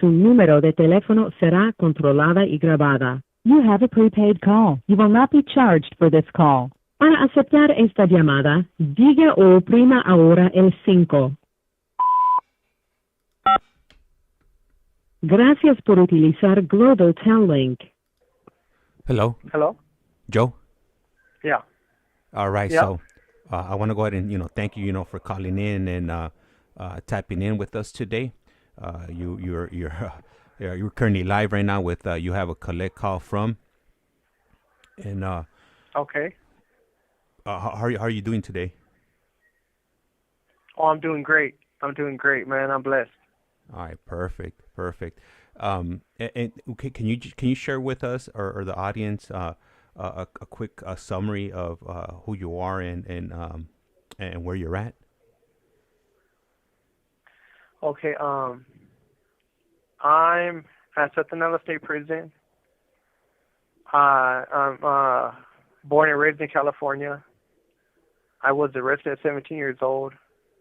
su número de teléfono será controlada y grabada. You have a prepaid call. You will not be charged for this call. Para aceptar esta llamada, diga o oprima ahora el 5. Gracias por utilizar Global Tel Link. Hello, Hello? Joe. Yeah. All right, Yeah. so I want to go ahead and thank you for calling in and tapping in with us today. You're currently live right now with you have a collect call from, and Okay. how are you doing today? Oh, I'm doing great. Man. I'm blessed. All right, perfect. And okay, can you share with us or the audience a quick summary of who you are and where you're at? Okay. I'm at Analyst State Prison. I'm born and raised in California. I was arrested at 17 years old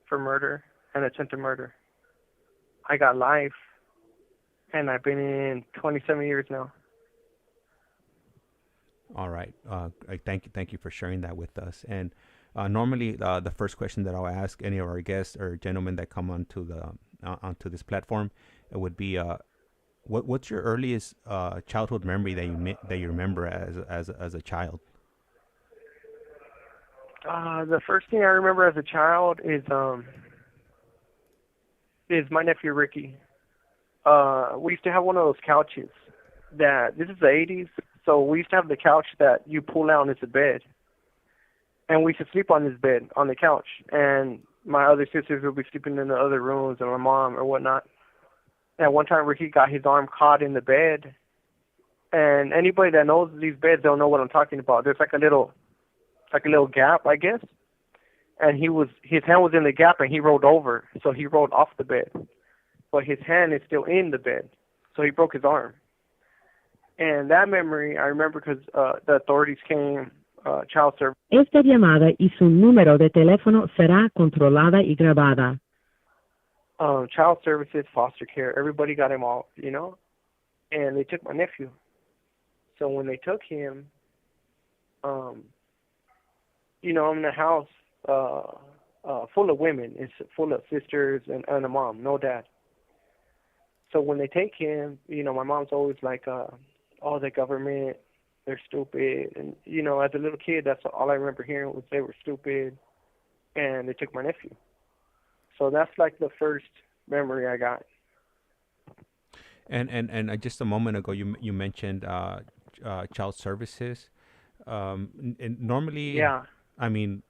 for murder and attempted murder. I got life, and I've been in 27 years now. All right. I thank you for sharing that with us. And normally, the first question that I'll ask any of our guests or gentlemen that come onto this platform, it would be, what's your earliest childhood memory that you remember as a child? The first thing I remember as a child is my nephew Ricky. We used to have one of those couches this is the 80s, so we used to have the couch that you pull out and it's a bed. And we used to sleep on this bed, on the couch. And my other sisters would be sleeping in the other rooms and my mom or whatnot. And one time Ricky got his arm caught in the bed. And anybody that knows these beds, they'll know what I'm talking about. There's like a little gap, I guess. And his hand was in the gap and he rolled over. So he rolled off the bed. But his hand is still in the bed. So he broke his arm. And that memory, I remember because the authorities came, child service. Esta llamada y su número de teléfono será controlada y grabada. Child services, foster care, everybody got involved, and they took my nephew. So when they took him, I'm in a house full of women. It's full of sisters and a mom, no dad. So when they take him, my mom's always like, oh, the government, they're stupid. And, as a little kid, that's all I remember hearing was they were stupid. And they took my nephew. So that's like the first memory I got. And just a moment ago, you mentioned child services. And normally, yeah. I mean,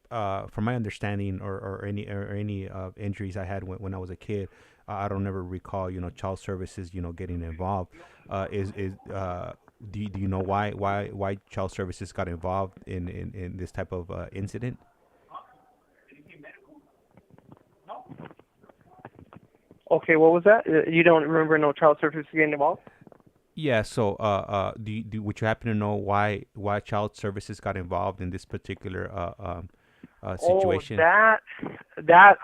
from my understanding or any injuries I had when I was a kid, I don't ever recall child services getting involved. Do you know why child services got involved in this type of incident? Okay, what was that? You don't remember no child services getting involved? Yeah. So, would you happen to know why child services got involved in this particular situation? Oh, that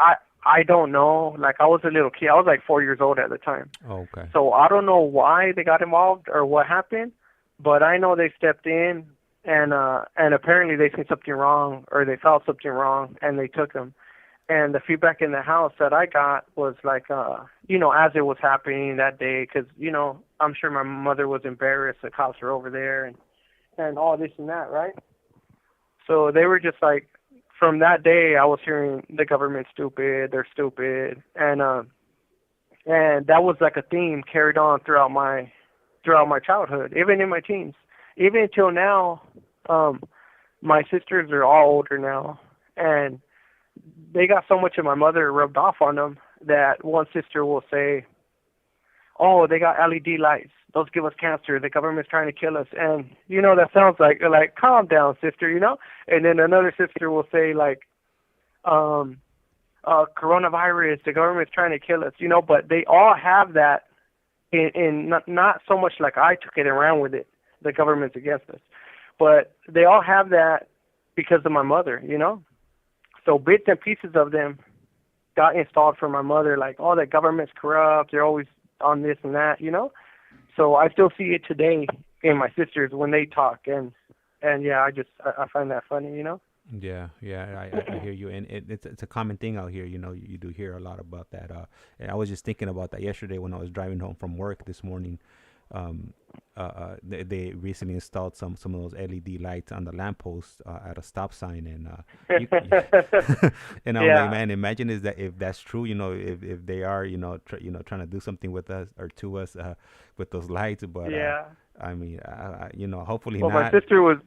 I don't know. Like, I was a little kid. I was like 4 years old at the time. Oh, okay. So I don't know why they got involved or what happened, but I know they stepped in and apparently they seen something wrong or they felt something wrong and they took him. And the feedback in the house that I got was like, as it was happening that day, because, I'm sure my mother was embarrassed. The cops were over there and all this and that, right? So they were just like, from that day, I was hearing the government's stupid, they're stupid. And that was like a theme carried on throughout my childhood, even in my teens. Even until now, my sisters are all older now. And they got so much of my mother rubbed off on them that one sister will say, oh, they got LED lights. Those give us cancer. The government's trying to kill us. And, that sounds like, calm down, sister, And then another sister will say, coronavirus, the government's trying to kill us, But they all have that in not so much like I took it and ran with it, the government's against us. But they all have that because of my mother, So bits and pieces of them got installed for my mother, like, oh, the government's corrupt. They're always on this and that, So I still see it today in my sisters when they talk, and yeah, I find that funny, Yeah, I hear you, and it's a common thing out here. You do hear a lot about that. And I was just thinking about that yesterday when I was driving home from work this morning. They recently installed some of those LED lights on the lamppost at a stop sign, and and I'm like, Yeah, man, imagine if that's true, if they are, trying to do something with us or to us with those lights, but yeah. I mean, hopefully Well, my not. sister was,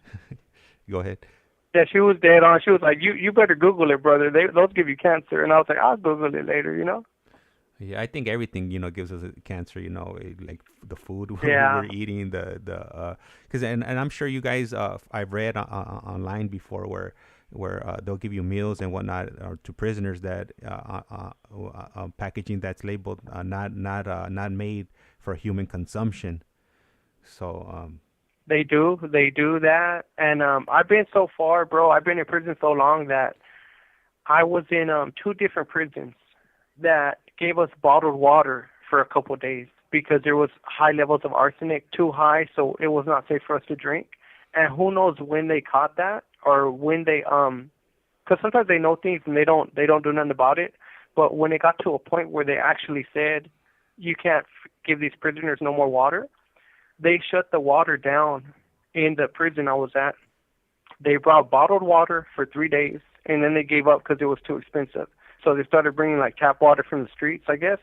Go ahead. yeah, she was dead on. She was like, you better Google it, brother. Those give you cancer. And I was like, I'll Google it later. Yeah, I think everything gives us a cancer. Like the food Yeah, we're eating, because and I'm sure you guys I've read online before where they'll give you meals and whatnot or to prisoners that packaging that's labeled not made for human consumption. So they do that. And I've been so far, bro. I've been in prison so long that I was in two different prisons that gave us bottled water for a couple of days because there was high levels of arsenic, too high, so it was not safe for us to drink. And who knows when they caught that or when they because sometimes they know things and they don't do nothing about it. But when it got to a point where they actually said you can't give these prisoners no more water, they shut the water down in the prison I was at. They brought bottled water for 3 days, and then they gave up because it was too expensive. So they started bringing like tap water from the streets, I guess.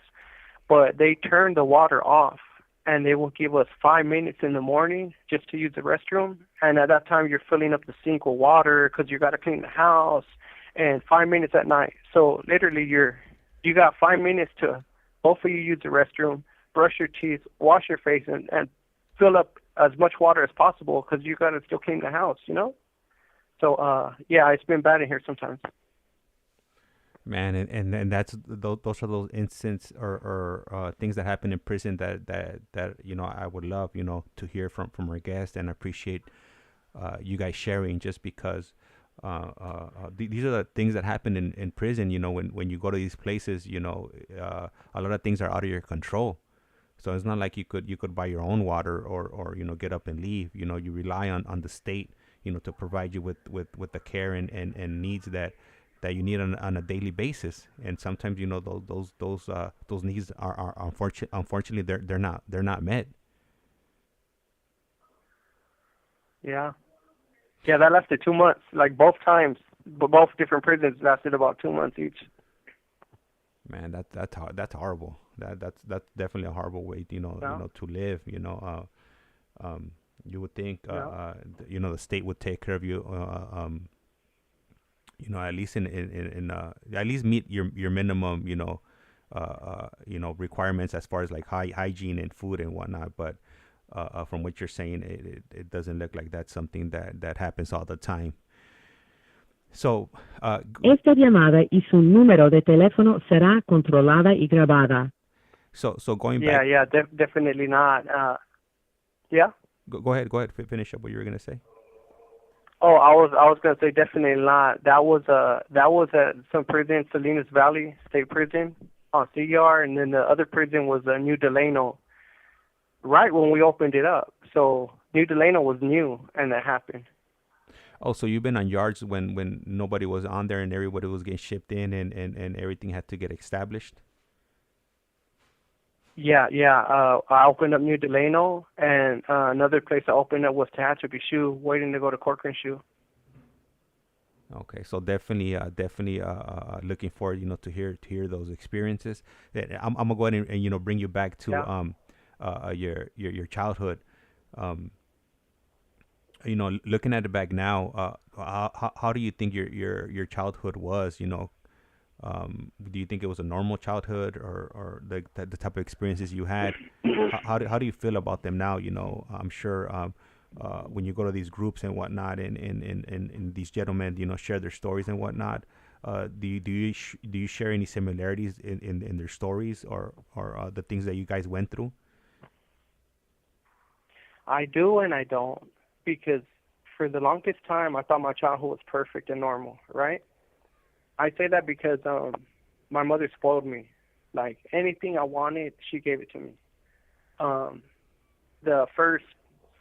But they turned the water off, and they will give us 5 minutes in the morning just to use the restroom. And at that time, you're filling up the sink with water because you got to clean the house, and 5 minutes at night. So literally, you got 5 minutes to both of you use the restroom, brush your teeth, wash your face, and fill up as much water as possible because you got to still clean the house. So, yeah, it's been bad in here sometimes. Man, and those are those instances or things that happen in prison that I would love to hear from our guests, and appreciate you guys sharing, just because these are the things that happen in prison. When you go to these places, a lot of things are out of your control. So it's not like you could buy your own water or get up and leave. You rely on the state to provide you with the care and needs that you need on a daily basis. And sometimes those needs are unfortunately they're not met. Yeah. Yeah, that lasted 2 months. Like both times, but both different prisons lasted about 2 months each. Man, that's horrible. That's definitely a horrible way, Yeah. to live. You would think, Yeah. the state would take care of you. At least at least meet your minimum, requirements as far as like hygiene and food and whatnot. But from what you're saying, it doesn't look like that's something that happens all the time. So, Esta llamada y su número de teléfono será controlada y grabada. So going Yeah, back. yeah, definitely not. Yeah. Go ahead. Finish up what you were gonna say. Oh, I was gonna say definitely not. That was at some prison, Salinas Valley State Prison on CR, and then the other prison was New Delano. Right when we opened it up, so New Delano was new, and that happened. Oh, so you've been on yards when nobody was on there and everybody was getting shipped in and everything had to get established? Yeah, yeah. I opened up New Delano, and another place I opened up was Tehachapi Shoe, waiting to go to Corcoran Shoe. Okay, so definitely looking forward, to hear those experiences. I'm gonna go ahead and bring you back to your childhood. Looking at it back now, how do you think your childhood was? Do you think it was a normal childhood or the type of experiences you had? How do you feel about them now? I'm sure when you go to these groups and whatnot, and these gentlemen, share their stories and whatnot. Do you share any similarities in their stories or the things that you guys went through? I do and I don't, because for the longest time I thought my childhood was perfect and normal, right? I say that because my mother spoiled me. Like anything I wanted, she gave it to me. the first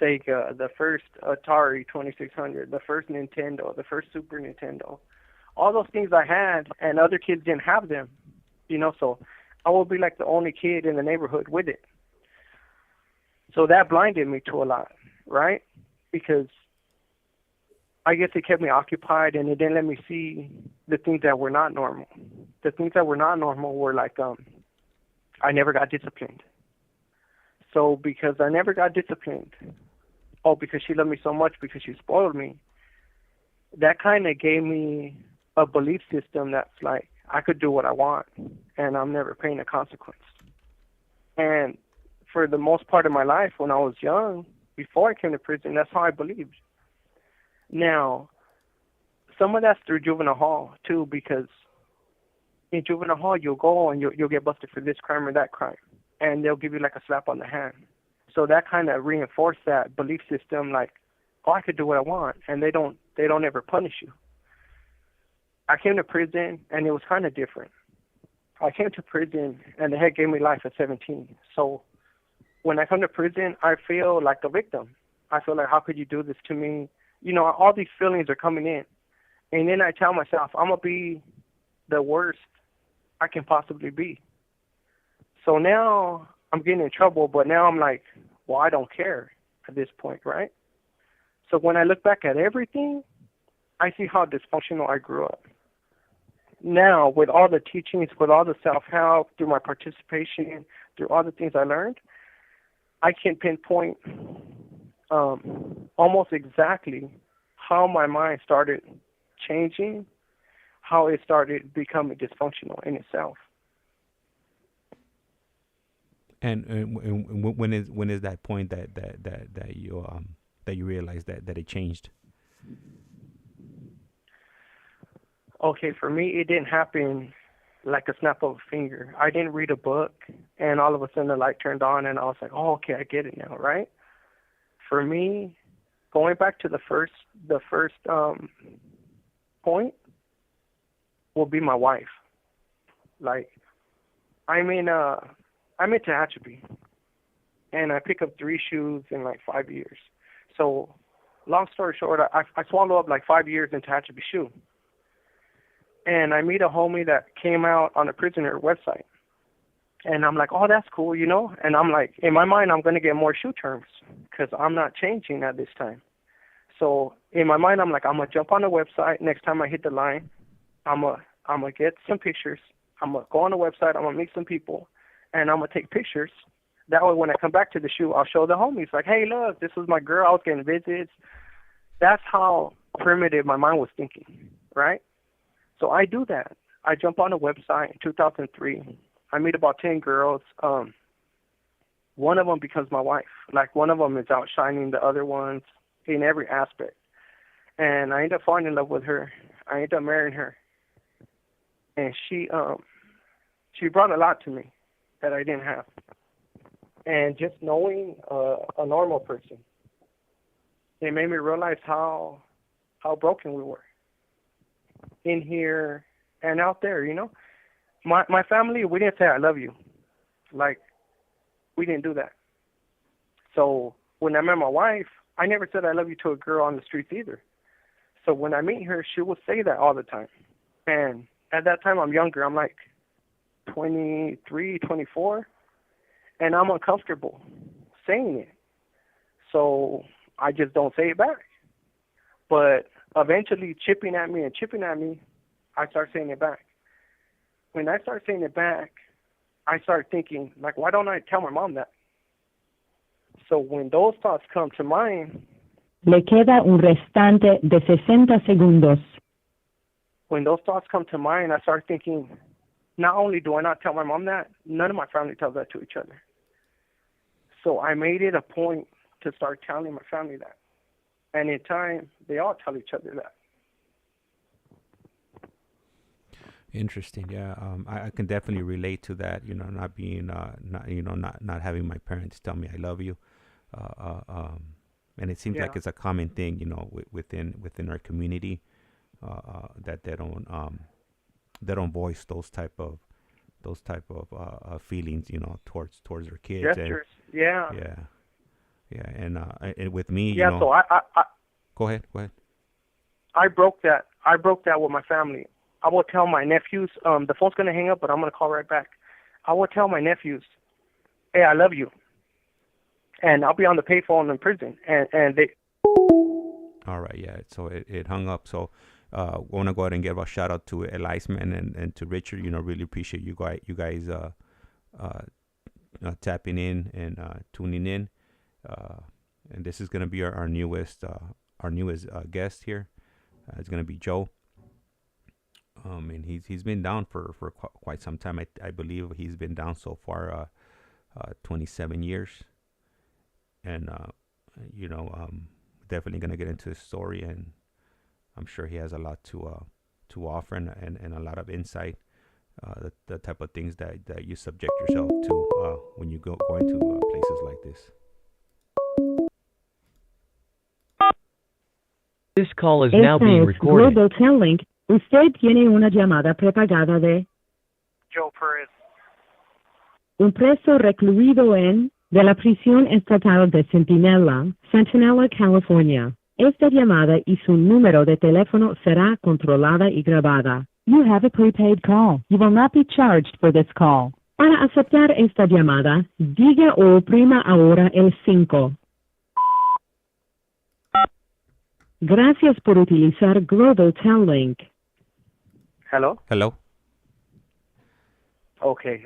Sega, the first Atari 2600, the first Nintendo, the first Super Nintendo. All those things I had, and other kids didn't have them, so I would be like the only kid in the neighborhood with it. So that blinded me to a lot, right? Because I guess it kept me occupied, and it didn't let me see the things that were not normal. The things that were not normal were like, I never got disciplined. So because I never got disciplined, because she loved me so much, because she spoiled me, that kind of gave me a belief system that's like, I could do what I want, and I'm never paying a consequence. And for the most part of my life, when I was young, before I came to prison, that's how I believed. Now, some of that's through juvenile hall, too, because in juvenile hall, you'll go and you'll get busted for this crime or that crime, and they'll give you like a slap on the hand. So that kind of reinforced that belief system, like, I could do what I want, and they don't ever punish you. I came to prison, and it was kind of different. I came to prison, and the head gave me life at 17. So when I come to prison, I feel like a victim. I feel like, how could you do this to me? All these feelings are coming in. And then I tell myself, I'm going to be the worst I can possibly be. So now I'm getting in trouble, but now I'm like, well, I don't care at this point, right? So when I look back at everything, I see how dysfunctional I grew up. Now, with all the teachings, with all the self-help, through my participation, through all the things I learned, I can pinpoint almost exactly how my mind started changing, how it started becoming dysfunctional in itself. And when is that point that you realize that it changed? Okay, for me, it didn't happen like a snap of a finger. I didn't read a book, and all of a sudden the light turned on, and I was like, oh, okay, I get it now, right? For me, going back to the first point will be my wife. Like, I'm in Tehachapi, and I pick up 3 shoes in like 5 years. So, long story short, I swallow up like 5 years in Tehachapi shoe. And I meet a homie that came out on a prisoner website. And I'm like, oh, that's cool, And I'm like, in my mind, I'm going to get more shoe terms because I'm not changing at this time. So in my mind, I'm like, I'm going to jump on the website. Next time I hit the line, I'm going to get some pictures. I'm going to go on the website. I'm going to meet some people. And I'm going to take pictures. That way, when I come back to the shoe, I'll show the homies. Like, hey, look, this was my girl. I was getting visits. That's how primitive my mind was thinking, right? So I do that. I jump on a website in 2003. I meet about 10 girls. One of them becomes my wife. Like, one of them is outshining the other ones in every aspect. And I end up falling in love with her. I end up marrying her. And she brought a lot to me that I didn't have. And just knowing a normal person, it made me realize how broken we were in here and out there, My family, we didn't say I love you. Like, we didn't do that. So when I met my wife, I never said I love you to a girl on the streets either. So when I meet her, she will say that all the time. And at that time, I'm younger. I'm like 23, 24. And I'm uncomfortable saying it. So I just don't say it back. But eventually, chipping at me, I start saying it back. When I start saying it back, I start thinking, like, why don't I tell my mom that? So when those thoughts come to mind... Le queda un restante de 60 segundos. When those thoughts come to mind, I start thinking, not only do I not tell my mom that, none of my family tells that to each other. So I made it a point to start telling my family that. And in time, they all tell each other that. Interesting. Yeah. I can definitely relate to that. Not being, not having my parents tell me I love you. And it seems like it's a common thing, within our community, that they don't voice those type of feelings, towards their kids. Gestures. Yeah. Yeah, and with me, you Yeah. know. So I Go ahead. I broke that. I broke that with my family. I will tell my nephews. The phone's gonna hang up, but I'm gonna call right back. I will tell my nephews, "Hey, I love you," and I'll be on the payphone in prison, and they. All right, yeah. So it hung up. So want to go ahead and give a shout out to ICEMAN and to Richard. You know, really appreciate you guys tapping in and tuning in. And this is gonna be our newest guest here. It's gonna be Joe. And he's been down for quite some time. I believe he's been down so far 27 years. And you know, definitely gonna get into his story, and I'm sure he has a lot to offer and a lot of insight. The type of things that you subject yourself to when you go into places like this. This call is now being recorded. Global Tel Link. Usted tiene una llamada prepagada de Joe Perez. un preso recluido de la prisión estatal de Centinela, California. Esta llamada y su número de teléfono será controlada y grabada. You have a prepaid call. You will not be charged for this call. Para aceptar esta llamada, diga o oprima ahora el 5. Gracias por utilizar Global Tel Link. Hello. Okay.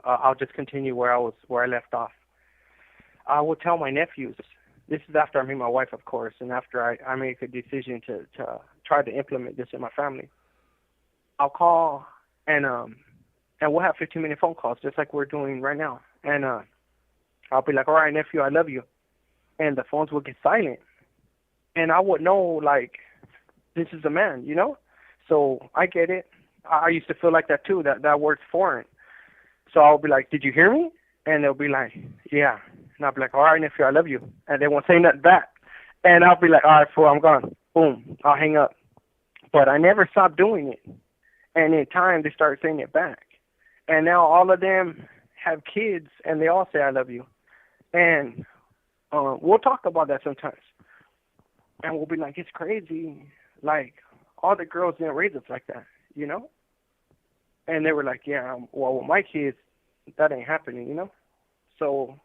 I'll just continue where I left off. I will tell my nephews. This is after I meet my wife, of course, and after I make a decision to try to implement this in my family. I'll call and we'll have 15-minute phone calls just like we're doing right now. And I'll be like, "All right, nephew, I love you," and the phones will get silent, and I would know like this is a man, you know. So I get it. I used to feel like that too. That word's foreign. So I'll be like, "Did you hear me?" And they'll be like, "Yeah." And I'll be like, "All right, nephew, I love you." And they won't say nothing back. And I'll be like, "All right, fool, I'm gone." Boom, I'll hang up. But I never stopped doing it. And in time, they start saying it back. And now all of them have kids, and they all say, "I love you." And we'll talk about that sometimes. And we'll be like, "It's crazy. Like, all the girls didn't raise us like that, you know?" And they were like, "Yeah, well, with my kids, that ain't happening, you know?" So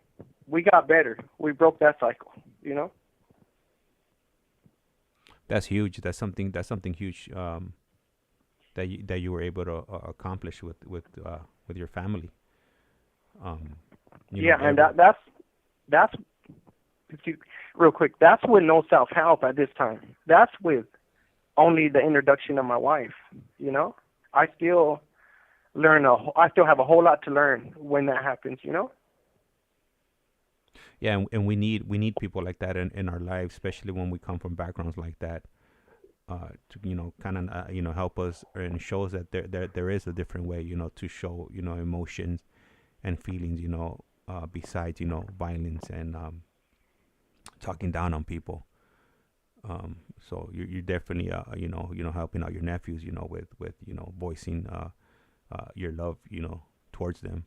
we got better. We broke that cycle, you know? That's huge. That's something huge that you were able to accomplish with your family. And that's real quick. That's with no self-help at this time. That's with only the introduction of my wife. You know, I still have a whole lot to learn when that happens. You know. Yeah, and we need people like that in our lives, especially when we come from backgrounds like that. To kind of help us and show us that there is a different way, to show emotions and feelings, besides violence and talking down on people. So you're definitely helping out your nephews, with voicing your love, towards them,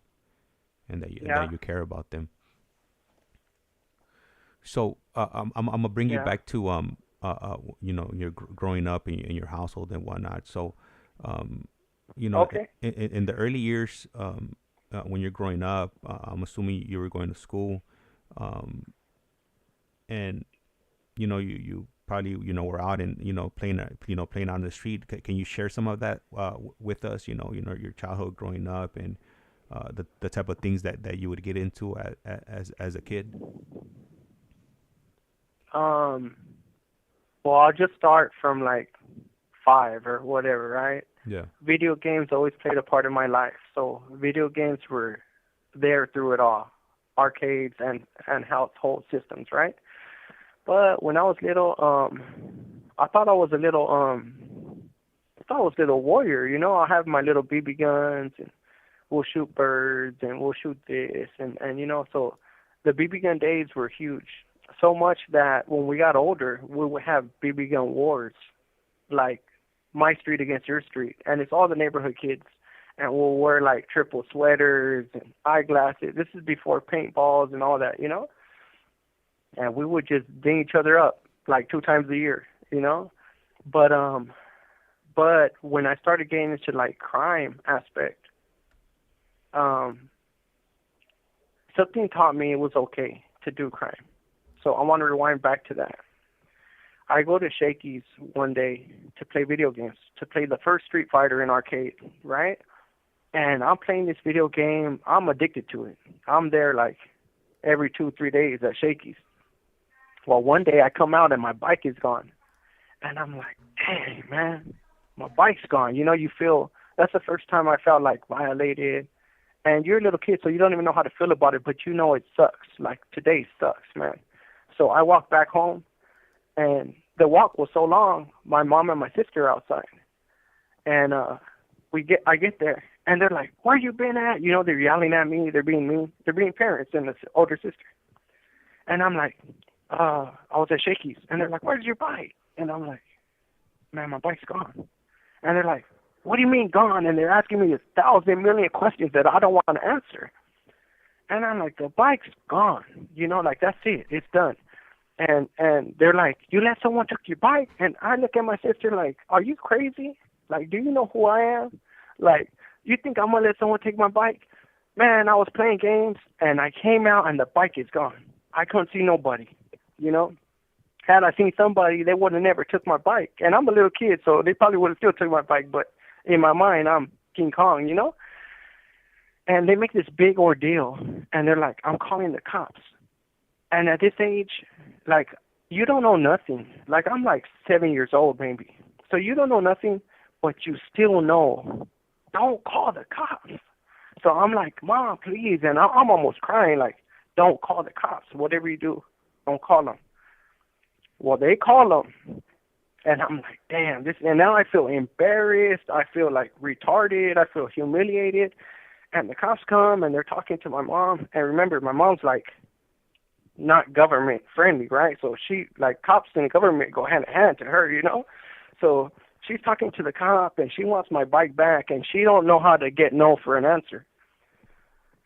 and that you care about them. So I'm gonna bring you back to you're growing up in your household and whatnot. So, okay. in the early years, when you're growing up, I'm assuming you were going to school, and you probably were out and playing out on the street. Can you share some of that with us? Your childhood growing up and the type of things that you would get into as a kid. Well, I'll just start from like 5 or whatever, right? Yeah. Video games always played a part of my life. So video games were there through it all. Arcades and household systems, right? But when I was little, I thought I was a little warrior, I'll have my little BB guns and we'll shoot birds and we'll shoot this and so the BB gun days were huge. So much that when we got older, we would have BB gun wars, like my street against your street, and it's all the neighborhood kids. and we'll wear like triple sweaters and eyeglasses. This is before paintballs and all that, and we would just ding each other up like 2 times a year, but when I started getting into like crime aspect, something taught me it was okay to do crime. So I want to rewind back to that. I go to Shakey's one day to play video games, to play the first Street Fighter in arcade, right? And I'm playing this video game. I'm addicted to it. I'm there like every 2-3 days at Shakey's. Well, one day I come out and my bike is gone. And I'm like, dang, man, my bike's gone. You feel, that's the first time I felt like violated. And you're a little kid, so you don't even know how to feel about it, but it sucks. Like, today sucks, man. So I walk back home, and the walk was so long, my mom and my sister are outside. And I get there, and they're like, where you been at? They're yelling at me. They're being mean. They're being parents and the older sister. And I'm like, I was at Shakey's. And they're like, where's your bike? And I'm like, man, my bike's gone. And they're like, what do you mean gone? And they're asking me 1,000 million questions that I don't want to answer. And I'm like, the bike's gone. Like, that's it. It's done. And they're like, you let someone took your bike? And I look at my sister like, are you crazy? Like, do you know who I am? Like, you think I'm going to let someone take my bike? Man, I was playing games, and I came out, and the bike is gone. I couldn't see nobody, Had I seen somebody, they would have never took my bike. And I'm a little kid, so they probably would have still took my bike, but in my mind, I'm King Kong, And they make this big ordeal, and they're like, I'm calling the cops. And at this age, like, you don't know nothing. Like, I'm like 7 years old, maybe. So you don't know nothing, but you still know. Don't call the cops. So I'm like, Mom, please. And I'm almost crying, like, don't call the cops. Whatever you do, don't call them. Well, they call them. And I'm like, damn, and now I feel embarrassed. I feel like retarded. I feel humiliated. And the cops come, and they're talking to my mom. And remember, my mom's like not government friendly, right? So she, like, cops and government go hand in hand to her, So she's talking to the cop, and she wants my bike back, and she don't know how to get no for an answer.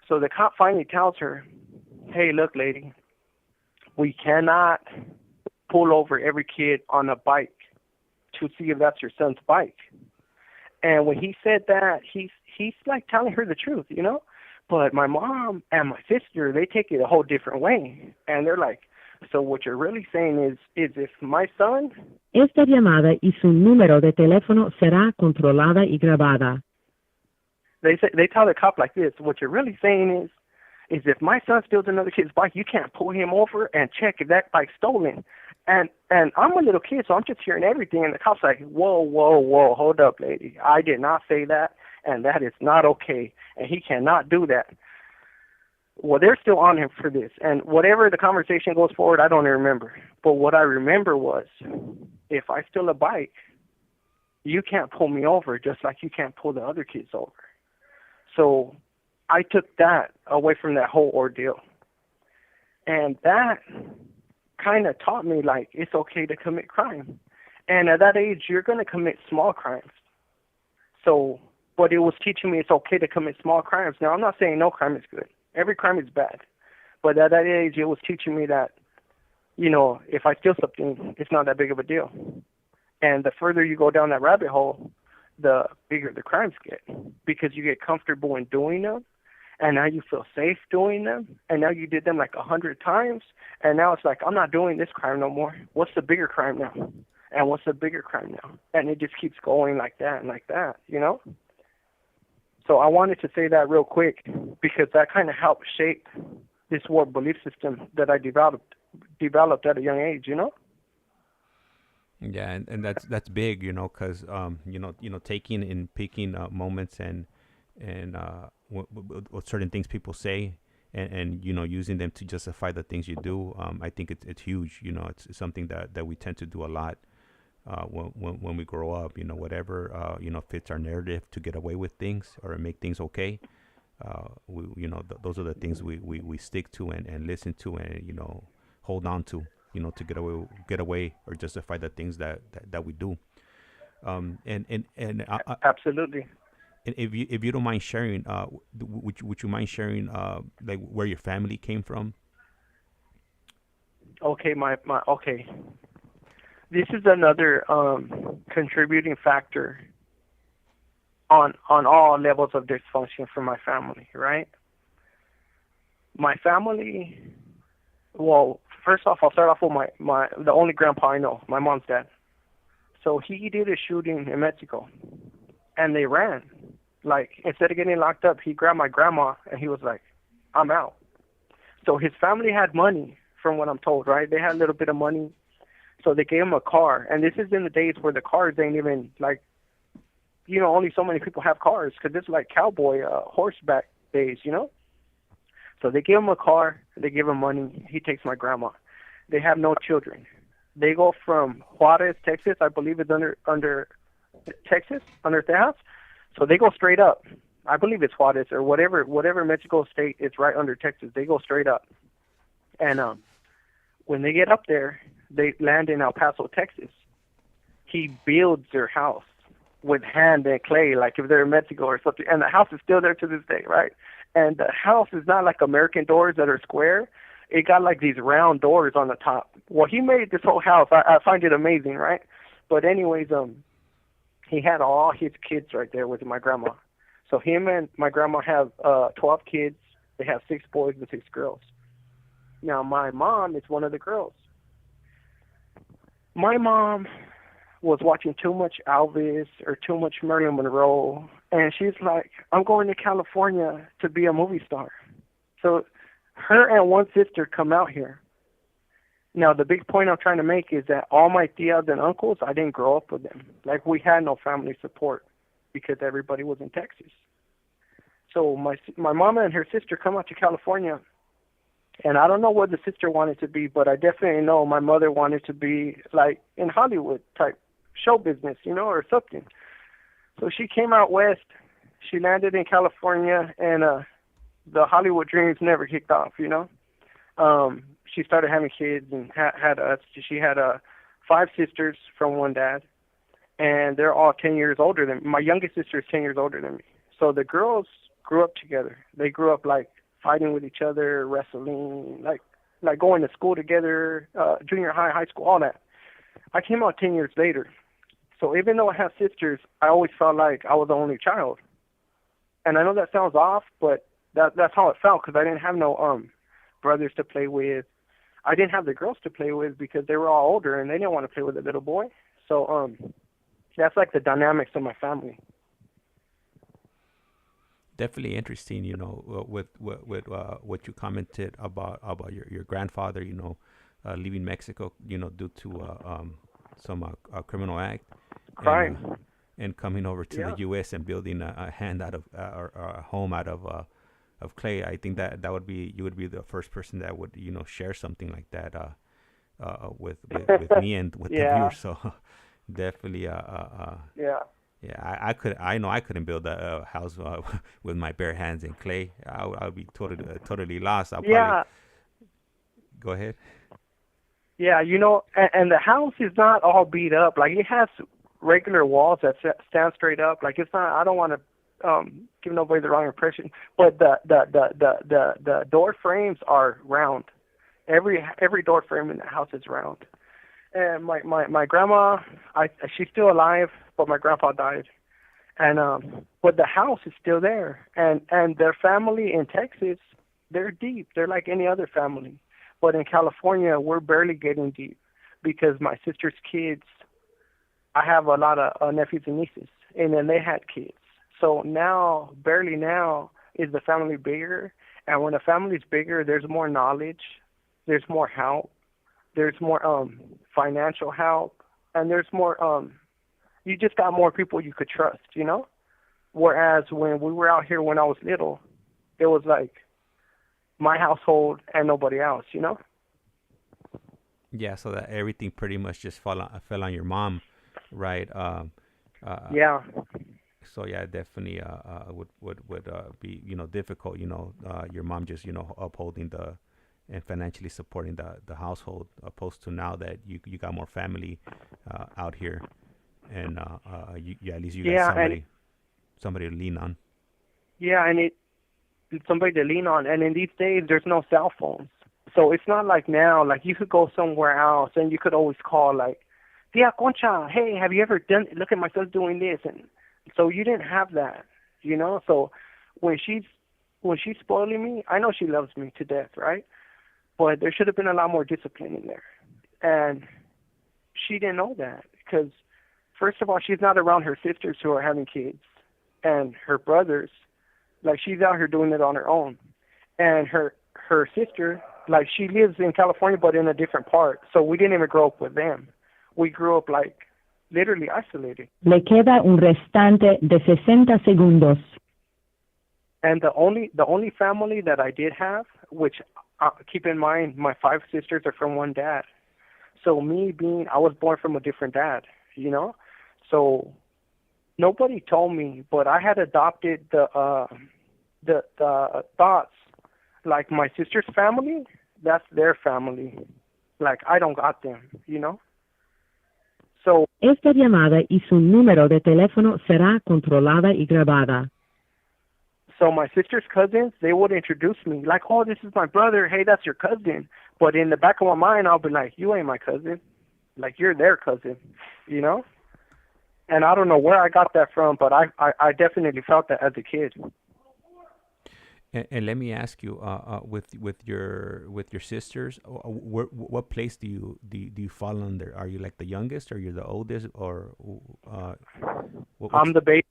So the cop finally tells her, hey, look, lady, we cannot pull over every kid on a bike to see if that's your son's bike. And when he said that, he's like telling her the truth, But my mom and my sister, they take it a whole different way. And they're like, so what you're really saying is if my son... Esta llamada y su número de teléfono será controlada y grabada. They tell the cop like this, what you're really saying is if my son steals another kid's bike, you can't pull him over and check if that bike's stolen. And I'm a little kid, so I'm just hearing everything. And the cop's like, whoa, hold up, lady. I did not say that, and that is not okay. And he cannot do that. Well, they're still on him for this. And whatever the conversation goes forward, I don't remember. But what I remember was, if I steal a bike, you can't pull me over just like you can't pull the other kids over. So I took that away from that whole ordeal. And that kind of taught me, like, it's okay to commit crime. And at that age, you're going to commit small crimes. So, but it was teaching me it's okay to commit small crimes. Now, I'm not saying no crime is good. Every crime is bad. But at that age, it was teaching me that, if I steal something, it's not that big of a deal. And the further you go down that rabbit hole, the bigger the crimes get, because you get comfortable in doing them. And now you feel safe doing them. And now you did them like 100 times. And now it's like, I'm not doing this crime no more. What's the bigger crime now? And what's the bigger crime now? And it just keeps going like that and like that, So I wanted to say that real quick because that kind of helped shape this warped belief system that I developed at a young age, Yeah, and that's big, because taking and picking moments and what certain things people say and using them to justify the things you do. I think it's huge. It's something that we tend to do a lot when we grow up. Whatever fits our narrative to get away with things or make things okay. Those are the things we stick to and listen to and hold on to. To get away or justify the things that we do. And absolutely. And if you don't mind sharing, would you mind sharing like where your family came from? Okay, okay. This is another contributing factor on all levels of dysfunction for my family, right? My family, well, first off, I'll start off with the only grandpa I know, my mom's dad. So he did a shooting in Mexico, and they ran. Like, instead of getting locked up, he grabbed my grandma, and he was like, I'm out. So his family had money, from what I'm told, right? They had a little bit of money, so they gave him a car. And this is in the days where the cars ain't even, like, only so many people have cars, because it's like cowboy horseback days, So they give him a car, they give him money, he takes my grandma. They have no children. They go from Juarez, Texas, I believe it's under Texas, under Tejas. So they go straight up. I believe it's Juarez or whatever Mexico state is right under Texas. They go straight up. And when they get up there, they land in El Paso, Texas. He builds their house with hand and clay, like if they're in Mexico or something. And the house is still there to this day, right? And the house is not like American doors that are square. It got like these round doors on the top. Well, he made this whole house. I find it amazing, right? But anyways, he had all his kids right there with my grandma. So him and my grandma have 12 kids. They have 6 boys and 6 girls. Now, my mom is one of the girls. My mom was watching too much Elvis or too much Marilyn Monroe, and she's like, I'm going to California to be a movie star. So her and one sister come out here. Now, the big point I'm trying to make is that all my tias and uncles, I didn't grow up with them. Like, we had no family support because everybody was in Texas. So my mama and her sister come out to California, and I don't know what the sister wanted to be, but I definitely know my mother wanted to be, like, in Hollywood type show business, or something. So she came out west. She landed in California, and the Hollywood dreams never kicked off, She started having kids and she had 5 sisters from one dad, and they're all 10 years older than me. My youngest sister is 10 years older than me. So the girls grew up together. They grew up like fighting with each other, wrestling, like going to school together, junior high, high school, all that. I came out 10 years later. So even though I have sisters, I always felt like I was the only child. And I know that sounds off, but that's how it felt, because I didn't have no brothers to play with. I didn't have the girls to play with because they were all older and they didn't want to play with a little boy. So that's like the dynamics of my family. Definitely interesting, with what you commented about your grandfather, leaving Mexico, due to some criminal act, Crime, and coming over to the U.S. and building a hand out of or a home out of clay. I think that you would be the first person that would share something like that with me and with the viewers. So definitely I know I couldn't build a house with my bare hands in clay. I'll be totally lost. I'll probably go ahead. Yeah, and the house is not all beat up. Like, it has regular walls that stand straight up. Like, it's not. I don't want to give nobody the wrong impression, but the door frames are round. Every door frame in the house is round. And my grandma, she's still alive, but my grandpa died. And but the house is still there. And their family in Texas, they're deep. They're like any other family. But in California, we're barely getting deep because my sister's kids, I have a lot of nephews and nieces, and then they had kids. So barely now, is the family bigger. And when a family's bigger, there's more knowledge, there's more help, there's more financial help, and there's more, you just got more people you could trust, Whereas when we were out here when I was little, it was like my household and nobody else, Yeah, so that everything pretty much just fell on your mom, right? Yeah. So yeah, definitely would be difficult. Your mom just upholding and financially supporting the household, opposed to now that you got more family out here, and you at least you got somebody. somebody to lean on. Yeah, and it's somebody to lean on. And in these days, there's no cell phones. So it's not like now, like you could go somewhere else and you could always call like, Tia Concha, hey, have you ever look at my son's doing this? And so you didn't have that, you know? So when she's spoiling me, I know she loves me to death, right? But there should have been a lot more discipline in there. And she didn't know that because, first of all, she's not around her sisters who are having kids and her brothers. Like, she's out here doing it on her own. And her sister, like, she lives in California but in a different part. So we didn't even grow up with them. We grew up, like, literally isolated. Le queda un restante de 60 segundos. And the only family that I did have, which, keep in mind, my 5 sisters are from one dad. So I was born from a different dad, you know? So nobody told me, but I had adopted the thoughts. Like, my sister's family, that's their family. Like, I don't got them, you know? So, esta llamada y su número de teléfono será controlada y grabada. So my sister's cousins, they would introduce me. Like, oh, this is my brother. Hey, that's your cousin. But in the back of my mind, I'll be like, you ain't my cousin. Like, you're their cousin, you know? And I don't know where I got that from, but I definitely felt that as a kid. And let me ask you, with your sisters, what place do you fall under? Are you like the youngest, or you're the oldest, or I'm the baby.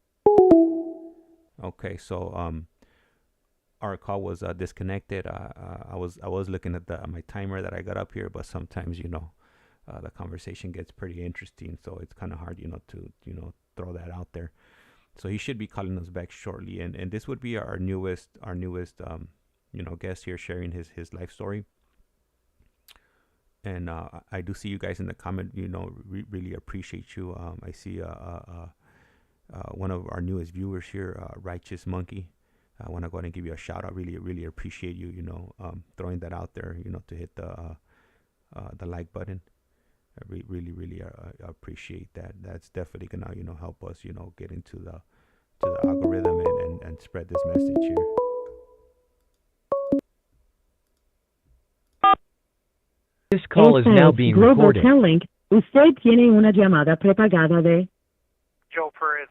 Okay, so our call was disconnected. I was looking at my timer that I got up here, but sometimes the conversation gets pretty interesting, so it's kind of hard to throw that out there. So he should be calling us back shortly, and this would be our newest guest here, sharing his life story. And I do see you guys in the comment. Really appreciate you. I see one of our newest viewers here, Righteous Monkey. I want to go ahead and give you a shout out. Really, really appreciate you. Throwing that out there. To hit the like button. I really appreciate that. That's definitely gonna help us get into the algorithm and spread this message here. This call is now being recorded. Global Link. Usted tiene una llamada prepagada de Joe Perez.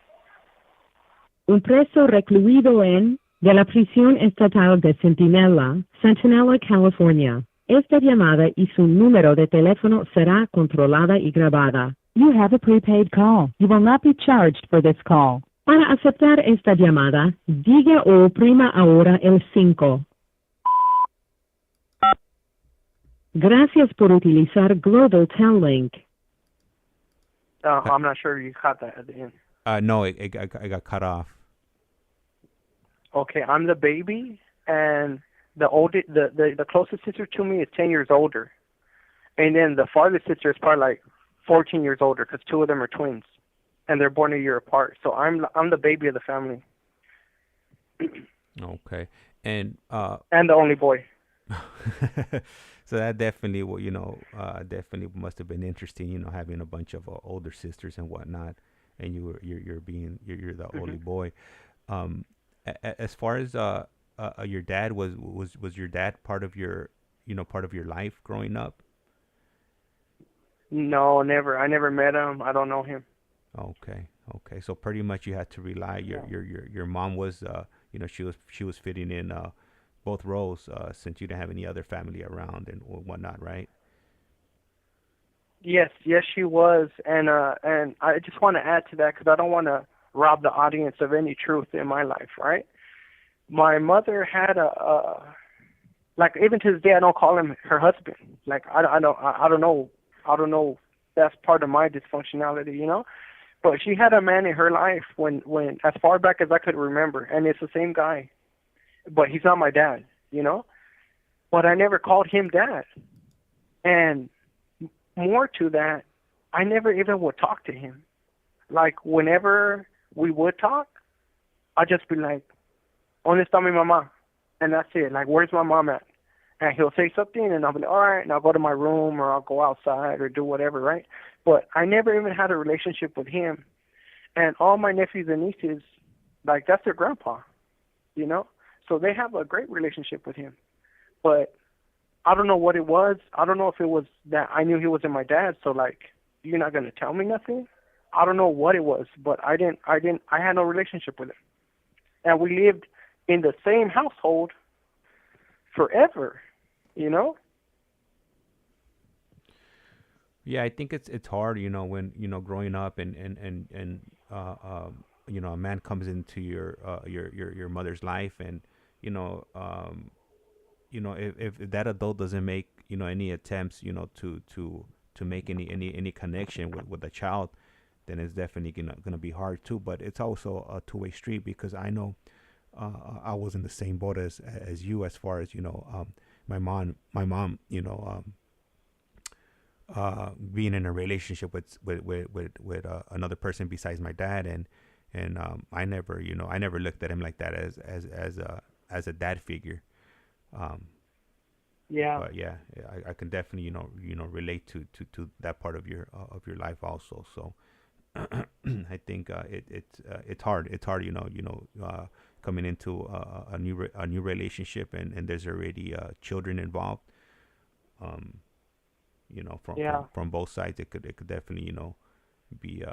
un preso recluido de la prisión estatal de Centinela, California. Esta llamada y su número de teléfono será controlada y grabada. You have a prepaid call. You will not be charged for this call. Para aceptar esta llamada, diga o oprima ahora el 5. Gracias por utilizar Global Link. I'm not sure you caught that at the end. No, I got cut off. Okay, I'm the baby, and the closest sister to me is 10 years older, and then the farthest sister is probably like 14 years older because 2 of them are twins, and they're born a year apart. So I'm the baby of the family. Okay, and the only boy. So that definitely, definitely must have been interesting, having a bunch of older sisters and whatnot, and you're the only boy. As far as your dad was your dad part of your life growing up? No, never. I never met him. I don't know him. Okay. So pretty much you had to rely. Your mom was she was fitting in both roles since you didn't have any other family around and whatnot, right? Yes, she was, and I just want to add to that because I don't want to rob the audience of any truth in my life, right? My mother had like even to this day I don't call him her husband. Like I don't know. That's part of my dysfunctionality, But she had a man in her life when as far back as I could remember, and it's the same guy, but he's not my dad, But I never called him dad, and more to that, I never even would talk to him. Like whenever we would talk, I'd just be like, "¿Dónde está mi mamá?" And that's it. Like, where's my mom at? And he'll say something, and I'll be like, all right, and I'll go to my room, or I'll go outside, or do whatever, right? But I never even had a relationship with him. And all my nephews and nieces, Like, that's their grandpa, you know? So they have a great relationship with him. But I don't know what it was. I don't know if it was that I knew he wasn't my dad, so, like, you're not going to tell me nothing? I don't know what it was, but I had no relationship with him. And we lived in the same household forever, you know? Yeah, I think it's hard, when growing up and a man comes into your mother's life, and if that adult doesn't make any attempts to make any connection with the child, then it's definitely gonna be hard too. But it's also a two-way street, because I know I was in the same boat as you, as far as my mom being in a relationship with another person besides my dad, and I never looked at him like that as a dad figure. Yeah. But yeah, I can definitely relate to that part of your life also. So I think it's hard. It's hard, coming into a new relationship, and there's already children involved. From both sides, it could definitely be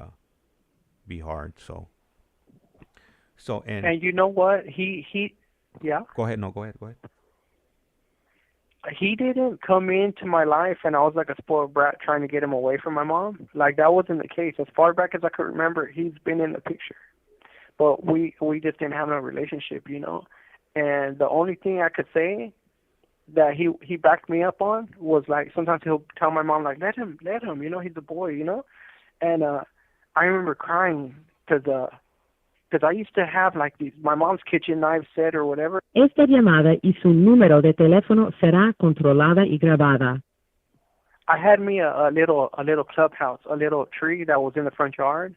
hard. So and you know what, he yeah, go ahead. he didn't come into my life and I was like a spoiled brat trying to get him away from my mom. Like, that wasn't the case. As far back as I could remember, he's been in the picture, but we just didn't have no relationship, and the only thing I could say that he backed me up on was, like, sometimes he'll tell my mom, like, let him, he's a boy, and I remember crying because I used to have, like, my mom's kitchen knife set or whatever. Esta llamada y su número de teléfono será controlada y grabada. I had me a little clubhouse, a little tree that was in the front yard,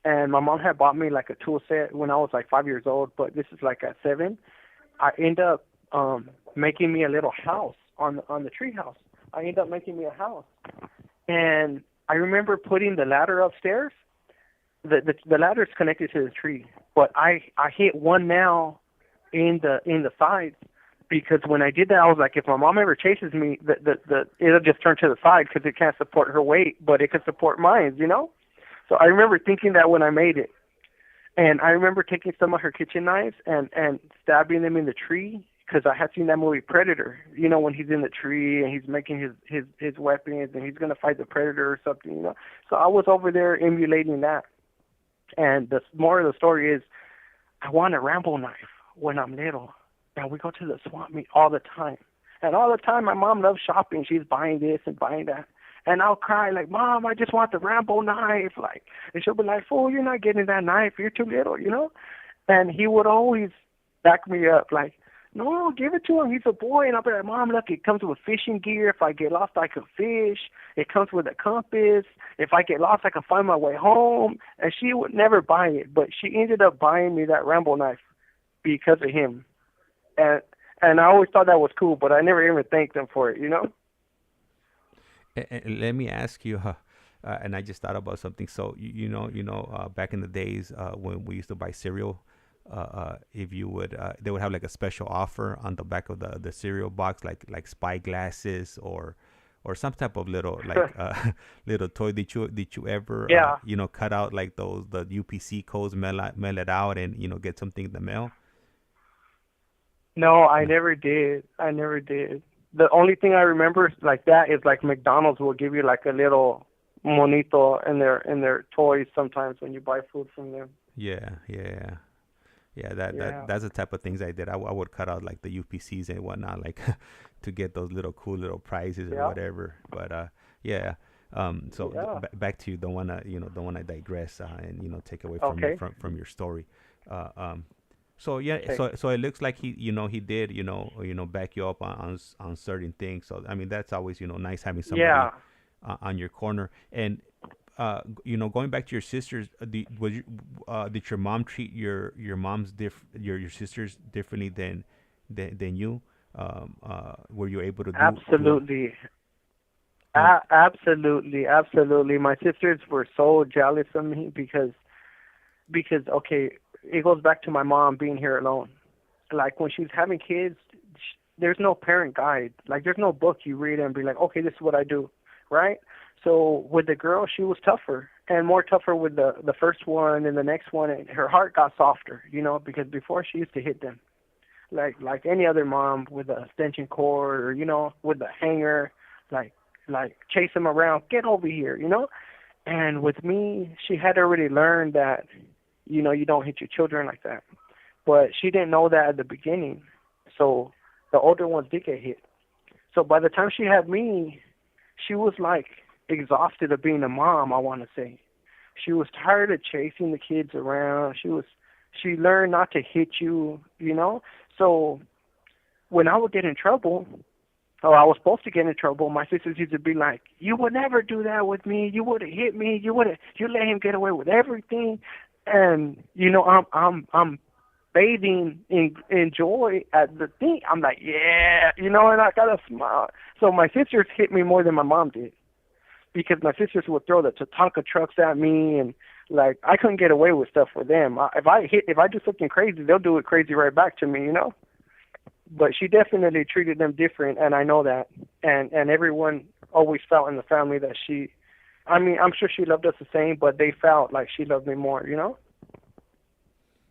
and my mom had bought me, like, a tool set when I was, like, 5 years old, but this is, like, at 7. I end up making me a little house on the tree house. I ended up making me a house, and I remember putting the ladder upstairs. The ladder is connected to the tree, but I hit one nail in the sides, because when I did that, I was like, if my mom ever chases me, it'll just turn to the side because it can't support her weight, but it can support mine, So I remember thinking that when I made it, and I remember taking some of her kitchen knives and stabbing them in the tree, because I had seen that movie Predator, when he's in the tree and he's making his weapons and he's gonna fight the predator or something, So I was over there emulating that. And the moral of the story is, I want a Rambo knife when I'm little. And we go to the swap meet all the time. And all the time, my mom loves shopping. She's buying this and buying that. And I'll cry, like, Mom, I just want the Rambo knife. Like, and she'll be like, fool, you're not getting that knife. You're too little, And he would always back me up, like, no, give it to him. He's a boy. And I'll be like, Mom, look, it comes with fishing gear. If I get lost, I can fish. It comes with a compass. If I get lost, I can find my way home. And she would never buy it, but she ended up buying me that Rambo knife because of him. And I always thought that was cool, but I never even thanked them for it, And let me ask you, and I just thought about something. So back in the days when we used to buy cereal, if you would, they would have like a special offer on the back of the cereal box, like spy glasses or some type of little little toy. Did you ever cut out like the UPC codes, mail it out, and get something in the mail? No, I never did. The only thing I remember like that is, like, McDonald's will give you like a little monito in their toys sometimes when you buy food from them. Yeah, that's the type of things I did. I would cut out like the UPCs and whatnot, like to get those cool little prizes or whatever. But back to you. Don't wanna digress and take away from your story. So it looks like he did back you up on certain things. So I mean, that's always nice having somebody on your corner. And going back to your sisters, did your mom treat your sisters differently than you? Were you able to do absolutely? Absolutely. My sisters were so jealous of me because okay, it goes back to my mom being here alone. Like when she's having kids, there's no parent guide. Like there's no book you read and be like, okay, this is what I do, right? So with the girl, she was tougher and more tougher with the first one and the next one. And her heart got softer, you know, because before she used to hit them like any other mom with a extension cord or, you know, with a hanger, like chase them around, get over here, you know. And with me, she had already learned that, you know, you don't hit your children like that. But she didn't know that at the beginning. So the older ones did get hit. So by the time she had me, she was like exhausted of being a mom, I want to say. She was tired of chasing the kids around. She learned not to hit you, you know. So when I would get in trouble, or I was supposed to get in trouble, my sisters used to be like, you would never do that with me. You would have hit me. You let him get away with everything. And, you know, I'm bathing in joy at the thing. I'm like, yeah, you know, and I got a smile. So my sisters hit me more than my mom did, because my sisters would throw the Tatanka trucks at me, and like I couldn't get away with stuff with them. If I do something crazy, they'll do it crazy right back to me, you know. But she definitely treated them different, and I know that. And everyone always felt in the family that I'm sure she loved us the same, but they felt like she loved me more, you know.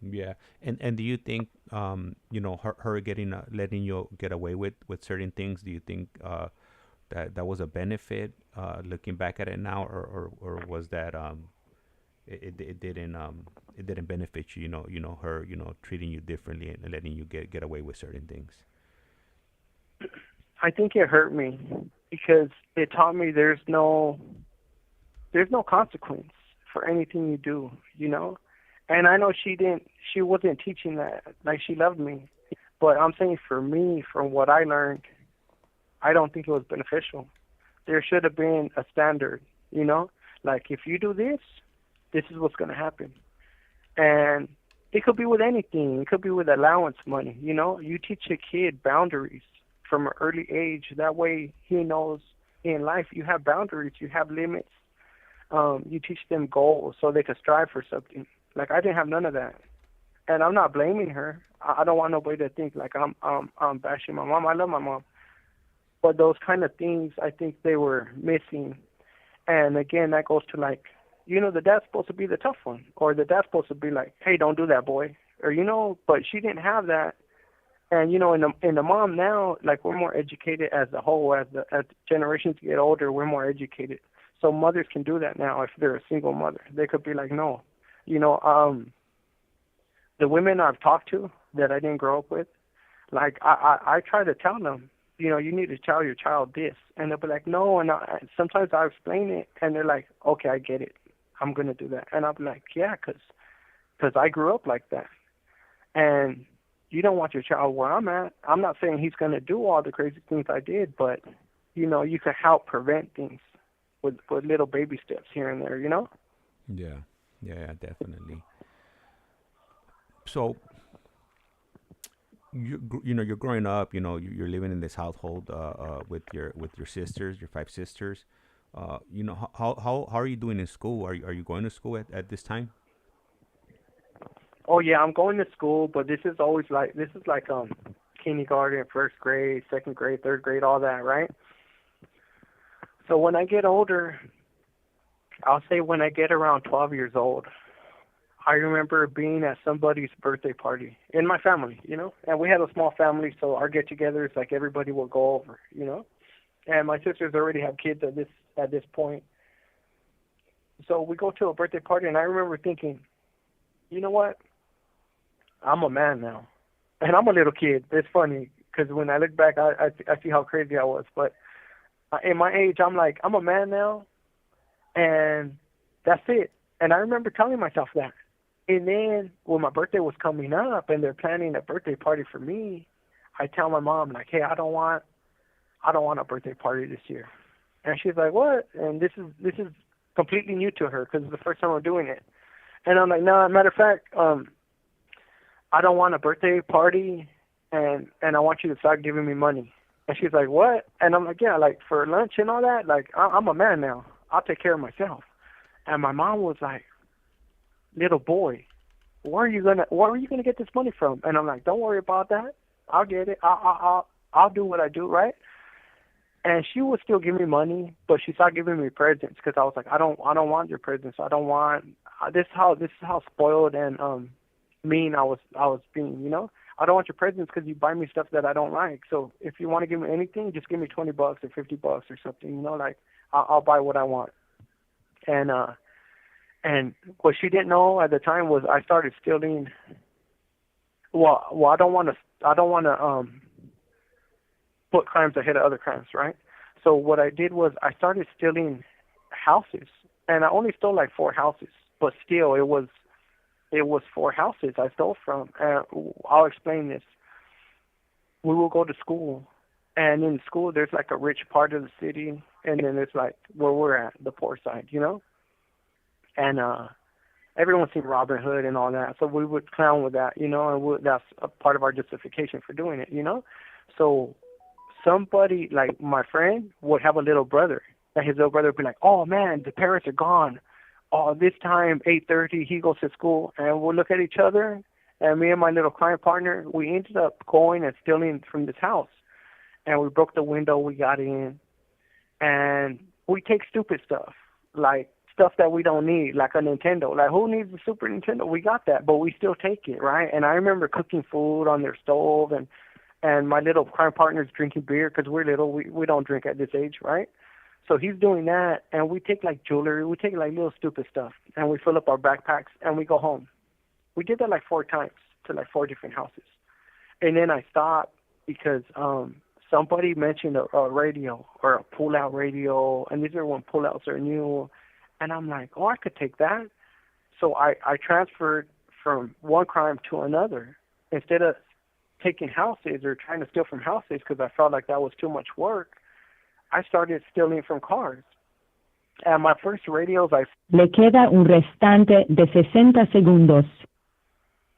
Yeah, and do you think you know, her getting letting you get away with certain things? Do you think that was a benefit looking back at it now, or was that it didn't benefit you? You know her, you know, treating you differently and letting you get away with certain things. I think it hurt me because it taught me there's no consequence for anything you do, you know. And I know she wasn't teaching that, like she loved me. But I'm saying for me, from what I learned, I don't think it was beneficial. There should have been a standard, you know? Like if you do this, this is what's going to happen. And it could be with anything. It could be with allowance money, you know? You teach a kid boundaries from an early age. That way he knows in life you have boundaries, you have limits. You teach them goals so they can strive for something. Like I didn't have none of that, and I'm not blaming her. I don't want nobody to think like I'm bashing my mom. I love my mom, but those kind of things I think they were missing. And again, that goes to like, you know, the dad's supposed to be the tough one, or the dad's supposed to be like, hey, don't do that, boy, or you know. But she didn't have that, and you know, in the mom now, like we're more educated as a whole. As generations get older, we're more educated. So mothers can do that now if they're a single mother. They could be like, no. You know, the women I've talked to that I didn't grow up with, like I try to tell them, you know, you need to tell your child this, and they'll be like, no, and sometimes I explain it, and they're like, okay, I get it, I'm gonna do that, and I'll be like, yeah, cause I grew up like that, and you don't want your child where I'm at. I'm not saying he's gonna do all the crazy things I did, but you know, you can help prevent things with little baby steps here and there, you know. Yeah, definitely. So, you know, you're growing up. You know, you're living in this household with your sisters, your 5 sisters. You know, how are you doing in school? Are you going to school at this time? Oh yeah, I'm going to school, but this is like kindergarten, first grade, second grade, third grade, all that, right? So when I get older, I'll say when I get around 12 years old, I remember being at somebody's birthday party in my family, you know, and we had a small family, so our get-togethers, like everybody will go over, you know, and my sisters already have kids at this point. So we go to a birthday party, and I remember thinking, you know what, I'm a man now, and I'm a little kid. It's funny because when I look back, I see how crazy I was, but in my age, I'm like, I'm a man now. And that's it. And I remember telling myself that. And then when my birthday was coming up and they're planning a birthday party for me, I tell my mom, like, hey, I don't want a birthday party this year. And she's like, what? And this is completely new to her because it's the first time we're doing it. And I'm like, no, matter of fact, I don't want a birthday party, and I want you to start giving me money. And she's like, what? And I'm like, yeah, like for lunch and all that, like I'm a man now. I'll take care of myself. And my mom was like, little boy, where are you gonna get this money from? And I'm like, don't worry about that. I'll get it. I'll do what I do, right? And she would still give me money, but she started giving me presents because I was like, I don't want your presents. I don't want this is how spoiled and mean I was being, you know. I don't want your presents because you buy me stuff that I don't like. So if you want to give me anything, just give me $20 or $50 or something, you know. Like I'll buy what I want. And what she didn't know at the time was I started stealing. Well, I don't want to put crimes ahead of other crimes, right? So what I did was I started stealing houses, and I only stole like 4 houses, but still it was 4 houses I stole from. I'll explain this. We will go to school, and in school there's like a rich part of the city, and then there's like where we're at, the poor side, you know? And everyone's seen Robin Hood and all that, so we would clown with that, you know, and that's a part of our justification for doing it, you know? So somebody, like my friend, would have a little brother, and his little brother would be like, oh man, the parents are gone. Oh, this time, 8:30, he goes to school, and we'll look at each other, and me and my little client partner, we ended up going and stealing from this house. And we broke the window, we got in, and we take stupid stuff, like stuff that we don't need, like a Nintendo. Like, who needs a Super Nintendo? We got that, but we still take it, right? And I remember cooking food on their stove, and my little crime partner's drinking beer because we're little. We don't drink at this age, right? So he's doing that, and we take like jewelry, we take like little stupid stuff, and we fill up our backpacks, and we go home. We did that like 4 times to like 4 different houses. And then I stopped because somebody mentioned a radio or a pull-out radio, and these are when pull-outs are new. And I'm like, oh, I could take that. So I transferred from one crime to another. Instead of taking houses or trying to steal from houses because I felt like that was too much work, I started stealing from cars. And my first radios, Le queda un restante de 60 segundos.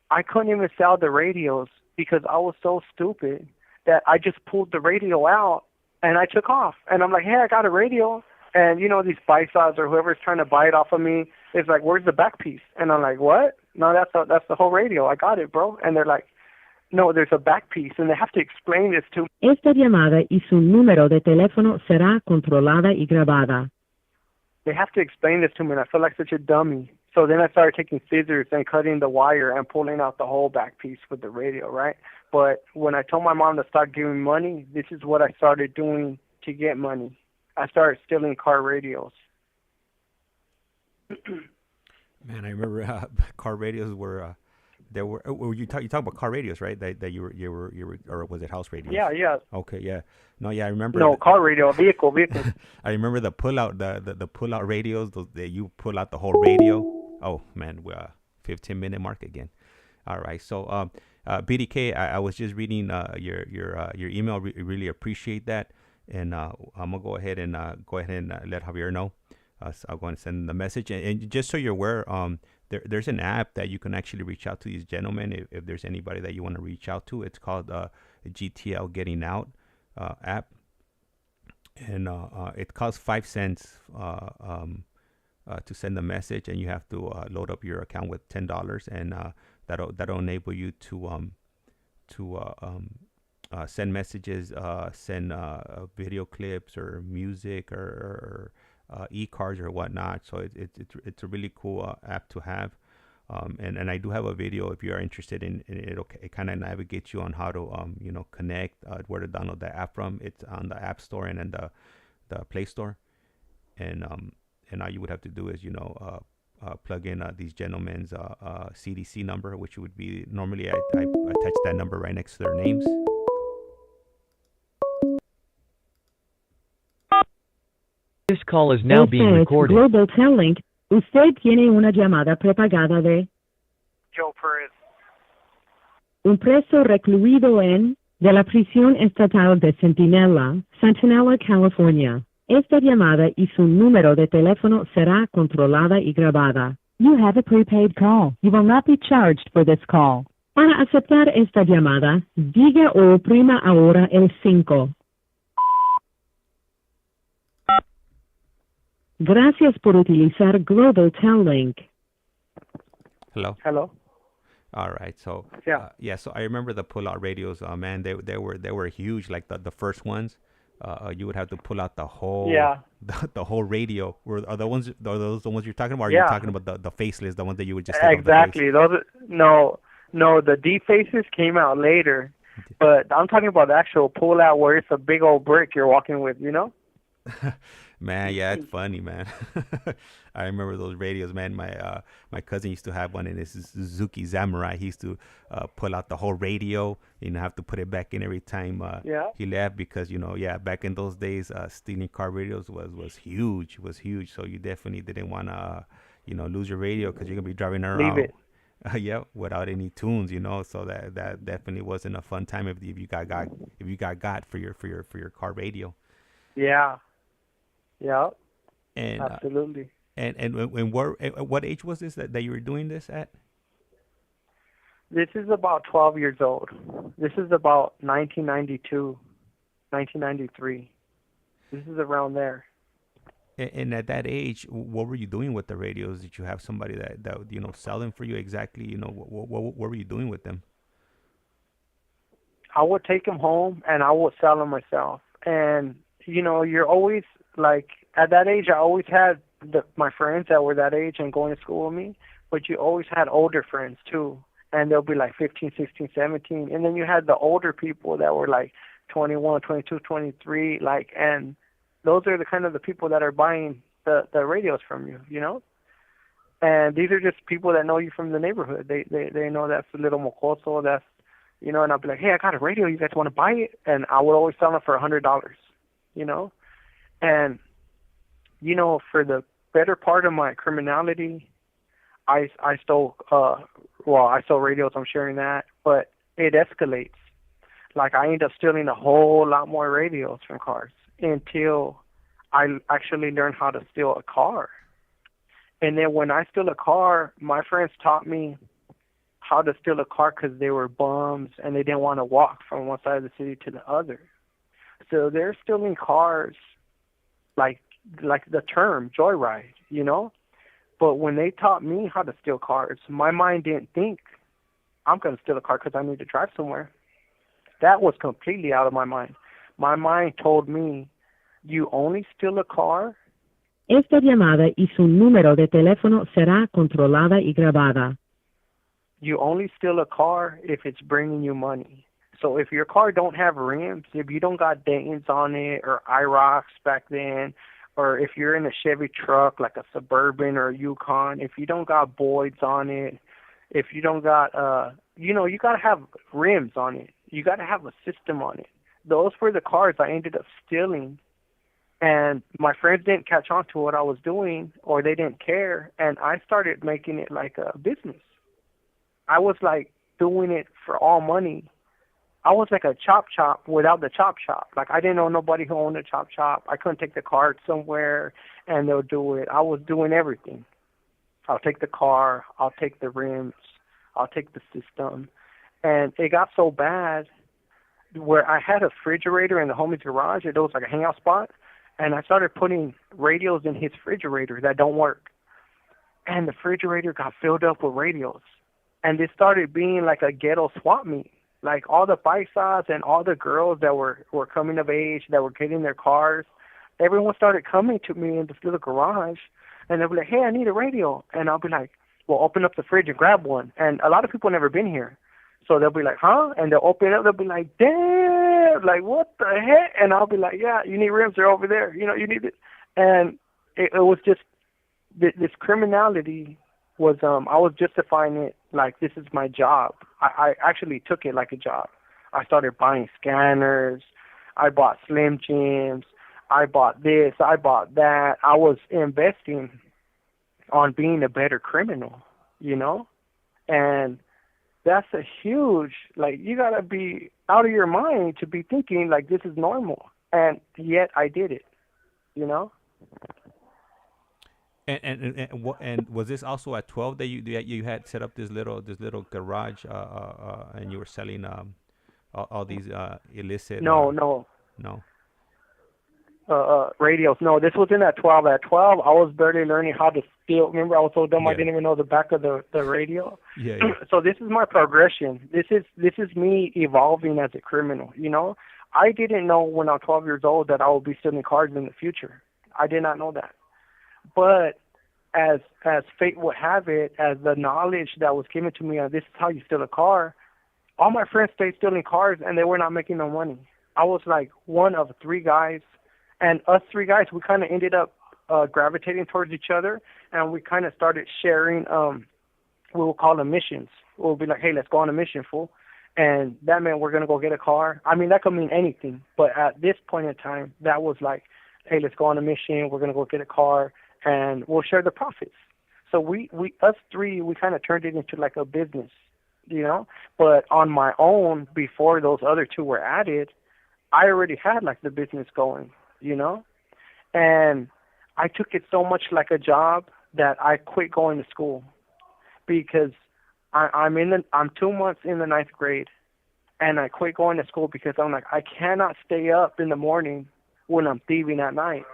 I couldn't even sell the radios because I was so stupid that I just pulled the radio out and I took off. And I'm like, hey, I got a radio. And, you know, these paisas or whoever's trying to buy it off of me is like, where's the back piece? And I'm like, what? No, that's the whole radio. I got it, bro. And they're like, no, there's a back piece. And they have to explain this to me. Esta llamada y su número de teléfono será controlada y grabada. They have to explain this to me, and I feel like such a dummy. So then I started taking scissors and cutting the wire and pulling out the whole back piece with the radio, right? But when I told my mom to start giving money, this is what I started doing to get money. I started stealing car radios. Man, I remember car radios were there were. You talk about car radios, right? That you were, or was it house radios? Yeah. Okay, yeah. No, yeah, I remember. No, car radio, vehicle. I remember the pull out radios. That you pull out the whole radio. Oh man, we're 15-minute mark again. All right, so Biddy K, I was just reading your email. Really appreciate that, and I'm gonna go ahead and let Javier know. So I'll go and send the message, and just so you're aware, there's an app that you can actually reach out to these gentlemen if there's anybody that you want to reach out to. It's called GTL Getting Out app, and it costs 5 cents to send a message, and you have to load up your account with $10, and that'll enable you to send messages, send video clips or music or e-cards or whatnot. So it's a really cool app to have. And I do have a video if you are interested in it. It kind of navigates you on how to connect, where to download the app from. It's on the App Store and then the Play Store. And all you would have to do is plug in these gentlemen's CDC number, which would be normally I attach that number right next to their names. This call is now being recorded. Global Telling. Usted tiene una llamada prepagada de Joe Perez. un preso recluido de la prisión estatal de Centinela, California. Esta llamada y su número de teléfono será controlada y grabada. You have a prepaid call. You will not be charged for this call. Para aceptar esta llamada, diga o oprima ahora el 5. Gracias por utilizar Global Tel Link. Hello. Hello. All right. So Yeah. yeah. So I remember the pull-out radios. Man, they were huge. Like the first ones. You would have to pull out the whole Yeah. the whole radio. Are those the ones you're talking about? Or are you Yeah. talking about the faceless, the ones that you would just take off the face? Exactly. No, the D faces came out later, but I'm talking about the actual pull out where it's a big old brick you're walking with, you know? Man, yeah, it's funny, man. I remember those radios, man. My cousin used to have one in his Suzuki Samurai. He used to pull out the whole radio, have to put it back in every time Yeah. he left because yeah, back in those days, stealing car radios was huge, So you definitely didn't want to lose your radio because you're gonna be driving Leave around. it. Yeah, without any tunes, so that definitely wasn't a fun time if you got for your car radio. Yeah. Yeah. And Absolutely. and what age was this that you were doing this at? This is about 12 years old. This is about 1992, 1993. This is around there. And at that age, what were you doing with the radios? Did you have somebody that sell them for you exactly? What were you doing with them? I would take them home and I would sell them myself. And, you're always, like, at that age, I always had my friends that were that age and going to school with me, but you always had older friends, too. And they'll be like 15, 16, 17. And then you had the older people that were like 21, 22, 23, and those are the kind of the people that are buying the radios from you, And these are just people that know you from the neighborhood. They know that's a little mocoso, that's, and I'll be like, hey, I got a radio, you guys want to buy it? And I would always sell them for $100, And, for the better part of my criminality, I stole, I stole radios, I'm sharing that, but it escalates. Like, I end up stealing a whole lot more radios from cars until I actually learned how to steal a car. And then when I steal a car, my friends taught me how to steal a car because they were bums and they didn't want to walk from one side of the city to the other. So they're stealing cars like the term joyride, But when they taught me how to steal cars, my mind didn't think I'm going to steal a car because I need to drive somewhere. That was completely out of my mind. My mind told me, you only steal a car. Esta llamada y su número de teléfono será controlada y grabada. You only steal a car if it's bringing you money. So if your car don't have rims, if you don't got dents on it or IROCs back then, or if you're in a Chevy truck like a Suburban or a Yukon, if you don't got Boyds on it, if you don't got, you got to have rims on it. You got to have a system on it. Those were the cars I ended up stealing. And my friends didn't catch on to what I was doing, or they didn't care, and I started making it like a business. I was like doing it for all money. I was like a chop shop without the chop shop. Like, I didn't know nobody who owned a chop shop. I couldn't take the card somewhere and they'll do it. I was doing everything. I'll take the car, I'll take the rims, I'll take the system. And it got so bad where I had a refrigerator in the homie's garage. It was like a hangout spot. And I started putting radios in his refrigerator that don't work. And the refrigerator got filled up with radios. And it started being like a ghetto swap meet. Like, all the paisas and all the girls that were coming of age, that were getting their cars, everyone started coming to me in this little garage. And they'll be like, hey, I need a radio. And I'll be like, well, open up the fridge and grab one. And a lot of people never been here. So they'll be like, huh? And they'll open it up. They'll be like, damn, like, what the heck? And I'll be like, yeah, you need rims. They're over there. You need it. And it was just this criminality was, I was justifying it like this is my job. I actually took it like a job. I started buying scanners. I bought Slim Jims. I bought this. I bought that. I was investing on being a better criminal, And that's a huge, like, you got to be out of your mind to be thinking, like, this is normal. And yet I did it, And was this also at 12 that you had set up this little garage and you were selling all these illicit? No. radios. No, this was in at 12. At 12, I was barely learning how to steal. Remember, I was so dumb I didn't even know the back of the radio. Yeah. So this is my progression. This is me evolving as a criminal. You know, I didn't know when I was 12 years old that I would be stealing cars in the future. I did not know that. But as fate would have it, as the knowledge that was given to me, this is how you steal a car. All my friends stayed stealing cars, and they were not making no money. I was like one of three guys, and us three guys, we kind of ended up gravitating towards each other, and we kind of started sharing, we will call them missions. We'll be like, hey, let's go on a mission, fool. And that meant we're going to go get a car. I mean, that could mean anything, but at this point in time, that was like, hey, let's go on a mission, we're going to go get a car, and we'll share the profits. So us three, we kind of turned it into like a business, you know. But on my own, before those other two were added, I already had like the business going, you know. And I took it so much like a job that I quit going to school because I'm 2 months in the 9th grade, and I quit going to school because I'm like, I cannot stay up in the morning when I'm thieving at night.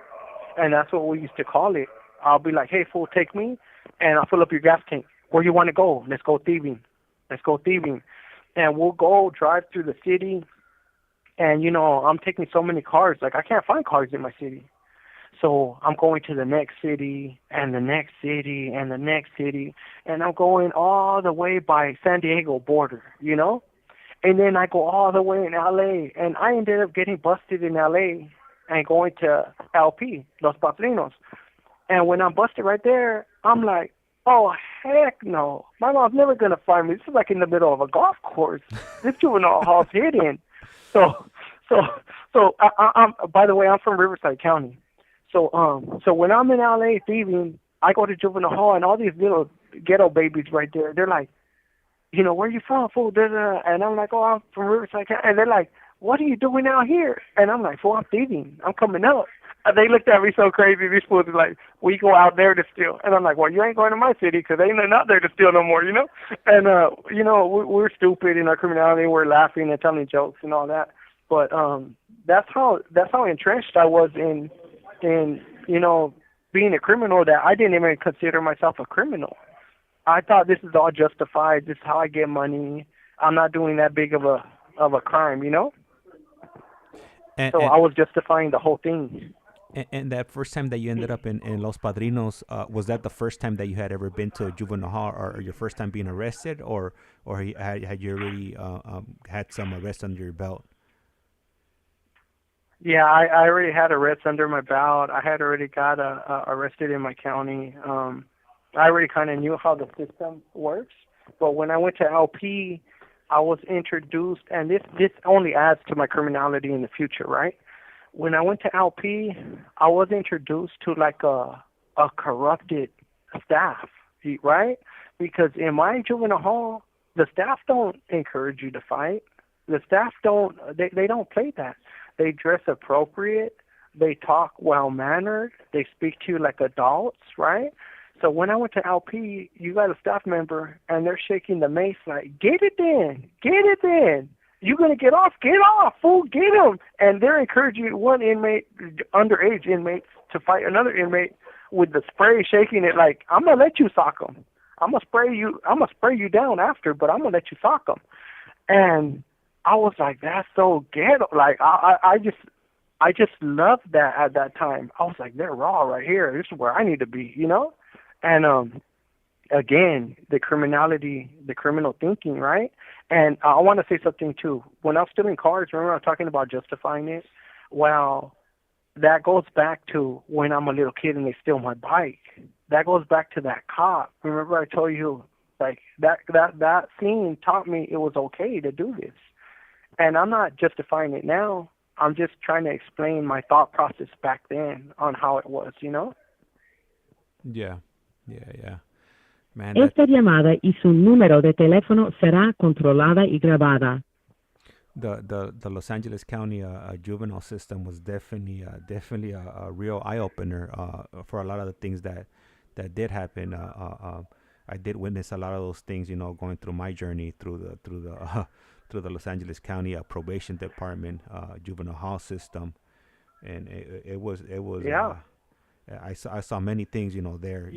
And that's what we used to call it. I'll be like, hey, fool, take me, and I'll fill up your gas tank. Where you want to go? Let's go thieving. Let's go thieving. And we'll go drive through the city, and, you know, I'm taking so many cars. Like, I can't find cars in my city. So I'm going to the next city and the next city and the next city, and I'm going all the way by San Diego border, you know? And then I go all the way in L.A., and I ended up getting busted in L.A. and going to LP, Los Patrinos. And when I'm busted right there, I'm like, oh, heck no. My mom's never going to find me. This is like in the middle of a golf course. This juvenile hall's hidden. So I'm by the way, I'm from Riverside County. So when I'm in LA thieving, I go to juvenile hall, and all these little ghetto babies right there, they're like, you know, where you from, fool? And I'm like, oh, I'm from Riverside County. And they're like, what are you doing out here? And I'm like, fool, I'm thieving. I'm coming up. And they looked at me so crazy. These fools are like, we go out there to steal. And I'm like, well, you ain't going to my city because ain't nothing out there to steal no more, you know? And, you know, we're stupid in our criminality. We're laughing and telling jokes and all that. But that's how entrenched I was in, you know, being a criminal that I didn't even consider myself a criminal. I thought this is all justified. This is how I get money. I'm not doing that big of a crime, you know? So I was justifying the whole thing. And that first time that you ended up in Los Padrinos, was that the first time that you had ever been to a juvenile hall, or your first time being arrested, or had you already had some arrests under your belt? Yeah, I already had arrests under my belt. I had already got arrested in my county. I already kind of knew how the system works. But when I went to LP, I was introduced, and this only adds to my criminality in the future, right? When I went to LP, I was introduced to like a corrupted staff, right? Because in my juvenile hall, the staff don't encourage you to fight. The staff they don't play that. They dress appropriate. They talk well-mannered. They speak to you like adults, right? So when I went to LP, you got a staff member, and they're shaking the mace like, get it in, get it in. You're going to get off, fool, get him. And they're encouraging one inmate, underage inmate, to fight another inmate with the spray, shaking it like, I'm going to let you sock him. I'm going to spray you down after, but I'm going to let you sock him. And I was like, that's so ghetto. Like, I just loved that at that time. I was like, they're raw right here. This is where I need to be, you know? And again, the criminal thinking, right? And I want to say something too. When I was stealing cars, remember I was talking about justifying it? Well, that goes back to when I'm a little kid and they steal my bike. That goes back to that cop. Remember I told you, like, that scene taught me it was okay to do this. And I'm not justifying it now. I'm just trying to explain my thought process back then on how it was, you know? Yeah. Man, Esta llamada y su número de teléfono será controlada y grabada. The Los Angeles County juvenile system was definitely a real eye opener for a lot of the things that did happen. I did witness a lot of those things, you know, going through my journey through the Los Angeles County probation department, juvenile hall system. and it was. Yeah. I saw many things, there,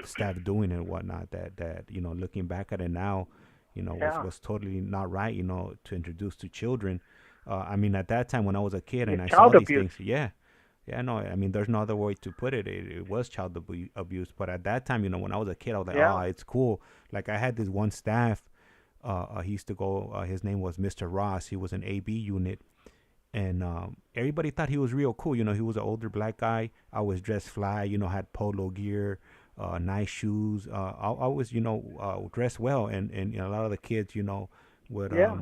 staff doing and whatnot that looking back at it now, was Yeah. was totally not right, to introduce to children. I mean, at that time when I was a kid and It's I saw child these abuse. things, yeah, yeah, no, I mean, there's no other way to put it. It was child abuse. But at that time, when I was a kid, I was like, oh, Yeah. it's cool. Like I had this one staff. He used to go. His name was Mr. Ross. He was an AB unit, and everybody thought he was real cool. He was an older black guy. I was dressed fly. Had polo gear, nice shoes. I was, dressed well, and a lot of the kids, would Yeah.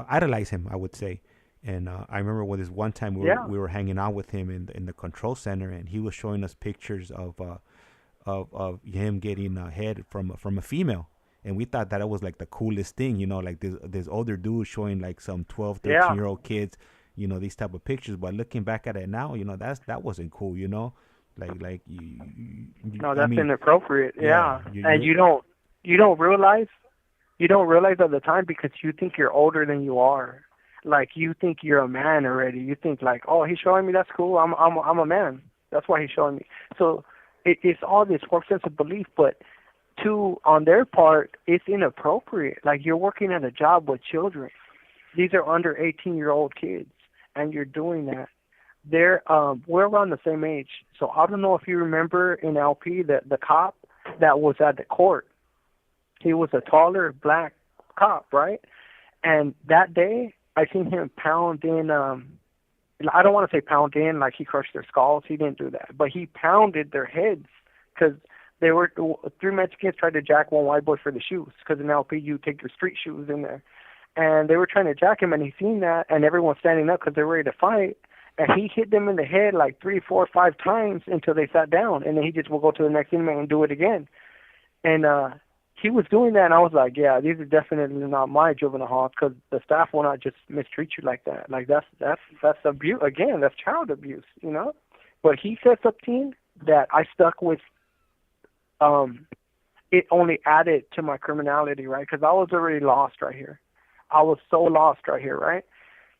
idolize him, I would say. And I remember when this one time we were, Yeah. we were hanging out with him in the control center, and he was showing us pictures of him getting head from a female, and we thought that it was like the coolest thing, like this older dude showing like some 12, 13 Yeah. year old kids, these type of pictures. But looking back at it now, that wasn't cool, like No, I that's mean, inappropriate. yeah, Yeah. And you don't realize at the time because you think you're older than you are. Like you think you're a man already. You think like, oh, he's showing me, that's cool. I'm a man. That's why he's showing me. So it's all this false sense of belief, but on their part, it's inappropriate. Like you're working at a job with children. These are under 18-year-old kids, and you're doing that. We're around the same age. So I don't know if you remember in LP that the cop that was at the court. He was a taller black cop, right? And that day, I seen him pound in. I don't want to say pound in like he crushed their skulls. He didn't do that, but he pounded their heads because they were three Mexicans tried to jack one white boy for the shoes because in LP you take your street shoes in there, and they were trying to jack him, and he seen that, and everyone's standing up because they're ready to fight, and he hit them in the head like 3, 4, 5 times until they sat down, and then he just will go to the next inmate and do it again, and he was doing that, and I was like, yeah, these are definitely not my juvenile halls because the staff will not just mistreat you like that. Like that's abuse. Again, that's child abuse, But he said something that I stuck with. It only added to my criminality, right? Because I was already lost right here. I was so lost right here, right?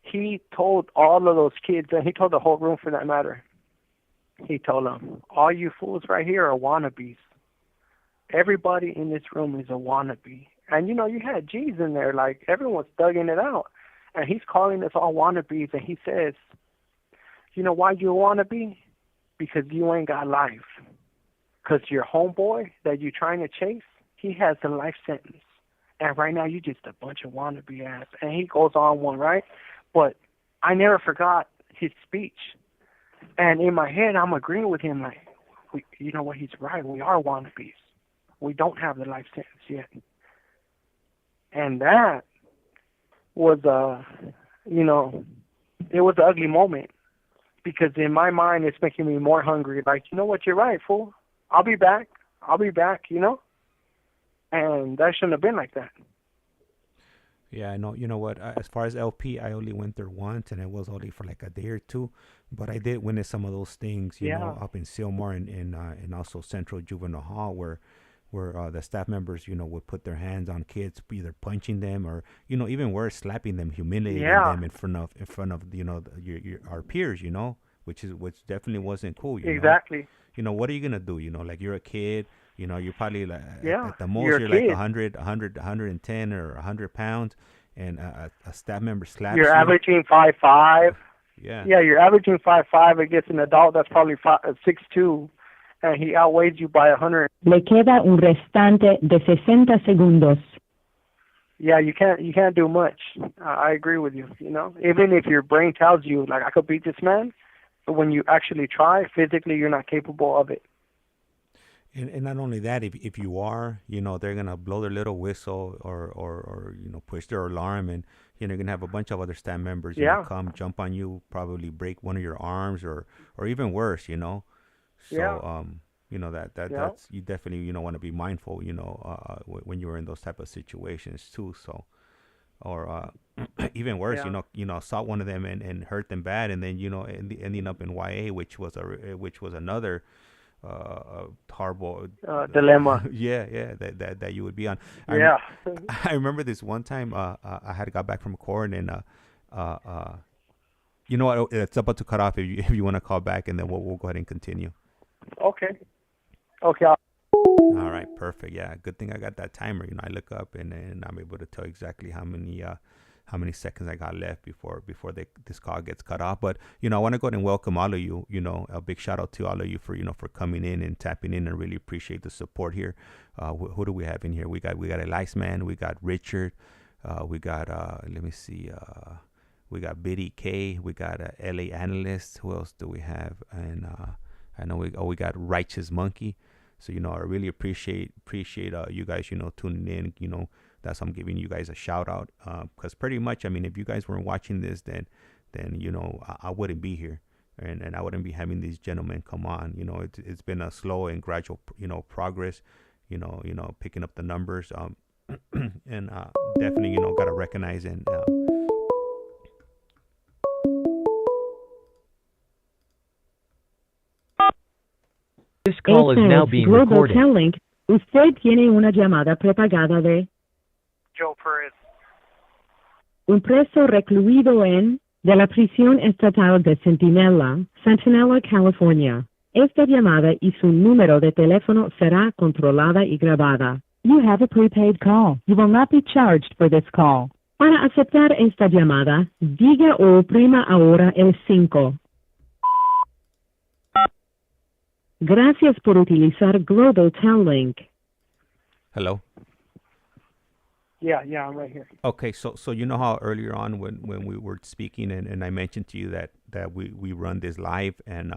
He told all of those kids, and he told the whole room for that matter. He told them, all you fools right here are wannabes. Everybody in this room is a wannabe. And, you had G's in there. Like, everyone's thugging it out. And he's calling us all wannabes. And he says, you know why you a wannabe? Because you ain't got life. Because your homeboy that you're trying to chase, he has a life sentence. And right now, you just a bunch of wannabe ass. And he goes on one, right? But I never forgot his speech. And in my head, I'm agreeing with him. Like, you know what? He's right. We are wannabes. We don't have the life sentence yet. And that was, it was an ugly moment. Because in my mind, it's making me more hungry. Like, you know what? You're right, fool. I'll be back. And that shouldn't have been like that. Yeah, I know. You know what? As far as LP, I only went there once, and it was only for like a day or two. But I did witness some of those things, up in Sylmar and also Central Juvenile Hall, where the staff members, would put their hands on kids, either punching them or, even worse, slapping them, humiliating them in front of our peers, which definitely wasn't cool. Exactly. What are you gonna do? Like you're a kid. You're probably like at the most you're like 100, 110 or 100 pounds, and a staff member slaps you. You're averaging 5'5". Yeah. Yeah, you're averaging 5'5". Against an adult that's probably 6'2". And he outweighs you by 100. Le queda un restante de 60 segundos. Yeah, you can't do much. I agree with you. Even if your brain tells you like I could beat this man, but when you actually try, physically you're not capable of it. And not only that, if you are, they're gonna blow their little whistle or push their alarm, and you're gonna have a bunch of other staff members come jump on you, probably break one of your arms or even worse, So that's you definitely want to be mindful when you're in those type of situations too. So or even worse, assault one of them and hurt them bad, and then ending up in YA, which was another horrible dilemma. Yeah, that you would be on. I remember this one time I had got back from court, and You know what? It's about to cut off. If you want to call back, and then we'll go ahead and continue. Okay. Okay. All right, perfect. Yeah, good thing I got that timer. You know, I look up and I'm able to tell exactly how many seconds I got left before this call gets cut off. But you know, I want to go ahead and welcome all of you. You know, a big shout out to all of you for for coming in and tapping in, and really appreciate the support here. Who do we have in here? We got ICEMAN, we got Richard, we got let me see, we got Biddy K, we got LA Analyst. Who else do we have? And I know we got Righteous Monkey. So, you know, I really appreciate you guys, you know, tuning in. You know, that's why I'm giving you guys a shout out. Because pretty much, I mean, if you guys weren't watching this, then you know, I wouldn't be here, and I wouldn't be having these gentlemen come on. You know, it's been a slow and gradual, you know, progress. You know, picking up the numbers. And definitely, you know, gotta recognize and. This call is now being recorded. Link. Usted tiene una llamada prepagada de Joe Perez. un preso recluido de la prisión estatal de Centinela, California. Esta llamada y su número de teléfono será controlada y grabada. You have a prepaid call. You will not be charged for this call. Para aceptar esta llamada, diga o oprima ahora el 5. Gracias por utilizar Global Tel Link. Hello. Yeah, I'm right here. Okay, so you know how earlier on when we were speaking and I mentioned to you that we run this live and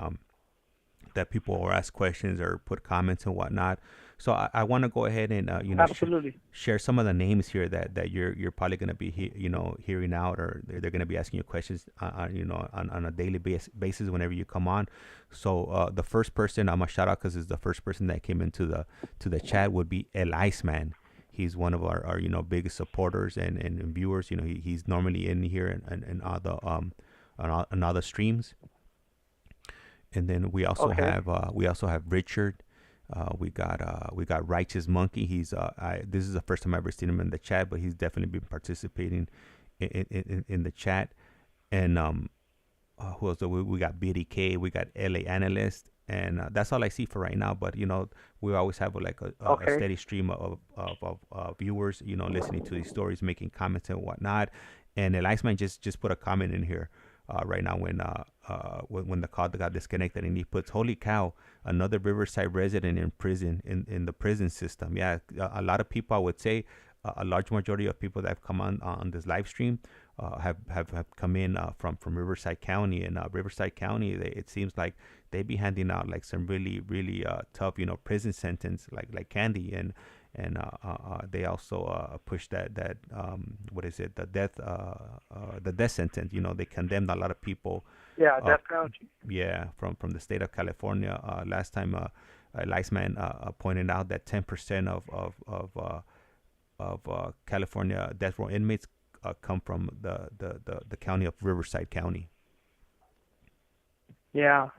that people will ask questions or put comments and whatnot. So I want to go ahead and you know absolutely share some of the names here that you're probably going to be hearing out, or they're going to be asking you questions on a daily basis whenever you come on. So the first person I'm gonna shout out because it's the first person that came into the chat would be El ICEMAN. He's one of our you know biggest supporters and viewers. You know he's normally in here and other on other streams. And then we also have Richard. We got Righteous Monkey. He's this is the first time I've ever seen him in the chat, but he's definitely been participating in the chat. And who else? We got Biddy K. We got LA Analyst, and that's all I see for right now. But you know, we always have a steady stream of viewers, you know, listening to these stories, making comments and whatnot. And El ICEMAN just put a comment in here right now when the call got disconnected, and he puts, "Holy cow, another Riverside resident in prison in the prison system." Yeah, a lot of people, I would say, a large majority of people that have come on this live stream have come in from Riverside County, and Riverside County, it seems like they be handing out like some really tough, you know, prison sentence like candy, and they also push that what is it, the death sentence. You know, they condemned a lot of people. Yeah, death penalty. Yeah, from the state of California. Last time, ICEMAN pointed out that 10% of California death row inmates come from the county of Riverside County. Yeah.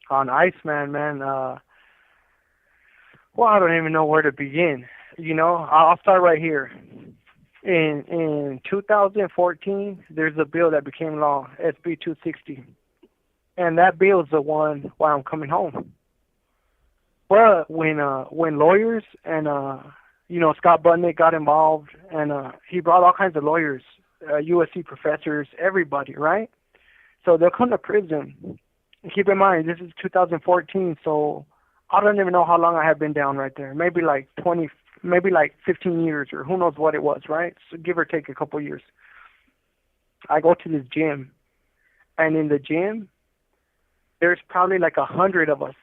On ICEMAN, man. Well, I don't even know where to begin. You know, I'll start right here. In 2014, there's a bill that became law, SB 260, and that bill is the one why I'm coming home. But when lawyers and you know, Scott Budnick got involved, and he brought all kinds of lawyers, USC professors, everybody, right? So they'll come to prison. And keep in mind, this is 2014, so I don't even know how long I have been down right there. Maybe like 15 years, or who knows what it was, right? So give or take a couple years. I go to this gym, and in the gym, there's probably like 100 of us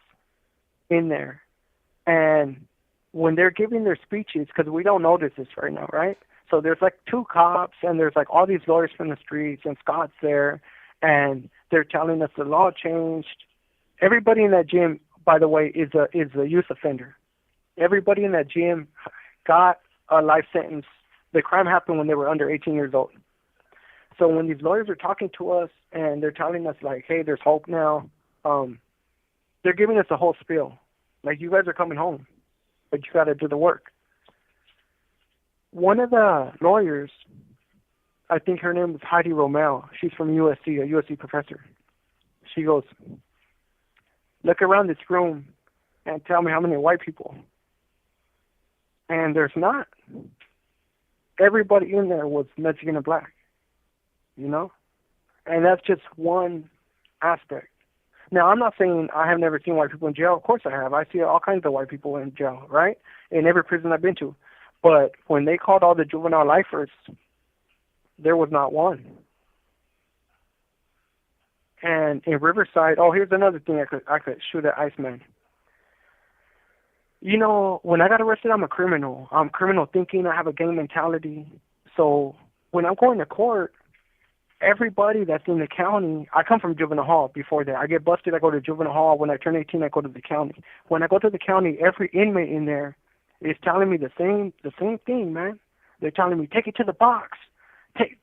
in there. And when they're giving their speeches, because we don't notice this right now, right? So there's like 2 cops, and there's like all these lawyers from the streets, and Scott's there, and they're telling us the law changed. Everybody in that gym, by the way, is a youth offender. Everybody in that gym got a life sentence. The crime happened when they were under 18 years old. So when these lawyers are talking to us and they're telling us, like, hey, there's hope now, they're giving us a whole spiel. Like, you guys are coming home, but you got to do the work. One of the lawyers I think her name is Heidi Romero. She's from USC, a USC professor. She goes, look around this room and tell me how many white people. And there's not. Everybody in there was Mexican and black, you know? And that's just one aspect. Now, I'm not saying I have never seen white people in jail. Of course I have. I see all kinds of white people in jail, right? In every prison I've been to. But when they called all the juvenile lifers, there was not one. And in Riverside, oh, here's another thing I could shoot at ICEMAN. You know, when I got arrested, I'm a criminal. I'm criminal thinking. I have a gang mentality. So when I'm going to court, everybody that's in the county, I come from juvenile hall before that. I get busted, I go to juvenile hall. When I turn 18, I go to the county. When I go to the county, every inmate in there is telling me the same thing, man. They're telling me, take it to the box.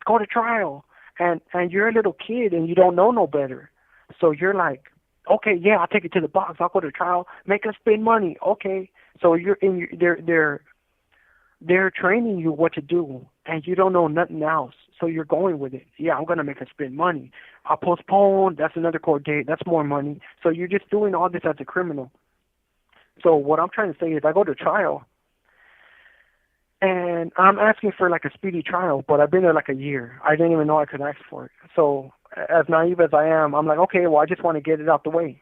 Go to trial. And you're a little kid and you don't know no better. So you're like, okay, yeah, I'll take it to the box. I'll go to trial. Make us spend money. Okay. So they're training you what to do, and you don't know nothing else. So you're going with it. Yeah, I'm gonna make us spend money. I'll postpone. That's another court date. That's more money. So you're just doing all this as a criminal. So what I'm trying to say is, I go to trial, and I'm asking for like a speedy trial, but I've been there like a year. I didn't even know I could ask for it. So as naive as I am, I'm like, okay, well, I just want to get it out the way.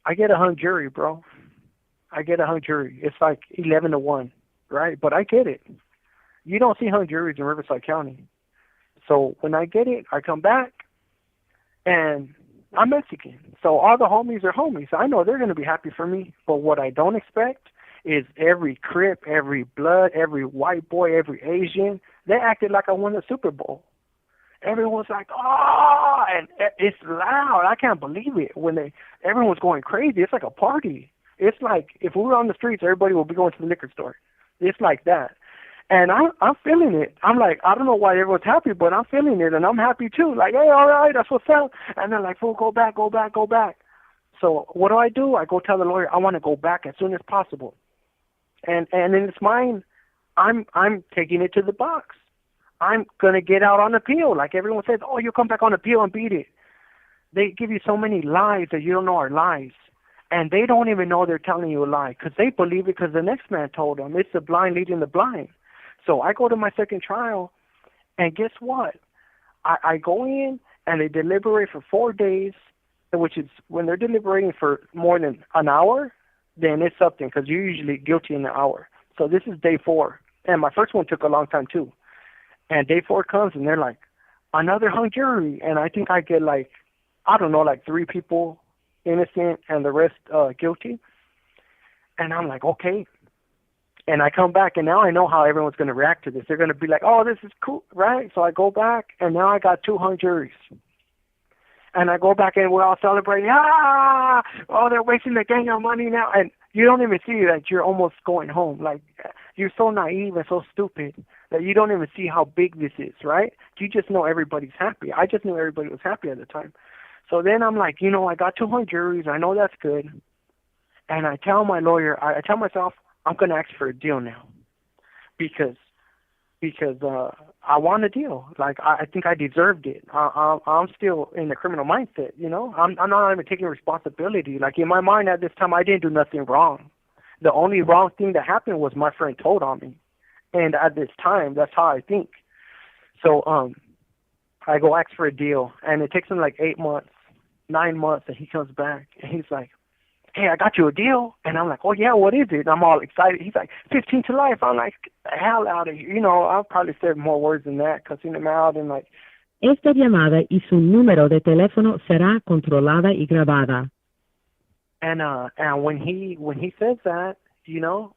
I get a hung jury, bro. I get a hung jury. It's like 11-1, right? But I get it. You don't see hung juries in Riverside County. So when I get it, I come back, and I'm Mexican. So all the homies are homies. I know they're going to be happy for me. But what I don't expect is every Crip, every Blood, every white boy, every Asian, they acted like I won the Super Bowl. Everyone's like, oh, and it's loud. I can't believe it. Everyone's going crazy. It's like a party. It's like if we were on the streets, everybody would be going to the liquor store. It's like that. And I'm feeling it. I'm like, I don't know why everyone's happy, but I'm feeling it, and I'm happy too. Like, hey, all right, that's what's up. And they're like, fool, go back. So what do? I go tell the lawyer I want to go back as soon as possible. And in its mind, I'm taking it to the box. I'm going to get out on appeal. Like everyone says, oh, you'll come back on appeal and beat it. They give you so many lies that you don't know are lies. And they don't even know they're telling you a lie because they believe it because the next man told them. It's the blind leading the blind. So I go to my second trial, and guess what? I go in, and they deliberate for 4 days, which is when they're deliberating for more than an hour, then it's something because you're usually guilty in an hour. So this is day 4. And my first one took a long time too. And day 4 comes, and they're like, another hung jury. And I think I get like 3 people innocent and the rest guilty. And I'm like, okay. And I come back, and now I know how everyone's going to react to this. They're going to be like, oh, this is cool, right? So I go back, and now I got 2 hung juries. And I go back, and we're all celebrating. Oh, they're wasting the gang of money now. And you don't even see that you're almost going home. Like, you're so naive and so stupid that you don't even see how big this is, right? You just know everybody's happy. I just knew everybody was happy at the time. So then I'm like, I got 2 hung juries. I know that's good. And I tell my lawyer, I tell myself, I'm going to ask for a deal now because I want a deal. Like, I think I deserved it. I'm still in the criminal mindset, I'm not even taking responsibility. Like, in my mind at this time, I didn't do nothing wrong. The only wrong thing that happened was my friend told on me. And at this time, that's how I think. So I go ask for a deal, and it takes him like 8 months, 9 months, and he comes back, and he's like, hey, I got you a deal. And I'm like, oh, yeah, what is it? And I'm all excited. He's like, 15 to life. I'm like, get the hell out of here. I'll probably say more words than that, cussing him out and like. Esta llamada y su número de teléfono será controlada y grabada. And when he says that,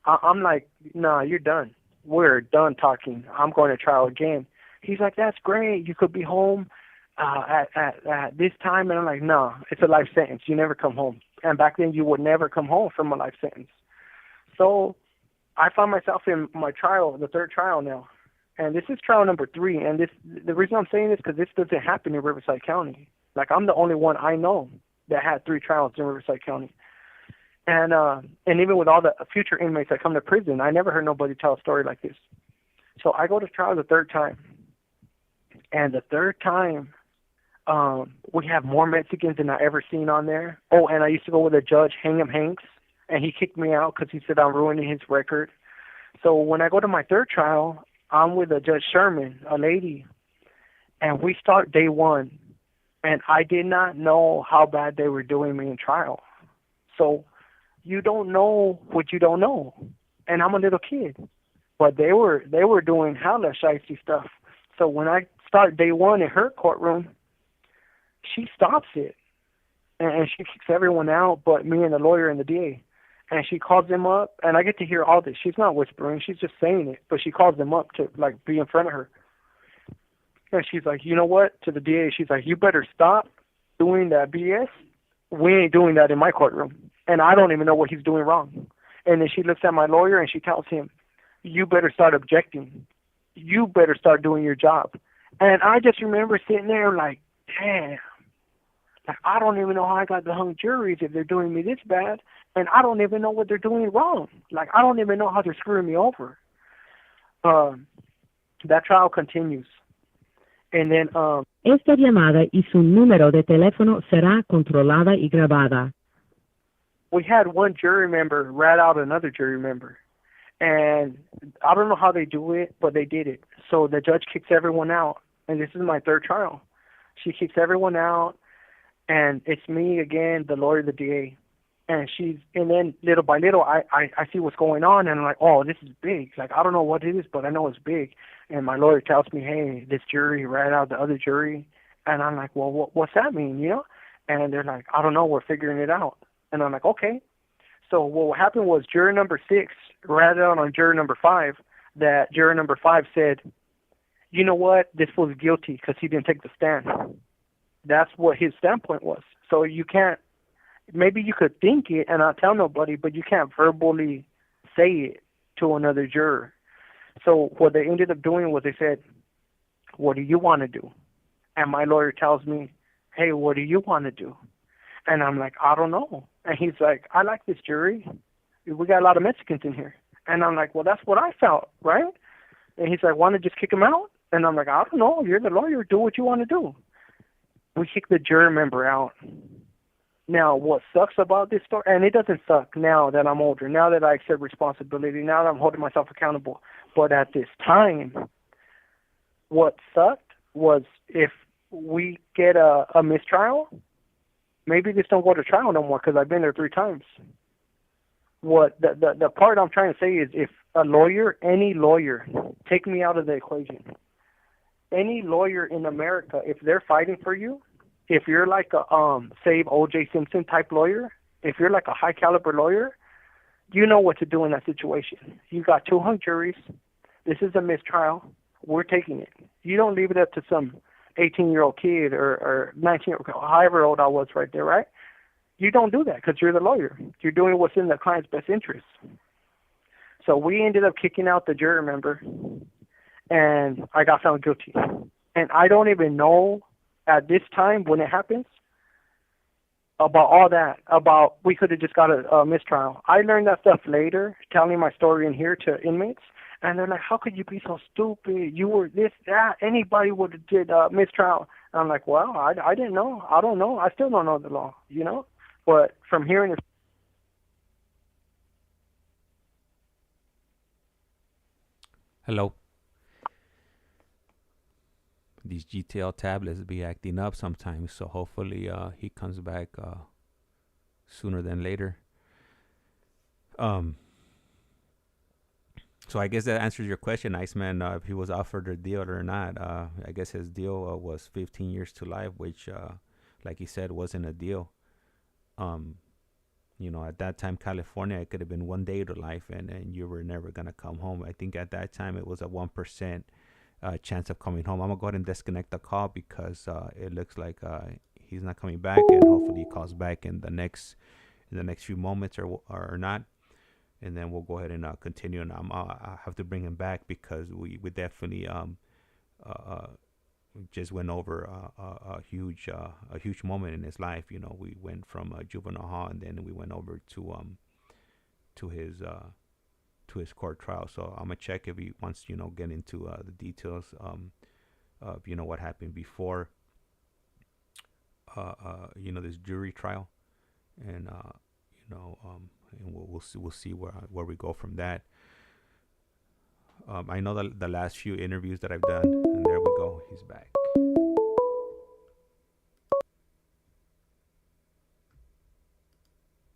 I'm like, nah, you're done. We're done talking. I'm going to trial again. He's like, that's great. You could be home at this time. And I'm like, no, it's a life sentence. You never come home. And back then, you would never come home from a life sentence. So I found myself in my trial, the 3rd trial now. And this is trial number 3. And the reason I'm saying this is because this doesn't happen in Riverside County. Like, I'm the only one I know that had 3 trials in Riverside County. And even with all the future inmates that come to prison, I never heard nobody tell a story like this. So I go to trial the 3rd time. And the third time, we have more Mexicans than I ever seen on there. Oh, and I used to go with a judge, Hingham Hanks, and he kicked me out because he said I'm ruining his record. So when I go to my third trial, I'm with a Judge Sherman, a lady, and we start day one, and I did not know how bad they were doing me in trial. So you don't know what you don't know, and I'm a little kid, but they were doing hella shicey stuff. So when I start day one in her courtroom, she stops it, and she kicks everyone out but me and the lawyer and the DA. And she calls them up, and I get to hear all this. She's not whispering, she's just saying it, but she calls them up to, like, be in front of her. And she's like, you know what, to the DA, she's like, you better stop doing that BS. We ain't doing that in my courtroom, and I don't even know what he's doing wrong. And then she looks at my lawyer, and she tells him, you better start objecting. You better start doing your job. And I just remember sitting there like, damn. Like, I don't even know how I got the hung juries if they're doing me this bad, and I don't even know what they're doing wrong. Like, I don't even know how they're screwing me over. That trial continues. And then, Esta llamada y su número de teléfono será controlada y grabada. We had one jury member rat out another jury member. And I don't know how they do it, but they did it. So the judge kicks everyone out. And this is my third trial. She kicks everyone out. And it's me again, the lawyer, the DA. And then little by little, I see what's going on, and I'm like, oh, this is big. Like, I don't know what it is, but I know it's big. And my lawyer tells me, hey, this jury ran out the other jury. And I'm like, well, what's that mean, you know? And they're like, I don't know, we're figuring it out. And I'm like, okay. So what happened was juror number 6 ran out on juror number 5, that juror number 5 said, you know what, this was guilty because he didn't take the stand. That's what his standpoint was. So you can't, maybe you could think it and not tell nobody, but you can't verbally say it to another juror. So what they ended up doing was they said, what do you want to do? And my lawyer tells me, hey, what do you want to do? And I'm like, I don't know. And he's like, I like this jury. We got a lot of Mexicans in here. And I'm like, well, that's what I felt, right? And he's like, want to just kick him out? And I'm like, I don't know. You're the lawyer. Do what you want to do. We kick the juror member out. Now, what sucks about this story, and it doesn't suck now that I'm older, now that I accept responsibility, now that I'm holding myself accountable, but at this time, what sucked was if we get a mistrial, maybe this don't go to trial no more because I've been there 3 times. What the part I'm trying to say is if a lawyer, any lawyer, take me out of the equation. Any lawyer in America, if they're fighting for you, if you're like a save O.J. Simpson type lawyer, if you're like a high caliber lawyer, you know what to do in that situation. You got 2 hung juries. This is a mistrial. We're taking it. You don't leave it up to some 18-year-old kid or 19-year-old, however old I was right there, right? You don't do that because you're the lawyer. You're doing what's in the client's best interest. So we ended up kicking out the juror member, and I got found guilty. And I don't even know at this time when it happens about all that, about we could have just got a mistrial. I learned that stuff later, telling my story in here to inmates, and they're like, how could you be so stupid? You were this, that, anybody would have did a mistrial. And I'm like, well, I didn't know. I don't know. I still don't know the law, you know? But from hearing it. Hello. These GTL tablets be acting up sometimes, so hopefully he comes back sooner than later. So I guess that answers your question, Iceman, if he was offered a deal or not. I guess his deal was 15 years to life, which, like he said, wasn't a deal. You know, at that time, California, it could have been 1 day to life, and you were never going to come home. I think at that time it was a 1% chance of coming home. I'm going to go ahead and disconnect the call because it looks like he's not coming back, and hopefully he calls back in the next few moments or not. And then we'll go ahead and continue. And I have to bring him back because we definitely just went over a huge moment in his life. You know, we went from juvenile hall, and then we went over to his court trial. So I'm gonna check if he wants, you know, get into the details of what happened before this jury trial, and and we'll see where we go from that. I know the last few interviews that I've done, and there we go, he's back.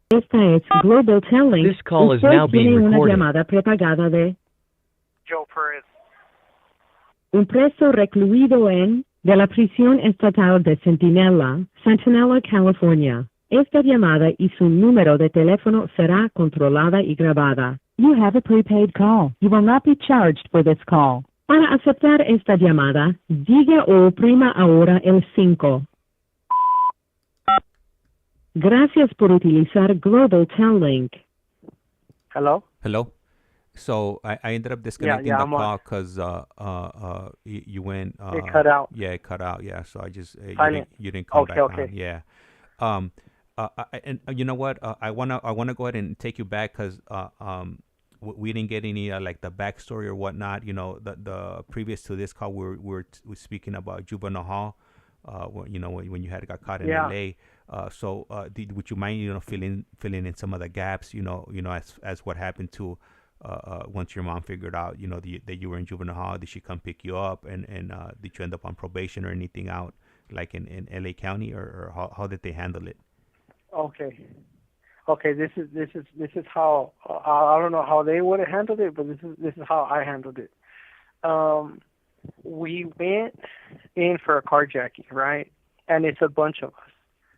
Esta es Global Telling. This call is Usted now being tiene una recorded. llamada prepagada de Joe Perez. un preso recluido de la prisión estatal de Sentinela, California. Esta llamada y su número de teléfono será controlada y grabada. You have a prepaid call. You will not be charged for this call. Para aceptar esta llamada, diga o oprima ahora el 5. Gracias por utilizar Global Tel Link. Hello? Hello. So I ended up disconnecting the I'm on. call because you went. It cut out. Yeah, it cut out. Yeah, so I just you didn't come back Okay. on. Yeah. And you know what? I wanna go ahead and take you back because we didn't get any like the backstory or whatnot. The previous to this call we were speaking about juvenile hall. When you got caught in LA. So would you mind filling in some of the gaps? As what happened to once your mom figured out that you were in juvenile hall. Did she come pick you up and did you end up on probation or anything out like in LA County or how did they handle it? Okay. This is how I don't know how they would have handled it, but this is how I handled it. We went in for a carjacking, right? And it's a bunch of us.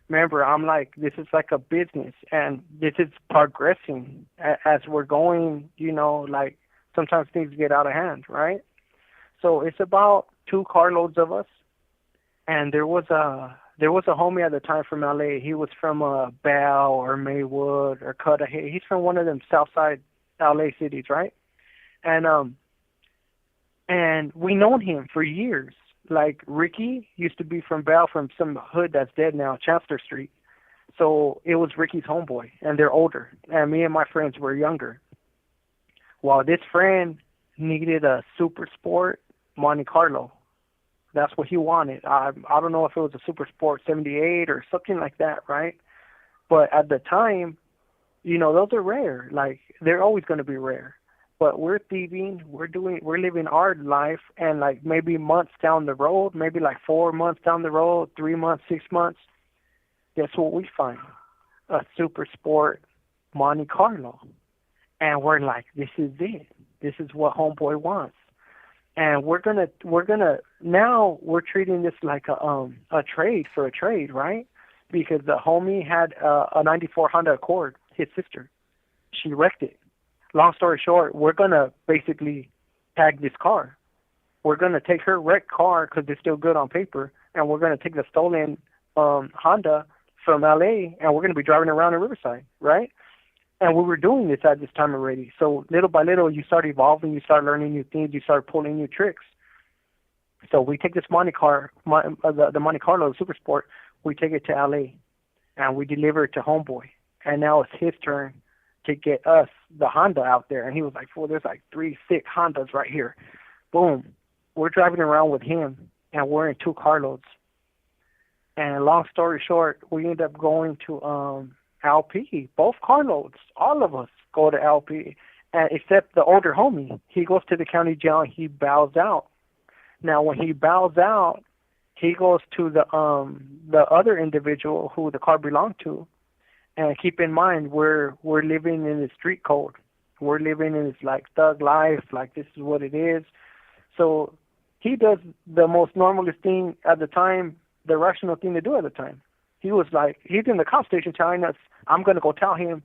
Remember, I'm like, this is like a business, and this is progressing as we're going. Like sometimes things get out of hand, right? So it's about 2 carloads of us, and there was a homie at the time from LA. He was from Bell or Maywood or Cudahy. He's from one of them Southside LA cities, right? And we known him for years. Like Ricky used to be from Bell, from some hood that's dead now, Chancellor Street. So it was Ricky's homeboy, and they're older. And me and my friends were younger. Well, this friend needed a super sport Monte Carlo. That's what he wanted. I don't know if it was a super sport 78 or something like that, right? But at the time, those are rare. Like they're always going to be rare. But we're thieving, we're living our life, and like maybe months down the road, maybe like 4 months down the road, 3 months, 6 months, guess what we find? A super sport Monte Carlo. And we're like, this is it. This is what homeboy wants. And we're gonna now we're treating this like a trade for a trade, right? Because the homie had a 94 Honda Accord, his sister. She wrecked it. Long story short, we're going to basically tag this car. We're going to take her wrecked car because it's still good on paper, and we're going to take the stolen Honda from L.A., and we're going to be driving around in Riverside, right? And we were doing this at this time already. So little by little, you start evolving, you start learning new things, you start pulling new tricks. So we take this the Monte Carlo Super Sport, we take it to L.A., and we deliver it to homeboy. And now it's his turn to get us the Honda out there. And he was like, there's like 3 sick Hondas right here. Boom. We're driving around with him, and we're in 2 carloads. And long story short, we end up going to LP, both carloads. All of us go to LP, except the older homie. He goes to the county jail, and he bows out. Now, when he bows out, he goes to the other individual who the car belonged to. And keep in mind, we're living in the street code. We're living in this like thug life, like this is what it is. So he does the most normalest thing at the time, the rational thing to do at the time. He was like, he's in the cop station telling us, I'm going to go tell him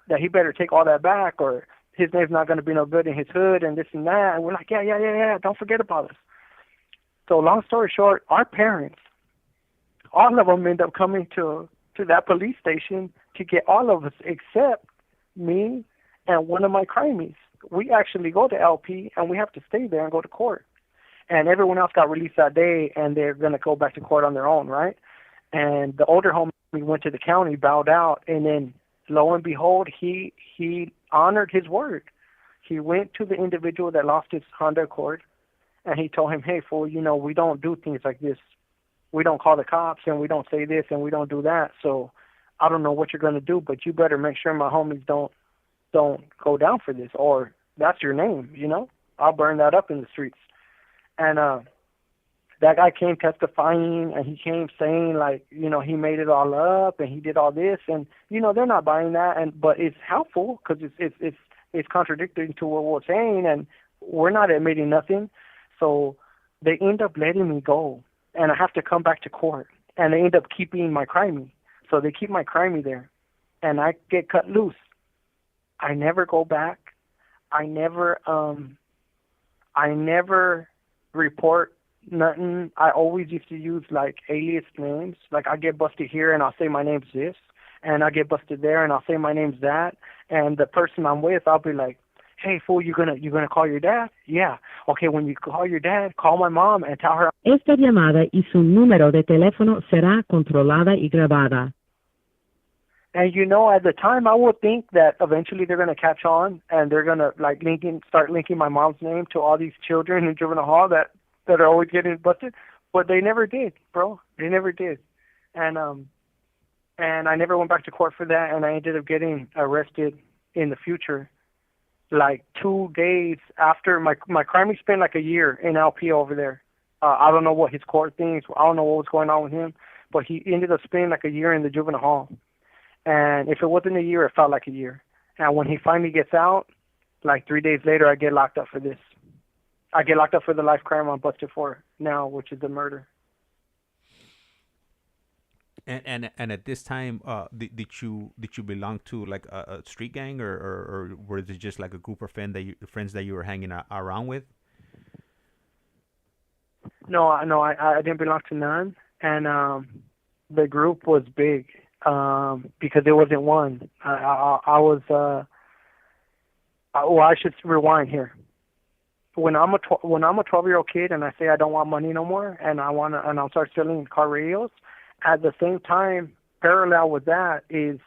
that he better take all that back, or his name's not going to be no good in his hood and this and that. And we're like, yeah, don't forget about us. So long story short, our parents, all of them end up coming to that police station to get all of us except me and one of my crimies. We actually go to LP, and we have to stay there and go to court. And everyone else got released that day, and they're going to go back to court on their own, right? And the older homie went to the county, bowed out, and then lo and behold, he honored his word. He went to the individual that lost his Honda Accord, And he told him, hey, fool, we don't do things like this. We don't call the cops, and we don't say this, and we don't do that. So I don't know what you're going to do, but you better make sure my homies don't go down for this, or that's your name, I'll burn that up in the streets. And that guy came testifying, and he came saying, like, he made it all up, and he did all this, and, they're not buying that, but it's helpful because it's contradicting to what we're saying, and we're not admitting nothing. So they end up letting me go, and I have to come back to court, and they end up keeping my crimey. So they keep my crimey there, and I get cut loose. I never go back. I never report nothing. I always used to use like alias names. Like I get busted here and I'll say my name's this, and I get busted there and I'll say my name's that. And the person I'm with, I'll be like, hey fool, you gonna call your dad? Yeah. Okay, when you call your dad, call my mom and tell her. Esta llamada y su número de teléfono será controlada y grabada. And at the time, I would think that eventually they're gonna catch on and they're gonna like start linking my mom's name to all these children in juvenile hall that are always getting busted. But they never did, bro. They never did. And I never went back to court for that, and I ended up getting arrested in the future. Like 2 days after my crime, spent like a year in LP over there. I don't know what his court things. I don't know what was going on with him, but he ended up spending like a year in the juvenile hall. And if it wasn't a year, it felt like a year. And when he finally gets out, like 3 days later, I get locked up for this. I get locked up for the life crime I'm busted for now, which is the murder. And at this time, did you belong to like a street gang, or was it just like a group of friends that you were hanging around with? No, I didn't belong to none, and the group was big because there wasn't one. I was. Well, I should rewind here. When I'm a 12-year-old kid and I say I don't want money no more, and I'll start selling car radios. At the same time, parallel with that is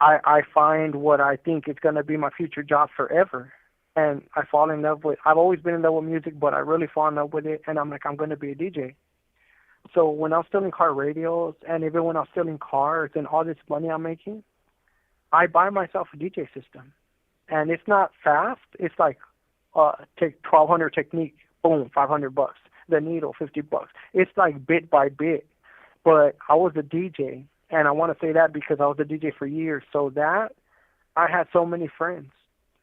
I find what I think is going to be my future job forever. And I fall in love with, I've always been in love with music, but I really fall in love with it. And I'm like, I'm going to be a DJ. So when I was selling car radios, and even when I was selling cars and all this money I'm making, I buy myself a DJ system. And it's not fast. It's like, take 1200 Technique, boom, $500. The Needle, $50. It's like bit by bit. But I was a DJ, and I want to say that because I was a DJ for years. So that, I had so many friends.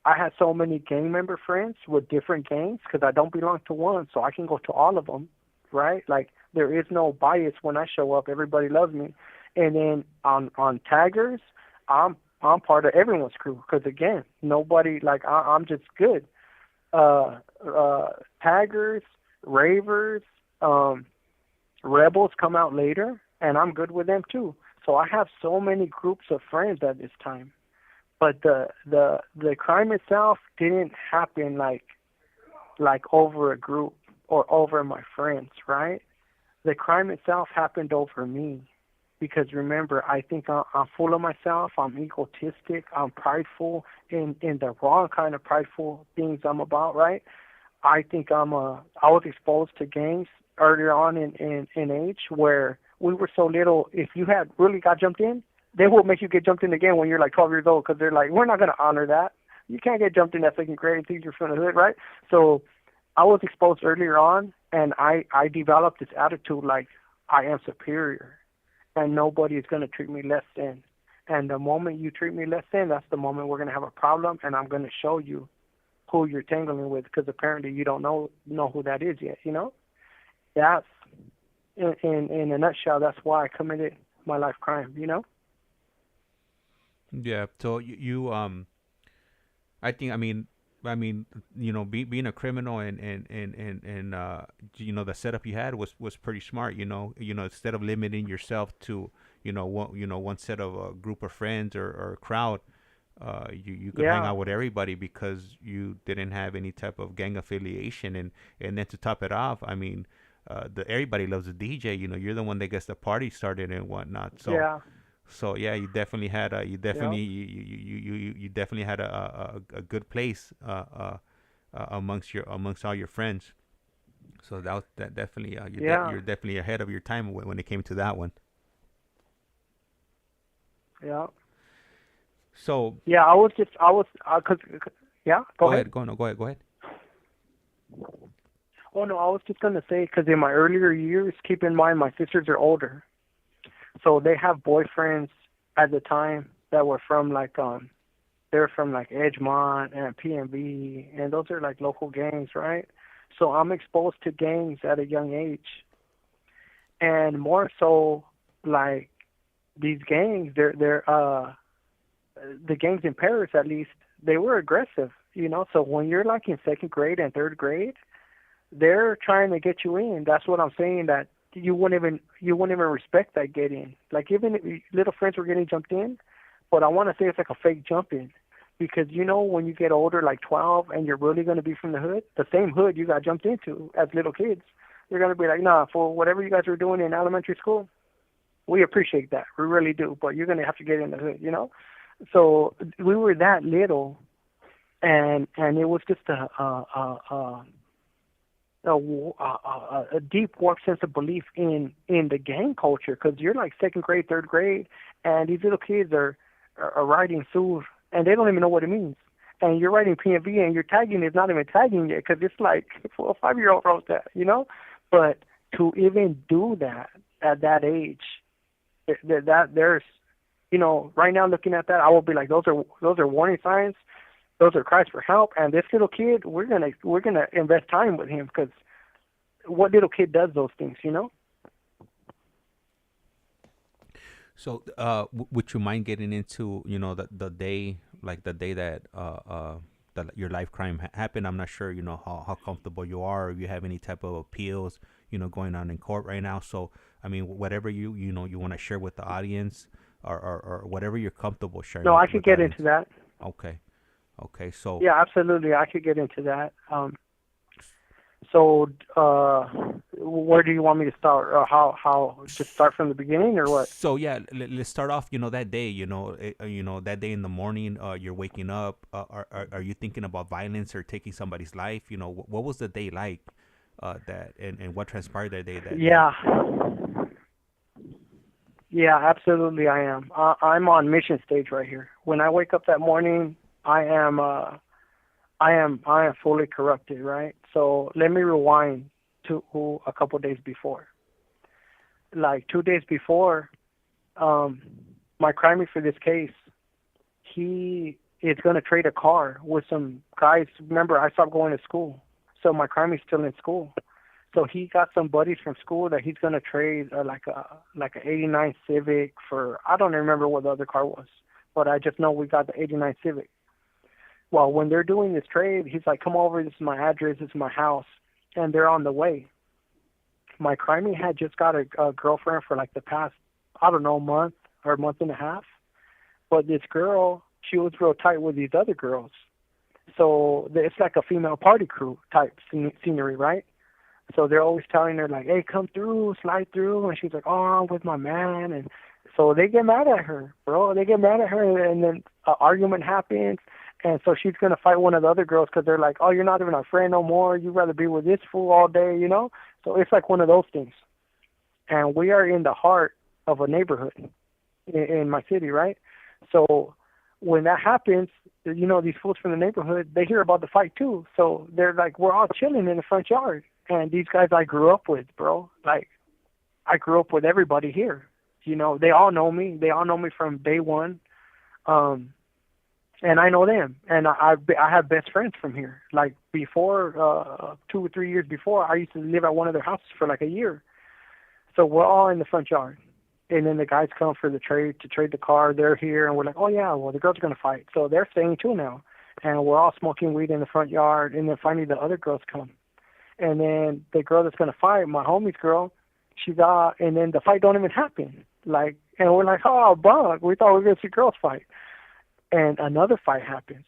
I had so many gang member friends with different gangs because I don't belong to one, so I can go to all of them, right? Like, there is no bias when I show up. Everybody loves me. And then on taggers, I'm part of everyone's crew because, again, nobody, like, I'm just good. Taggers, ravers, rebels come out later, and I'm good with them too. So I have so many groups of friends at this time. But the crime itself didn't happen like over a group or over my friends, right? The crime itself happened over me. Because remember, I think I'm full of myself, I'm egotistic, I'm prideful in the wrong kind of prideful things I'm about, right? I think I was exposed to gangs earlier on in age where we were so little. If you had really got jumped in, they will make you get jumped in again when you're like 12 years old because they're like, we're not going to honor that. You can't get jumped in at second grade and think you're from the hood, right? So I was exposed earlier on, and I developed this attitude like I am superior and nobody is going to treat me less than. And the moment you treat me less than, that's the moment we're going to have a problem, and I'm going to show you who you're tangling with because apparently you don't know who that is yet, That's, in a nutshell, that's why I committed my life crime, Yeah. So you I think being a criminal and the setup you had was pretty smart. Instead of limiting yourself to one set of a group of friends or a crowd, you could hang out with everybody because you didn't have any type of gang affiliation. And then to top it off, everybody loves a DJ. You're the one that gets the party started and whatnot. So yeah. So yeah, you definitely had a good place amongst all your friends. So that definitely you're definitely ahead of your time when it came to that one. Yeah. So yeah, I was yeah. Go ahead. Go ahead. Oh no, I was just gonna say because in my earlier years, keep in mind my sisters are older, so they have boyfriends at the time that were from like they're from like Edgemont and PMV, and those are like local gangs, right? So I'm exposed to gangs at a young age, and more so like these gangs, they're the gangs in Paris at least, they were aggressive, you know. So when you're like in second grade and third grade, they're trying to get you in. That's what I'm saying, that you wouldn't even respect that get in. Like even if little friends were getting jumped in, but I want to say it's like a fake jump in, because you know when you get older, like 12, and you're really going to be from the hood, the same hood you got jumped into as little kids, you're going to be like, nah, for whatever you guys were doing in elementary school, we appreciate that, we really do, but you're going to have to get in the hood, you know. So we were that little, and it was just a deep warped sense of belief in the gang culture, because you're like second grade, third grade, and these little kids are writing sur, and they don't even know what it means. And you're writing PMV, and your tagging is not even tagging yet, because it's like a 5-year-old wrote that, you know. But to even do that at that age, that there's, you know, right now looking at that, I will be like, those are warning signs. Those are cries for help. And this little kid, we're gonna invest time with him, because what little kid does those things, you know? So, would you mind getting into, you know, the day, like the day that that your life crime happened? I'm not sure, you know, how comfortable you are, or if you have any type of appeals, you know, going on in court right now. So, I mean, whatever you want to share with the audience, or whatever you're comfortable sharing. No, I could get into that. Okay. So yeah, absolutely, I could get into that. So, where do you want me to start? How just start from the beginning, or what? So yeah, let's start off. You know, that day. You know, that day in the morning. You're waking up. Are you thinking about violence or taking somebody's life? You know, what was the day like? That and what transpired that day? Yeah, absolutely, I am. I'm on mission stage right here. When I wake up that morning, I am fully corrupted, right? So let me rewind to a couple days before. Like 2 days before, my crimey for this case, he is going to trade a car with some guys. Remember, I stopped going to school, so my crimey's still in school. So he got some buddies from school that he's going to trade like an 89 Civic for, I don't remember what the other car was, but I just know we got the 89 Civic. Well, when they're doing this trade, he's like, come over, this is my address, this is my house, and they're on the way. My crimey had just got a girlfriend for like the past, I don't know, month or a month and a half, but this girl, she was real tight with these other girls. So it's like a female party crew type scenery, right? So they're always telling her, like, hey, come through, slide through. And she's like, oh, I'm with my man. And so they get mad at her, bro. They get mad at her, and then an argument happens. And so she's going to fight one of the other girls because they're like, oh, you're not even our friend no more. You'd rather be with this fool all day, you know? So it's like one of those things. And we are in the heart of a neighborhood in my city, right? So when that happens, you know, these fools from the neighborhood, they hear about the fight too. So they're like, we're all chilling in the front yard. And these guys I grew up with, bro. Like, I grew up with everybody here. You know, they all know me. They all know me from day one. And I know them. And I have best friends from here. Like, before, 2 or 3 years before, I used to live at one of their houses for like a year. So we're all in the front yard. And then the guys come for the trade, to trade the car. They're here. And we're like, oh, yeah, well, the girls are going to fight. So they're staying too now. And we're all smoking weed in the front yard. And then finally the other girls come. And then the girl that's going to fight, my homie's girl, she's out, and then the fight don't even happen. Like, and we're like, oh, bug, we thought we were going to see girls fight. And another fight happens.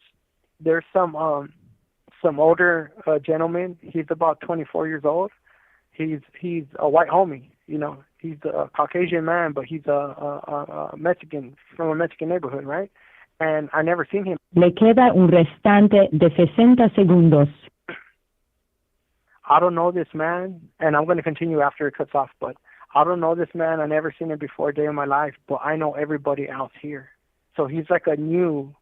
There's some older gentleman. He's about 24 years old. He's a white homie, you know. He's a Caucasian man, but he's a Mexican, from a Mexican neighborhood, right? And I never seen him. Le queda un restante de 60 segundos. I don't know this man, and I'm going to continue after it cuts off, but I don't know this man. I never seen him before a day in my life, but I know everybody else here. So he's like a new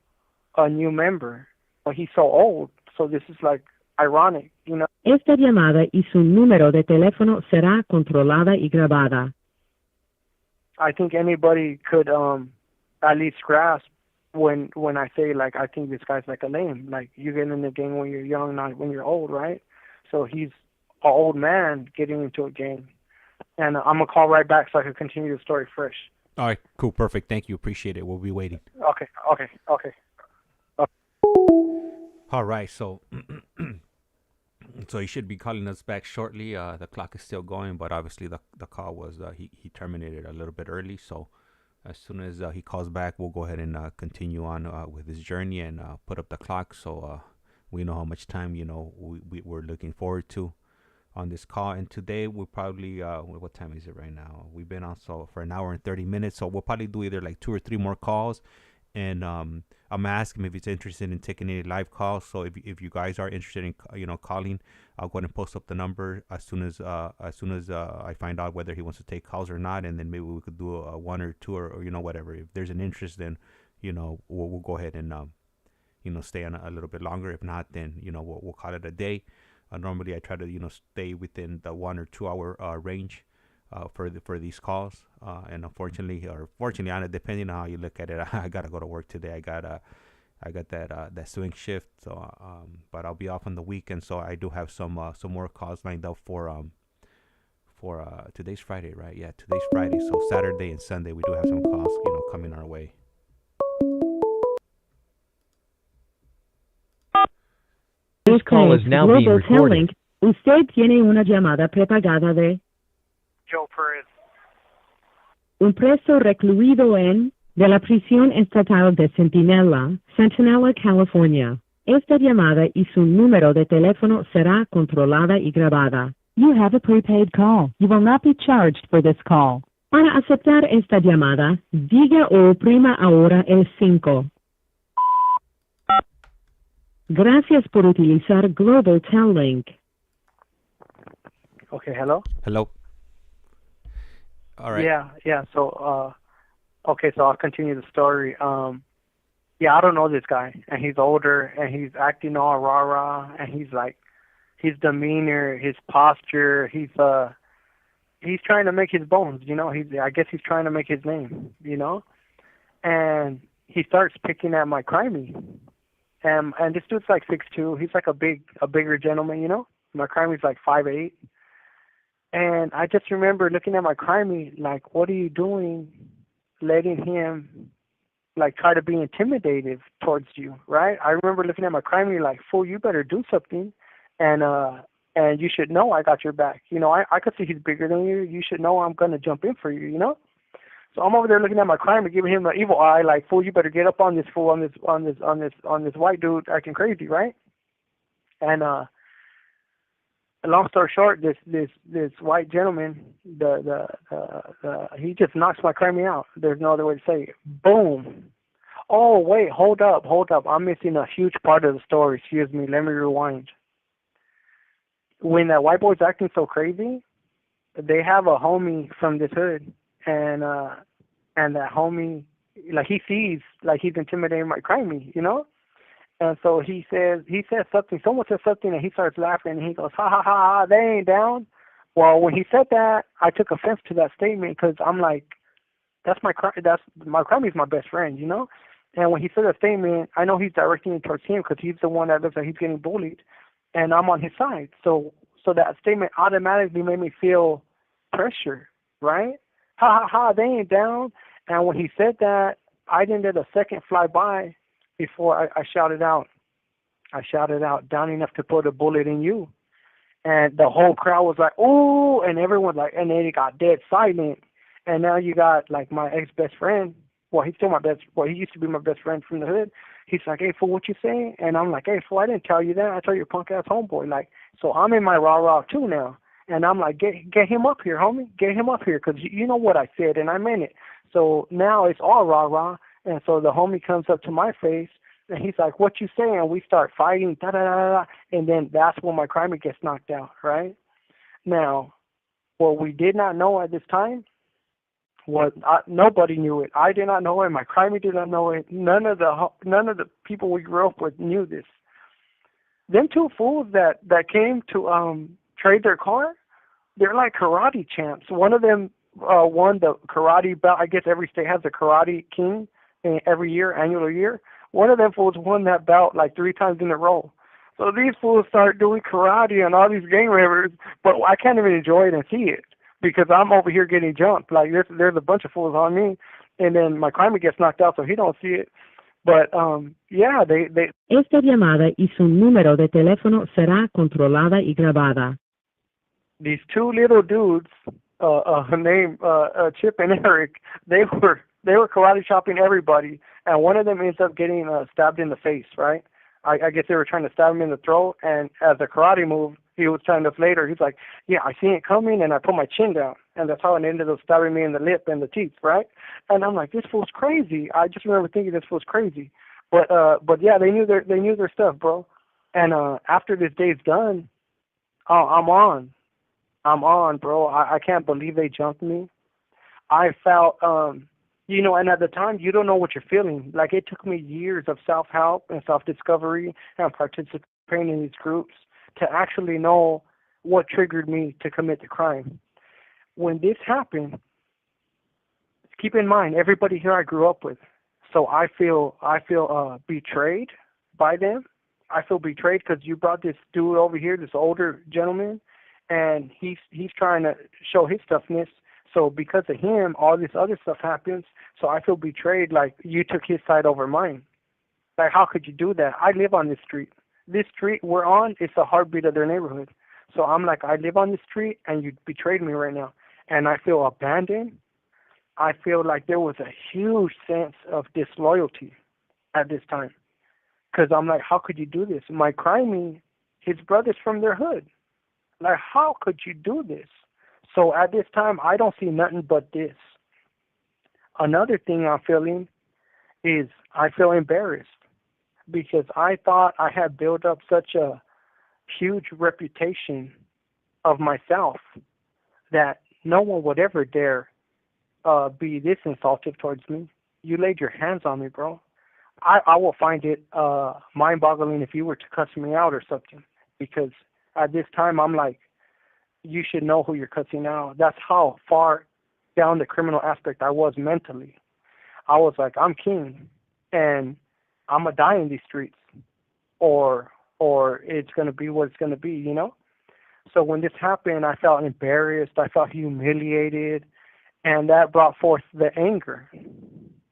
member, but he's so old. So this is like ironic, you know. Esta llamada y su número de teléfono será controlada y grabada. I think anybody could at least grasp when I say, like, I think this guy's like a lame. Like, you get in the game when you're young, not when you're old, right? So he's an old man getting into a game. And I'm going to call right back so I can continue the story fresh. All right, cool, perfect. Thank you. Appreciate it. We'll be waiting. Okay. All right, so so he should be calling us back shortly. The clock is still going, but obviously the call was he terminated a little bit early. So as soon as he calls back, we'll go ahead and continue on with his journey and put up the clock so we know how much time we're looking forward to on this call. And today we'll probably what time is it right now? We've been on for an hour and 30 minutes, so we'll probably do either like 2 or 3 more calls. And I'm gonna ask him if he's interested in taking any live calls. So if you guys are interested in calling, I'll go ahead and post up the number as soon as I find out whether he wants to take calls or not, and then maybe we could do a 1 or 2 or whatever. If there's an interest, then we'll go ahead and stay on a little bit longer. If not, then we'll call it a day. Normally I try to stay within the 1 or 2 hour range for these calls, and unfortunately or fortunately, depending on how you look at it, I gotta go to work today. I got that swing shift, so but I'll be off on the weekend, so I do have some more calls lined up for today's Friday, right? Yeah, today's Friday, so Saturday and Sunday we do have some calls coming our way. This call is now being recorded. Usted tiene una llamada prepagada de Joe Perez. Un preso recluido de la prisión estatal de Centinela, California. Esta llamada y su número de teléfono será controlada y grabada. You have a prepaid call. You will not be charged for this call. Para aceptar esta llamada, diga o oprima ahora el 5. Gracias por utilizar Global Tel Link. Okay, hello? Hello. All right. Yeah. So, okay, so I'll continue the story. Yeah, I don't know this guy, and he's older, and he's acting all rah-rah, and he's like, his demeanor, his posture, he's trying to make his bones, I guess he's trying to make his name, and he starts picking at my crimey, and this dude's like 6'2", he's like a bigger gentleman, my crimey's like 5'8", and I just remember looking at my crimey like, what are you doing, letting him like try to be intimidative towards you, right? I remember looking at my crimey like, fool, you better do something, and you should know I got your back. I could see he's bigger than you. You should know I'm gonna jump in for you. So I'm over there looking at my crimey, giving him the evil eye, like, fool, you better get up on this fool, on this white dude acting crazy, right? And long story short, this white gentleman, he just knocks my crimey out. There's no other way to say it. Boom. Oh, wait, hold up. I'm missing a huge part of the story. Excuse me. Let me rewind. When that white boy's acting so crazy, they have a homie from this hood, and that homie, like, he sees, like, he's intimidating my crimey, And so he says something, someone says something, and he starts laughing, and he goes, ha, ha, ha, ha, they ain't down. Well, when he said that, I took offense to that statement, because I'm like, my crimey's my best friend, And when he said that statement, I know he's directing it towards him, because he's the one that looks like he's getting bullied, and I'm on his side. So that statement automatically made me feel pressure, right? Ha, ha, ha, they ain't down. And when he said that, I didn't let a second fly by before I shouted out. I shouted out, down enough to put a bullet in you. And the whole crowd was like, ooh, and everyone like, and then it got dead silent. And now you got like my ex-best friend. Well, he's still he used to be my best friend from the hood. He's like, hey, fool, what you saying? And I'm like, hey, fool, I didn't tell you that. I told your punk-ass homeboy. Like, so I'm in my rah-rah too now. And I'm like, get him up here, homie. Get him up here, because you know what I said, and I meant it. So now it's all rah-rah. And so the homie comes up to my face, And he's like, what you saying? And we start fighting, da-da-da-da. And then that's when my crimey gets knocked out, right? Now, what we did not know at this time was nobody knew it. I did not know it. My crimey did not know it. None of the people we grew up with knew this. Them two fools that came to trade their car, they're like karate champs. One of them won the karate bout. I guess every state has a karate king every year, annual year. One of them fools won that bout like 3 times in a row. So these fools start doing karate and all these gang members, but I can't even enjoy it and see it because I'm over here getting jumped. Like there's a bunch of fools on me, and then my crimey gets knocked out, so he don't see it. But yeah, they. Esta llamada y su número de teléfono será controlada y grabada. These two little dudes, named Chip and Eric, they were karate chopping everybody, and one of them ends up getting stabbed in the face, right? I guess they were trying to stab him in the throat, and as a karate move, he was trying to later, he's like, yeah, I seen it coming, and I put my chin down, and that's how it ended up stabbing me in the lip and the teeth, right? And I'm like, this fool's crazy. I just remember thinking this fool's crazy. But yeah, they knew their stuff, bro. And after this day's done, I'm on, bro. I can't believe they jumped me. I felt, and at the time, you don't know what you're feeling. Like, it took me years of self-help and self-discovery and participating in these groups to actually know what triggered me to commit the crime. When this happened, keep in mind, everybody here I grew up with. So I feel betrayed by them. I feel betrayed because you brought this dude over here, this older gentleman, and he's trying to show his toughness. So because of him, all this other stuff happens. So I feel betrayed, like you took his side over mine. Like, how could you do that? I live on this street. This street we're on is the heartbeat of their neighborhood. So I'm like, I live on this street, and you betrayed me right now. And I feel abandoned. I feel like there was a huge sense of disloyalty at this time. Because I'm like, how could you do this? My crimey, his brother's from their hood. Like, how could you do this? So at this time, I don't see nothing but this. Another thing I'm feeling is I feel embarrassed because I thought I had built up such a huge reputation of myself that no one would ever dare be this insultive towards me. You laid your hands on me, bro. I will find it mind-boggling if you were to cuss me out or something, because at this time I'm like, you should know who you're cussing out. That's how far down the criminal aspect I was mentally. I was like, I'm king, and I'm going to die in these streets, or it's going to be what it's going to be, you know? So when this happened, I felt embarrassed. I felt humiliated, and that brought forth the anger,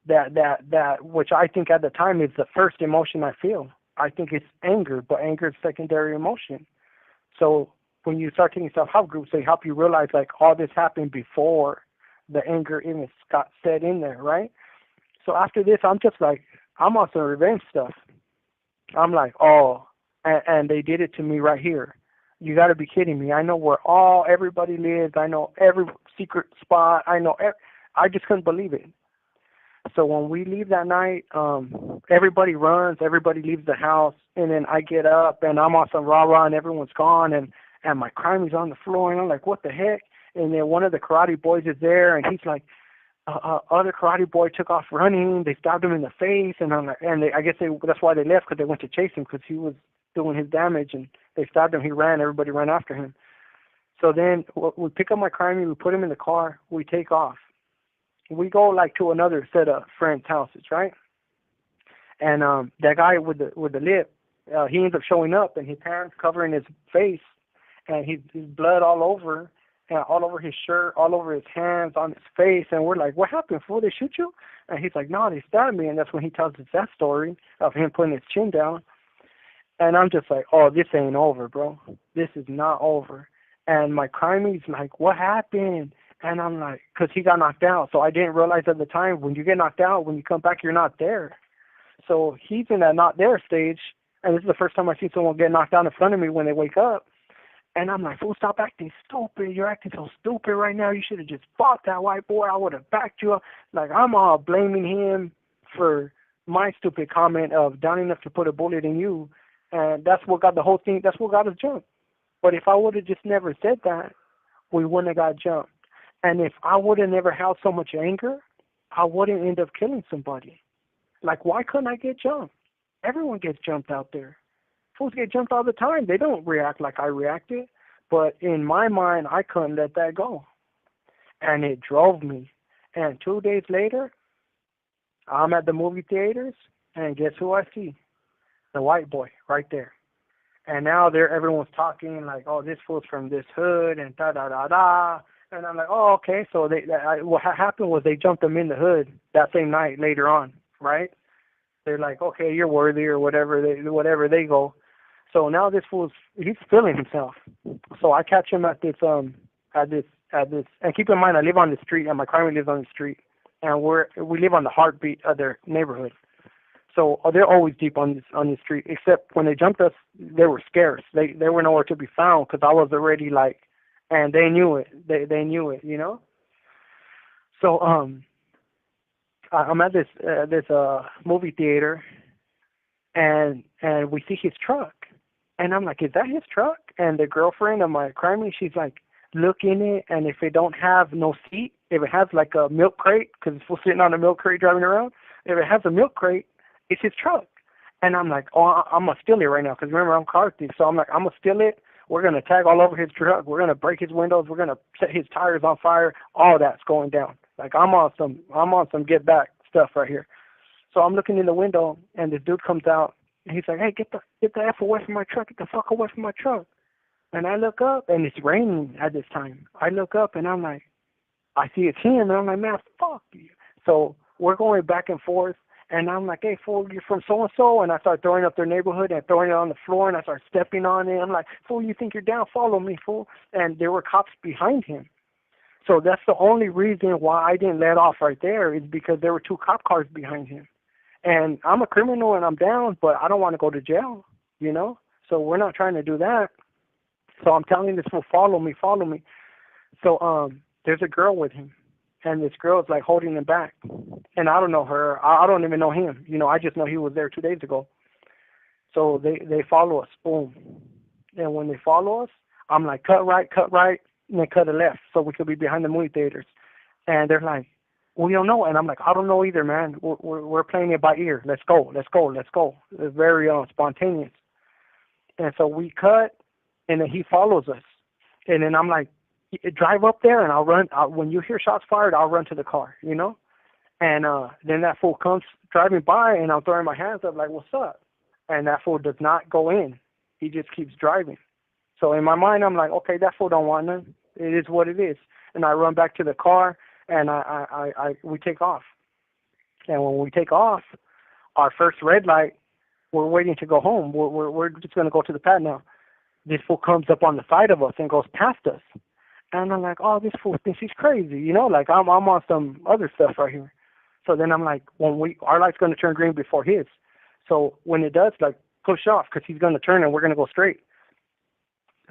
that which I think at the time is the first emotion I feel. I think it's anger, but anger is secondary emotion. So when you start taking self-help groups, they help you realize, like, all this happened before the anger even got set in there, right? So after this, I'm just like, I'm on some revenge stuff. I'm like, oh, and they did it to me right here. You got to be kidding me. I know where everybody lives. I know every secret spot. I just couldn't believe it. So when we leave that night, everybody runs, everybody leaves the house, and then I get up, and I'm on some rah-rah, and everyone's gone, and my crimey's on the floor, and I'm like, what the heck? And then one of the karate boys is there, and he's like, other karate boy took off running. They stabbed him in the face, and I'm like, I guess that's why they left, because they went to chase him, because he was doing his damage, and they stabbed him. He ran. Everybody ran after him. So then we pick up my crimey, we put him in the car, we take off. We go like to another set of friends' houses, right? And that guy with the lip, he ends up showing up, and his hands covering his face, and his blood all over, and all over his shirt, all over his hands, on his face. And we're like, what happened, fool? They shoot you? And he's like, no, they stabbed me. And that's when he tells us that story of him putting his chin down. And I'm just like, oh, this ain't over, bro. This is not over. And my crimey's like, what happened? And I'm like, because he got knocked out. So I didn't realize at the time, when you get knocked out, when you come back, you're not there. So he's in that not there stage. And this is the first time I see someone get knocked out in front of me when they wake up. And I'm like, fool, stop acting stupid. You're acting so stupid right now. You should have just fought that white boy. I would have backed you up. Like, I'm all blaming him for my stupid comment of down enough to put a bullet in you, and that's what got the whole thing. That's what got us jumped. But if I would have just never said that, we wouldn't have got jumped. And if I would have never held so much anger, I wouldn't end up killing somebody. Like, why couldn't I get jumped? Everyone gets jumped out there. Fools get jumped all the time. They don't react like I reacted. But in my mind, I couldn't let that go. And it drove me. And 2 days later, I'm at the movie theaters, and guess who I see? The white boy right there. And now everyone's talking like, oh, this fool's from this hood, and da-da-da-da. And I'm like, oh, okay. So what happened was they jumped him in the hood that same night later on, right? They're like, okay, you're worthy or whatever they go. So now he's feeling himself. So I catch him at this, and keep in mind I live on the street, and my crime lives on the street, and we live on the heartbeat of their neighborhood. So they're always deep on the street. Except when they jumped us, they were scarce. They were nowhere to be found because I was already like, and they knew it. They knew it, you know. So I'm at this movie theater, and we see his truck, and I'm like, is that his truck? And the girlfriend of my crime, she's like, look in it, and if it don't have no seat, if it has like a milk crate, because it's sitting on a milk crate driving around, if it has a milk crate, it's his truck. And I'm like, oh, I'm going to steal it right now, because remember, I'm car thief. So I'm like, I'm going to steal it. We're going to tag all over his truck. We're going to break his windows. We're going to set his tires on fire. All that's going down. Like, I'm on some get back stuff right here. So I'm looking in the window, and this dude comes out, and he's like, hey, get the F away from my truck. Get the fuck away from my truck. And I look up, and it's raining at this time. I look up, and I'm like, I see it's him, and I'm like, man, fuck you. So we're going back and forth. And I'm like, hey, fool, you're from so-and-so? And I start throwing up their neighborhood and throwing it on the floor, and I start stepping on it. I'm like, fool, you think you're down? Follow me, fool. And there were cops behind him. So that's the only reason why I didn't let off right there is because there were 2 cop cars behind him. And I'm a criminal, and I'm down, but I don't want to go to jail, you know? So we're not trying to do that. So I'm telling this fool, follow me. So there's a girl with him. And this girl is like holding him back. And I don't know her. I don't even know him. You know, I just know he was there 2 days ago. So they follow us. Boom. And when they follow us, I'm like, cut right, and then cut left so we could be behind the movie theaters. And they're like, we don't know. And I'm like, I don't know either, man. We're playing it by ear. Let's go. It's very spontaneous. And so we cut, and then he follows us. And then I'm like, drive up there, and I'll run. When you hear shots fired, I'll run to the car, you know? And then that fool comes driving by, and I'm throwing my hands up like, what's up? And that fool does not go in. He just keeps driving. So in my mind, I'm like, okay, that fool don't want none. It is what it is. And I run back to the car, and we take off. And when we take off, our first red light, we're waiting to go home. We're just going to go to the pad now. This fool comes up on the side of us and goes past us. And I'm like, oh, this fool thinks he's crazy, you know, like I'm on some other stuff right here. So then I'm like, our light's going to turn green before his. So when it does, like, push off because he's going to turn and we're going to go straight.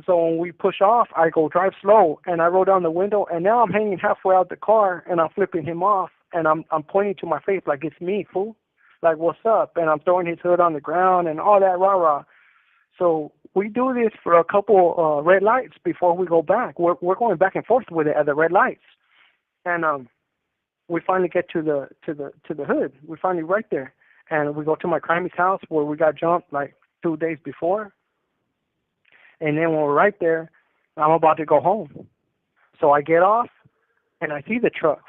So when we push off, I go drive slow, and I roll down the window, and now I'm hanging halfway out the car, and I'm flipping him off, and I'm pointing to my face like, it's me, fool. Like, what's up? And I'm throwing his hood on the ground and all that rah-rah. So we do this for a couple red lights before we go back. We're going back and forth with it at the red lights, and we finally get to the hood. We're finally right there, and we go to my crimey's house where we got jumped like 2 days before. And then when we're right there, I'm about to go home. So I get off, and I see the truck.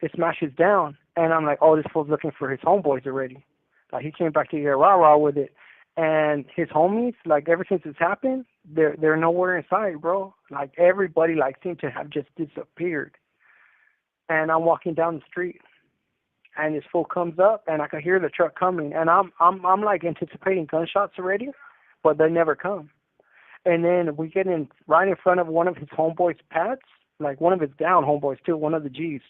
It smashes down, and I'm like, oh, this fool's looking for his homeboys already. Like, he came back to get rah-rah with it. And his homies, like, ever since it's happened, they're nowhere in sight, bro. Like, everybody, like, seemed to have just disappeared. And I'm walking down the street, and this fool comes up, and I can hear the truck coming. And I'm like, anticipating gunshots already, but they never come. And then we get in right in front of one of his homeboys' pads, like one of his down homeboys, too, one of the G's.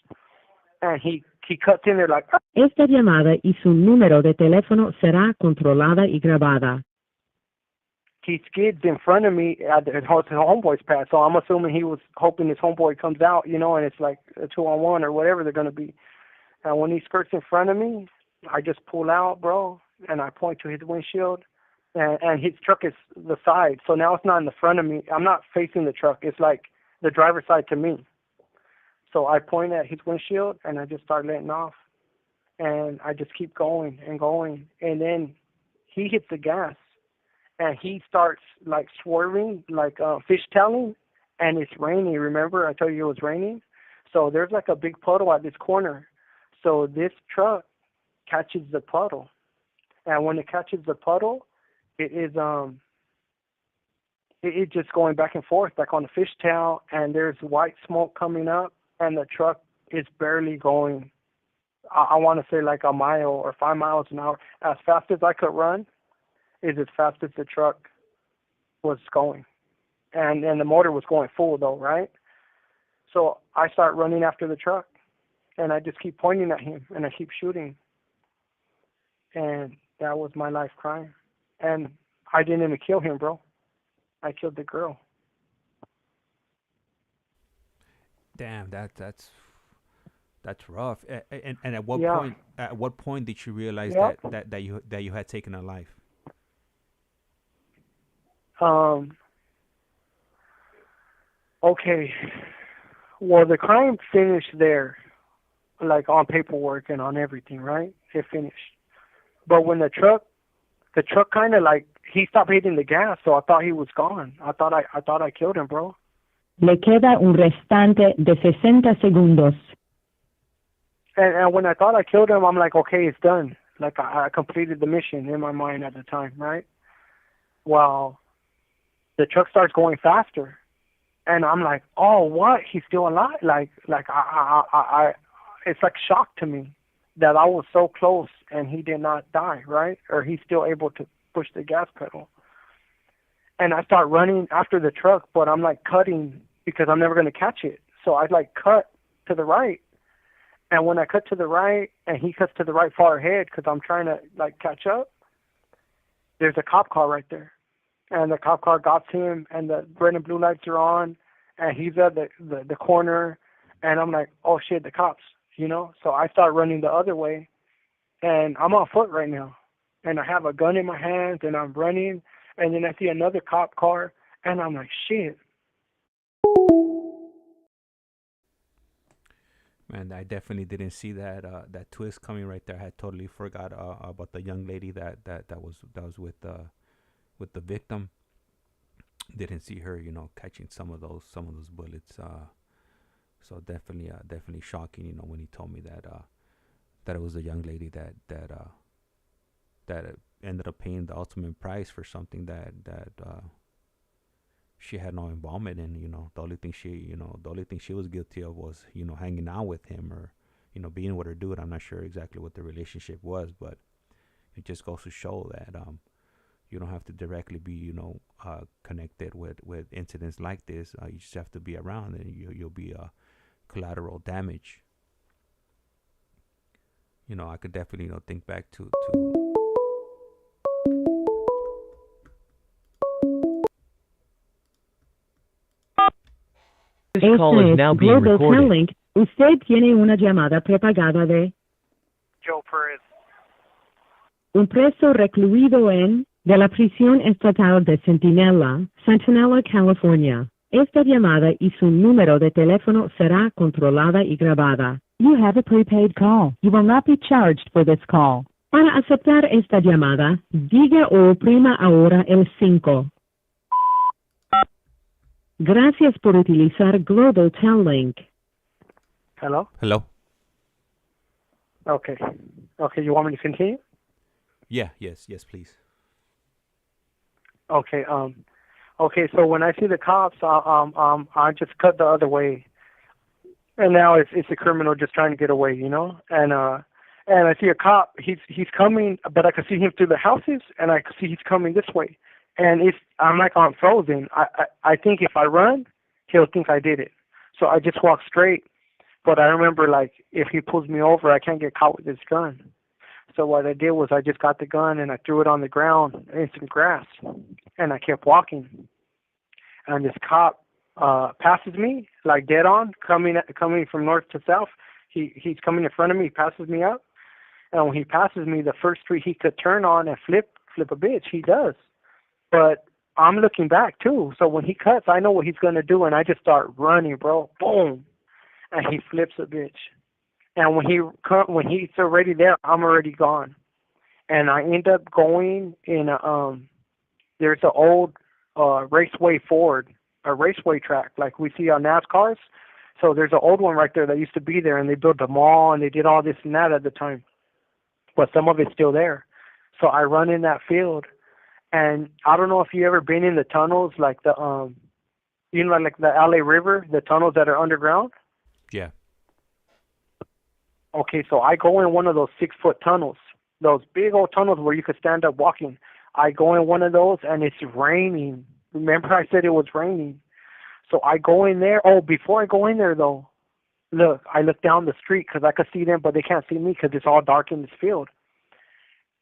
And he cuts in there like... Esta llamada y su número de teléfono será controlada y grabada. He skids in front of me at his homeboy's pad, so I'm assuming he was hoping his homeboy comes out, you know, and it's like a 2-on-1 or whatever they're going to be. And when he skirts in front of me, I just pull out, bro, and I point to his windshield, and his truck is the side. So now it's not in the front of me. I'm not facing the truck. It's like the driver's side to me. So I point at his windshield, and I just start letting off. And I just keep going and going. And then he hits the gas, and he starts, like, swerving, like fishtailing, and it's raining. Remember I told you it was raining? So there's, like, a big puddle at this corner. So this truck catches the puddle. And when it catches the puddle, it is it just going back and forth, like on the fishtail, and there's white smoke coming up, and the truck is barely going, I want to say like a mile or 5 miles an hour. As fast as I could run is as fast as the truck was going. And the motor was going full though, right? So I start running after the truck, and I just keep pointing at him, and I keep shooting. And that was my life crime. And I didn't even kill him, bro. I killed the girl. Damn, that's rough. And at what point did you realize that you had taken a life? Okay. Well, the crime finished there, like on paperwork and on everything, right? It finished. But when the truck kind of like, he stopped hitting the gas, so I thought he was gone. I thought I killed him, bro. Le queda un restante de 60 segundos. And when I thought I killed him, I'm like, okay, it's done. Like, I completed the mission in my mind at the time, right? Well, the truck starts going faster, and I'm like, oh, what? He's still alive? Like I it's like shock to me that I was so close and he did not die, right? Or he's still able to push the gas pedal. And I start running after the truck, but I'm like cutting because I'm never going to catch it. So I like cut to the right. And when I cut to the right and he cuts to the right far ahead because I'm trying to like catch up, there's a cop car right there. And the cop car got him, and the red and blue lights are on, and he's at the corner, and I'm like, oh shit, the cops, you know? So I start running the other way, and I'm on foot right now. And I have a gun in my hands, and I'm running, and then I see another cop car, and I'm like, shit. Man, I definitely didn't see that twist coming right there. I had totally forgot about the young lady that was with the victim. Didn't see her, catching some of those bullets. So definitely shocking, when he told me that it was a young lady that ended up paying the ultimate price for something that she had no involvement in. The only thing she was guilty of was hanging out with him, or being with her dude. I'm not sure exactly what the relationship was, but it just goes to show that you don't have to directly be connected with incidents like this. You just have to be around, and you'll be collateral damage. I could definitely think back to This call is now being recorded. Link. Usted tiene una llamada prepagada de Joe Perez. un preso recluido de la prisión estatal de Centinela, California. Esta llamada y su número de teléfono será controlada y grabada. You have a prepaid call. You will not be charged for this call. Para aceptar esta llamada, diga o oprima ahora el 5. Gracias por utilizar Global Tel Link. Hello? Hello? Okay, you want me to continue? Yeah, yes, please. Okay, so when I see the cops, I just cut the other way. And now it's a criminal just trying to get away, And I see a cop, he's coming, but I can see him through the houses, and I can see he's coming this way. And I'm like on frozen. I think if I run, he'll think I did it. So I just walk straight. But I remember, like, if he pulls me over, I can't get caught with his gun. So what I did was I just got the gun and I threw it on the ground in some grass. And I kept walking. And this cop passes me, like dead on, coming from north to south. He's coming in front of me, he passes me up. And when he passes me, the first street he could turn on and flip a bitch, he does. But I'm looking back too. So when he cuts, I know what he's gonna do, and I just start running, bro. Boom, and he flips a bitch. And when he's already there, I'm already gone. And I end up going in there's an old raceway Ford, a raceway track like we see on NASCARs. So there's an old one right there that used to be there, and they built a mall and they did all this and that at the time. But some of it's still there. So I run in that field, and I don't know if you ever been in the tunnels, like the like the LA River, the tunnels that are underground. Yeah. Okay, so I go in one of those 6-foot tunnels, those big old tunnels where you could stand up walking. I go in one of those, and it's raining. Remember I said it was raining. So I go in there. Oh, before I go in there, though, look, I look down the street because I could see them, but they can't see me because it's all dark in this field.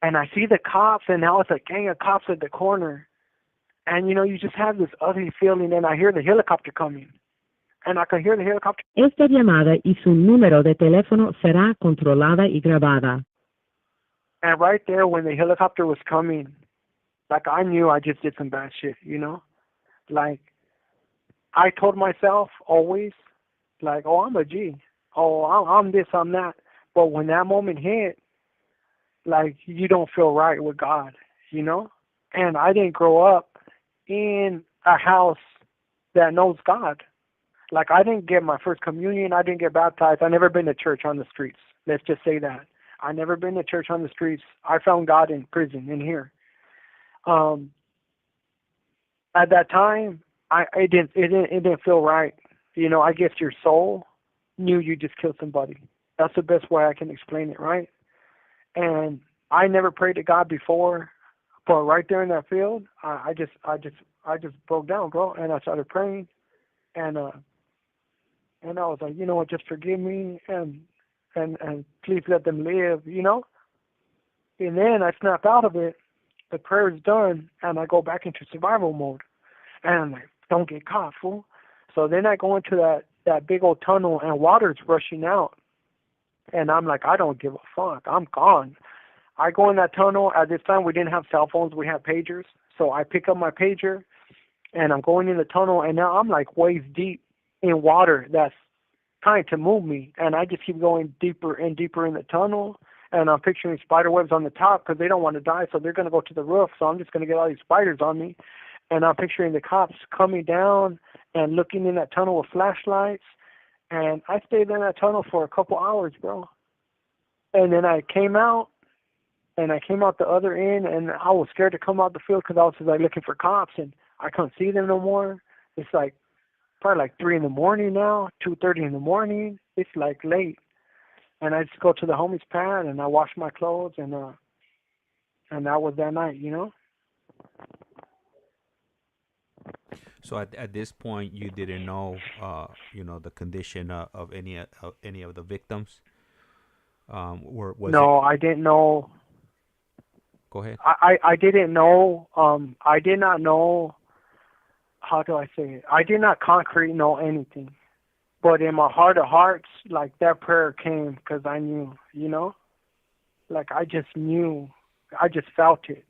And I see the cops, and now it's a gang of cops at the corner. And, you just have this ugly feeling, and I hear the helicopter coming. And I can hear the helicopter. Esta llamada y su número de teléfono será controlada y grabada. And right there, when the helicopter was coming, like I knew I just did some bad shit, Like, I told myself always, like, oh, I'm a G. Oh, I'm this, I'm that. But when that moment hit, like, you don't feel right with God, And I didn't grow up in a house that knows God. Like, I didn't get my first communion. I didn't get baptized. I never been to church on the streets. Let's just say that. I never been to church on the streets. I found God in prison, in here. At that time, it didn't feel right. I guess your soul knew you just killed somebody. That's the best way I can explain it, right? And I never prayed to God before, but right there in that field, I just broke down, bro, and I started praying, and I was like, you know what, just forgive me, and please let them live, And then I snap out of it. The prayer is done, and I go back into survival mode, and I'm like, don't get caught, fool. So then I go into that big old tunnel, and water's rushing out, and I'm like, I don't give a fuck. I'm gone. I go in that tunnel. At this time, we didn't have cell phones. We had pagers. So I pick up my pager, and I'm going in the tunnel, and now I'm like waist deep in water that's trying to move me, and I just keep going deeper and deeper in the tunnel, and I'm picturing spider webs on the top because they don't want to die, so they're going to go to the roof, so I'm just going to get all these spiders on me, and I'm picturing the cops coming down and looking in that tunnel with flashlights, and I stayed in that tunnel for a couple hours, bro. And then I came out, and I came out the other end, and I was scared to come out the field because I was just like looking for cops, and I couldn't see them no more. It's like probably like 3 in the morning now, 2:30 in the morning. It's like late, and I just go to the homie's pad and I wash my clothes, and that was that night, So at this point, you didn't know, the condition of any of the victims. I didn't know. Go ahead. I didn't know. I did not know. How do I say it? I did not concretely know anything, but in my heart of hearts, like that prayer came because I knew, like I just knew, I just felt it,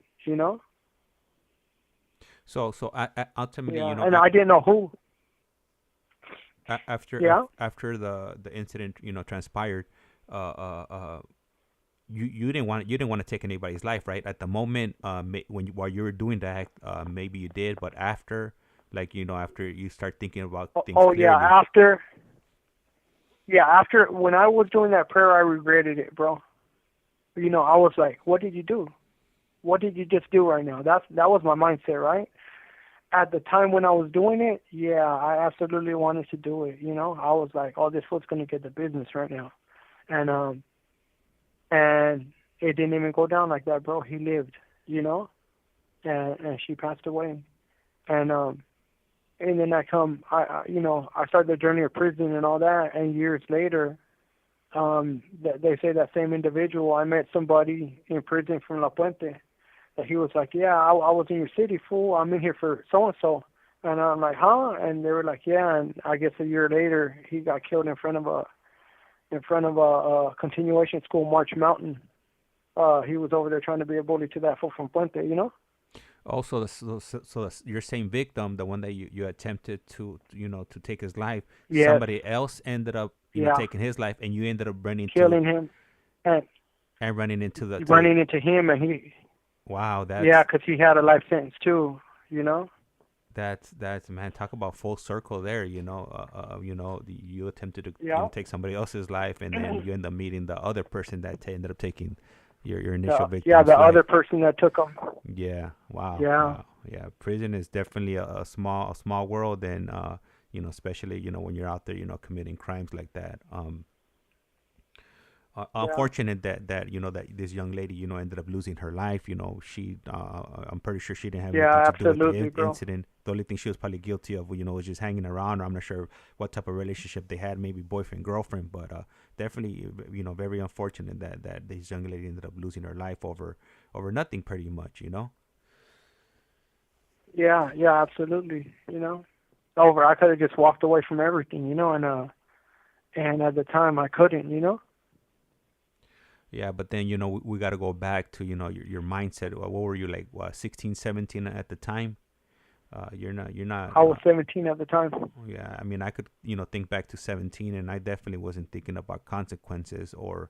So ultimately, and I didn't know who. After the incident, transpired, you didn't want to take anybody's life, right? At the moment, while you were doing that, maybe you did, but after. After you start thinking about things clearly. After when I was doing that prayer, I regretted it, bro. I was like, what did you do? What did you just do right now? That was my mindset, right? At the time when I was doing it, I absolutely wanted to do it, I was like, oh, this foot's going to get the business right now. And it didn't even go down like that, bro. He lived, and she passed away. And then I started the journey of prison and all that, and years later, they say that same individual, I met somebody in prison from La Puente, that he was like, I was in your city, fool, I'm in here for so-and-so, and I'm like, huh? And they were like, and I guess a year later, he got killed in front of a continuation school, March Mountain, he was over there trying to be a bully to that fool from Puente, you know? Also, your same victim, the one that you attempted to, to take his life, Yes. somebody else ended up, Yeah. taking his life, and you ended up killing him and running into into him, and he. Wow, that's. Yeah, because he had a life sentence too, you know? That's man, talk about full circle there, you attempted to take somebody else's life, and then you end up meeting the other person that ended up taking your initial victim. Yeah, the other person that took him. Yeah. Wow. Yeah. Wow. Yeah. Prison is definitely a small world, and especially when you're out there, committing crimes like that. Unfortunate that that this young lady ended up losing her life. She I'm pretty sure she didn't have anything to do with the incident. The only thing she was probably guilty of was just hanging around. I'm not sure what type of relationship they had, maybe boyfriend girlfriend, but definitely very unfortunate that this young lady ended up losing her life over nothing, pretty much. Yeah, absolutely. I could have just walked away from everything, and at the time I couldn't, Yeah, but then we got to go back to your mindset. What were you, like, 16, 17 at the time? You're not. I was 17 at the time. Yeah, I mean, I could think back to 17, and I definitely wasn't thinking about consequences or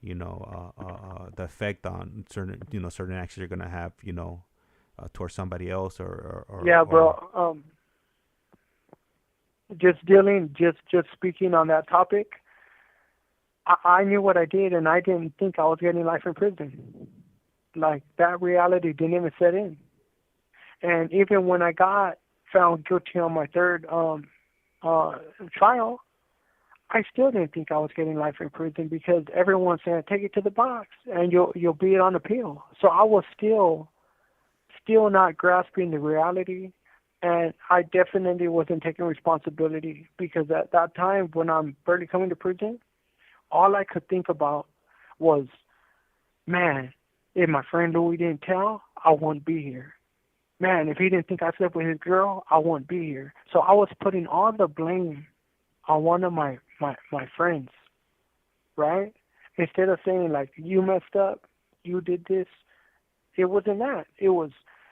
the effect on certain actions you're gonna have towards somebody else or yeah, bro. Just speaking on that topic. I knew what I did, and I didn't think I was getting life in prison. Like, that reality didn't even set in. And even when I got found guilty on my third trial, I still didn't think I was getting life in prison because everyone said, take it to the box, and you'll be on appeal. So I was still not grasping the reality, and I definitely wasn't taking responsibility because at that time, when I'm barely coming to prison, all I could think about was, man, if my friend Louis didn't tell, I wouldn't be here. Man, if he didn't think I slept with his girl, I wouldn't be here. So I was putting all the blame on one of my friends, right? Instead of saying, like, you messed up, you did this. It wasn't that. It was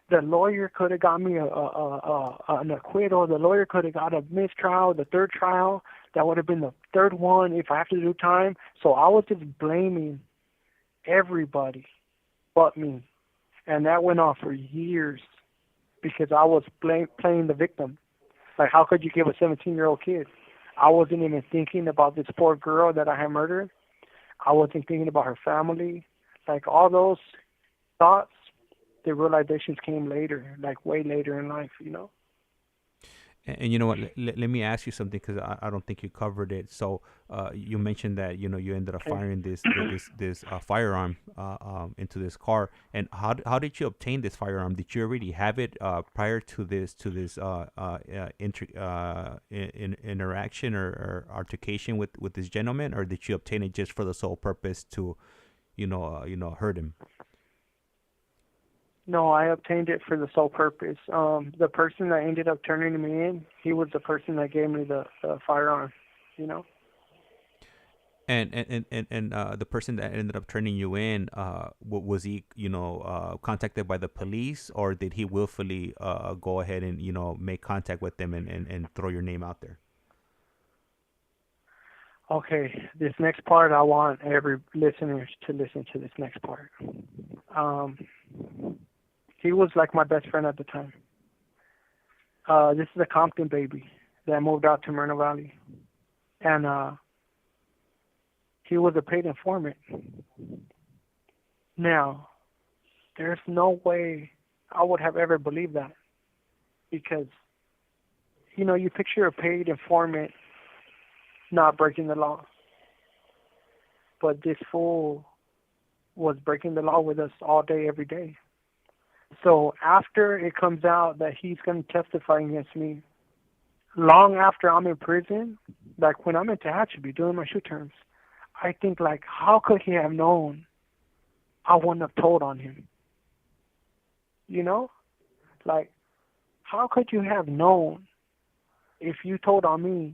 the lawyer could have got me an acquittal. The lawyer could have got a mistrial, the third trial. That would have been the third one if I have to do time. So I was just blaming everybody but me. And that went on for years because I was playing the victim. Like, how could you give a 17-year-old kid? I wasn't even thinking about this poor girl that I had murdered. I wasn't thinking about her family. Like, all those thoughts, the realizations came later, like way later in life, And you know what? Let me ask you something because I don't think you covered it. So you mentioned that you ended up firing this firearm into this car. And how did you obtain this firearm? Did you already have it prior to this interaction or altercation with this gentleman, or did you obtain it just for the sole purpose to hurt him? No, I obtained it for the sole purpose. The person that ended up turning me in, he was the person that gave me the firearm, And the person that ended up turning you in, was he, contacted by the police, or did he willfully go ahead and make contact with them and throw your name out there? Okay, this next part, I want every listener to listen to this next part. He was like my best friend at the time. This is a Compton baby that moved out to Moreno Valley. And he was a paid informant. Now, there's no way I would have ever believed that. Because, you picture a paid informant not breaking the law. But this fool was breaking the law with us all day, every day. So after it comes out that he's going to testify against me, long after I'm in prison, like when I'm in Tehachapi doing my shoot terms, I think, like, how could he have known I wouldn't have told on him? Like, how could you have known if you told on me,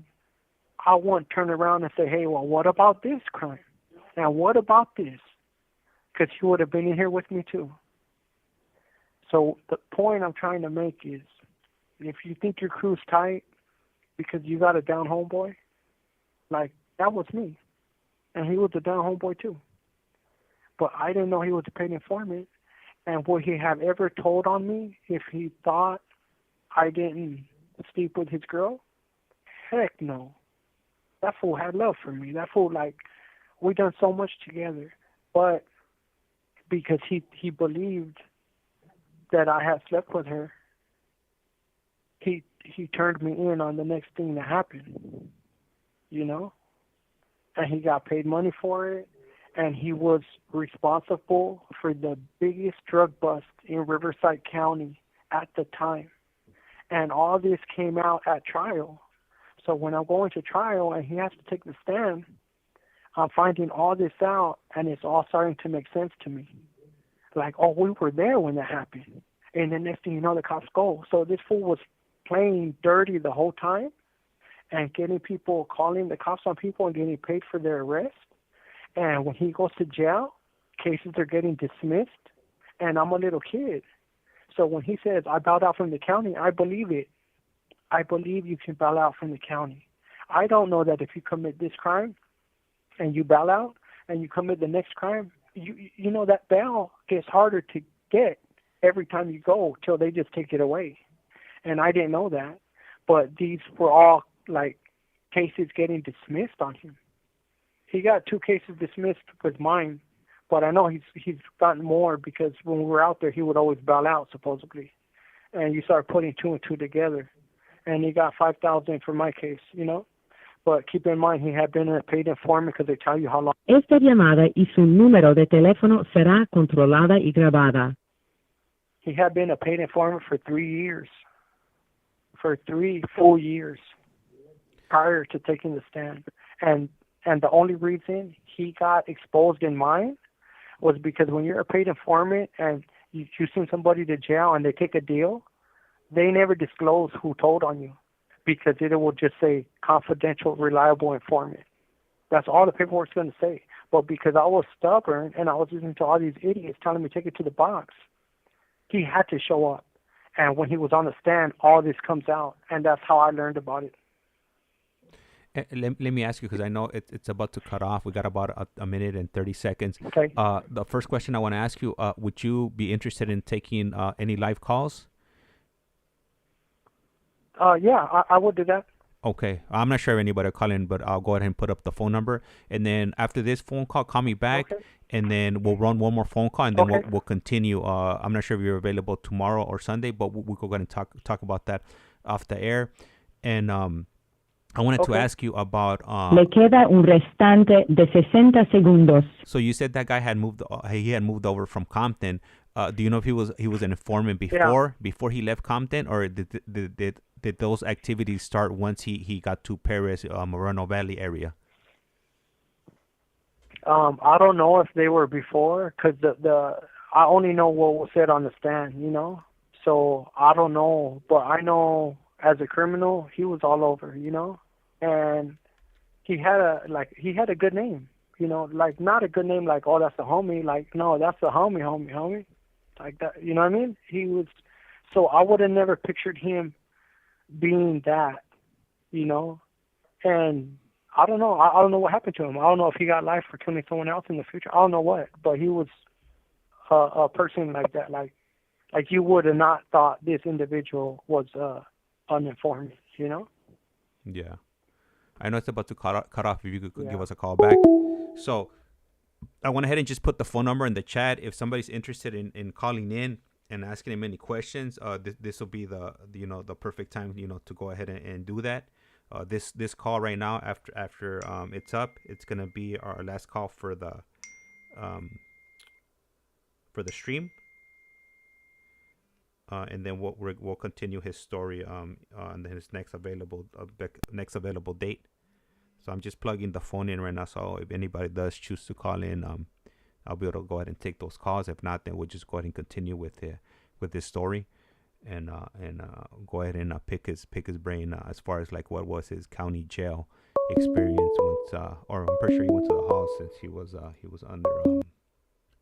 I wouldn't turn around and say, hey, well, what about this crime? And what about this? because he would have been in here with me too. So the point I'm trying to make is, if you think your crew's tight because you got a down homeboy, like, that was me. And he was a down homeboy too. But I didn't know he was a paid informant. And would he have ever told on me if he thought I didn't sleep with his girl? Heck no. That fool had love for me. That fool, like, we done so much together. But because he believed that I had slept with her, he turned me in on the next thing that happened, you know? And he got paid money for it, and he was responsible for the biggest drug bust in Riverside County at the time. And all this came out at trial. So when I'm going to trial and he has to take the stand, I'm finding all this out, and it's all starting to make sense to me. Like, oh, we were there when that happened. And the next thing you know, the cops go. So this fool was playing dirty the whole time and getting people, calling the cops on people and getting paid for their arrest. And when he goes to jail, cases are getting dismissed, and I'm a little kid. So when he says, I bowed out from the county, I believe it. I believe you can bail out from the county. I don't know that if you commit this crime and you bail out and you commit the next crime, you know that bail gets harder to get every time you go till they just take it away. And I didn't know that. But these were all, like, cases getting dismissed on him. He got 2 cases dismissed with mine, but I know he's gotten more because when we were out there, he would always bail out, supposedly. And you start putting 2 and 2 together. And he got $5,000 for my case, you know? But keep in mind, he had been a paid informant because they tell you how long. Esta llamada y su número de teléfono será controlada y grabada. He had been a paid informant for 3 years. For 3 full years prior to taking the stand. And the only reason he got exposed in mine was because when you're a paid informant and you send somebody to jail and they take a deal, they never disclose who told on you because it will just say confidential, reliable informant. That's all the paperwork's going to say. But because I was stubborn and I was listening to all these idiots telling me to take it to the box, he had to show up. And when he was on the stand, all this comes out. And that's how I learned about it. Let me ask you, because I know it's about to cut off. We got about a minute and 30 seconds. Okay. The first question I want to ask you, would you be interested in taking any live calls? Yeah, I would do that. Okay. I'm not sure if anybody will call in, but I'll go ahead and put up the phone number. And then after this phone call, call me back. Okay. And then we'll run one more phone call, and then Okay. we'll continue. I'm not sure if you're available tomorrow or Sunday, but we'll go ahead and talk about that off the air. And I wanted to ask you about. Le queda un restante de 60 segundos. So you said that guy had moved. He had moved over from Compton. Do you know if he was an informant before he left Compton, or did those activities start once he got to Paris, Moreno Valley area? I don't know if they were before, because I only know what was said on the stand, you know. So I don't know, but I know as a criminal, he was all over, you know, and he had a good name, you know, like not a good name like, oh, that's the homie, like, no, that's the homie, like that, you know what I mean? He was, so I would have never pictured him being that, you know, and I don't know what happened to him. I don't know if he got life for killing someone else in the future. I don't know what, but he was a person like that, like you would have not thought this individual was an informant, you know? Yeah. I know it's about to cut off. If you could give us a call back. So I went ahead and just put the phone number in the chat. If somebody's interested in calling in and asking him any questions, this will be the perfect time, you know, to go ahead and do that. This call right now, after it's up, it's gonna be our last call for the stream, and then we'll continue his story on his next available date. So I'm just plugging the phone in right now. So if anybody does choose to call in, I'll be able to go ahead and take those calls. If not, then we'll just go ahead and continue with this story. And go ahead and pick his brain as far as like what was his county jail experience once, or I'm pretty sure he went to the house since he was under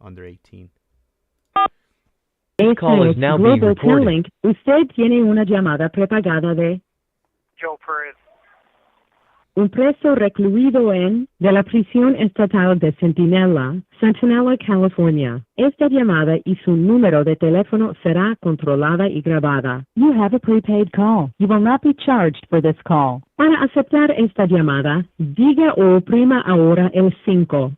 under 18. This call is now being Global recorded. Telling. Usted tiene una llamada prepagada de Joe Perez. un preso recluido en de la prisión estatal de Centinela, California. Esta llamada y su número de teléfono será controlada y grabada. You have a prepaid call. You will not be charged for this call. Para aceptar esta llamada, diga o oprima ahora el 5.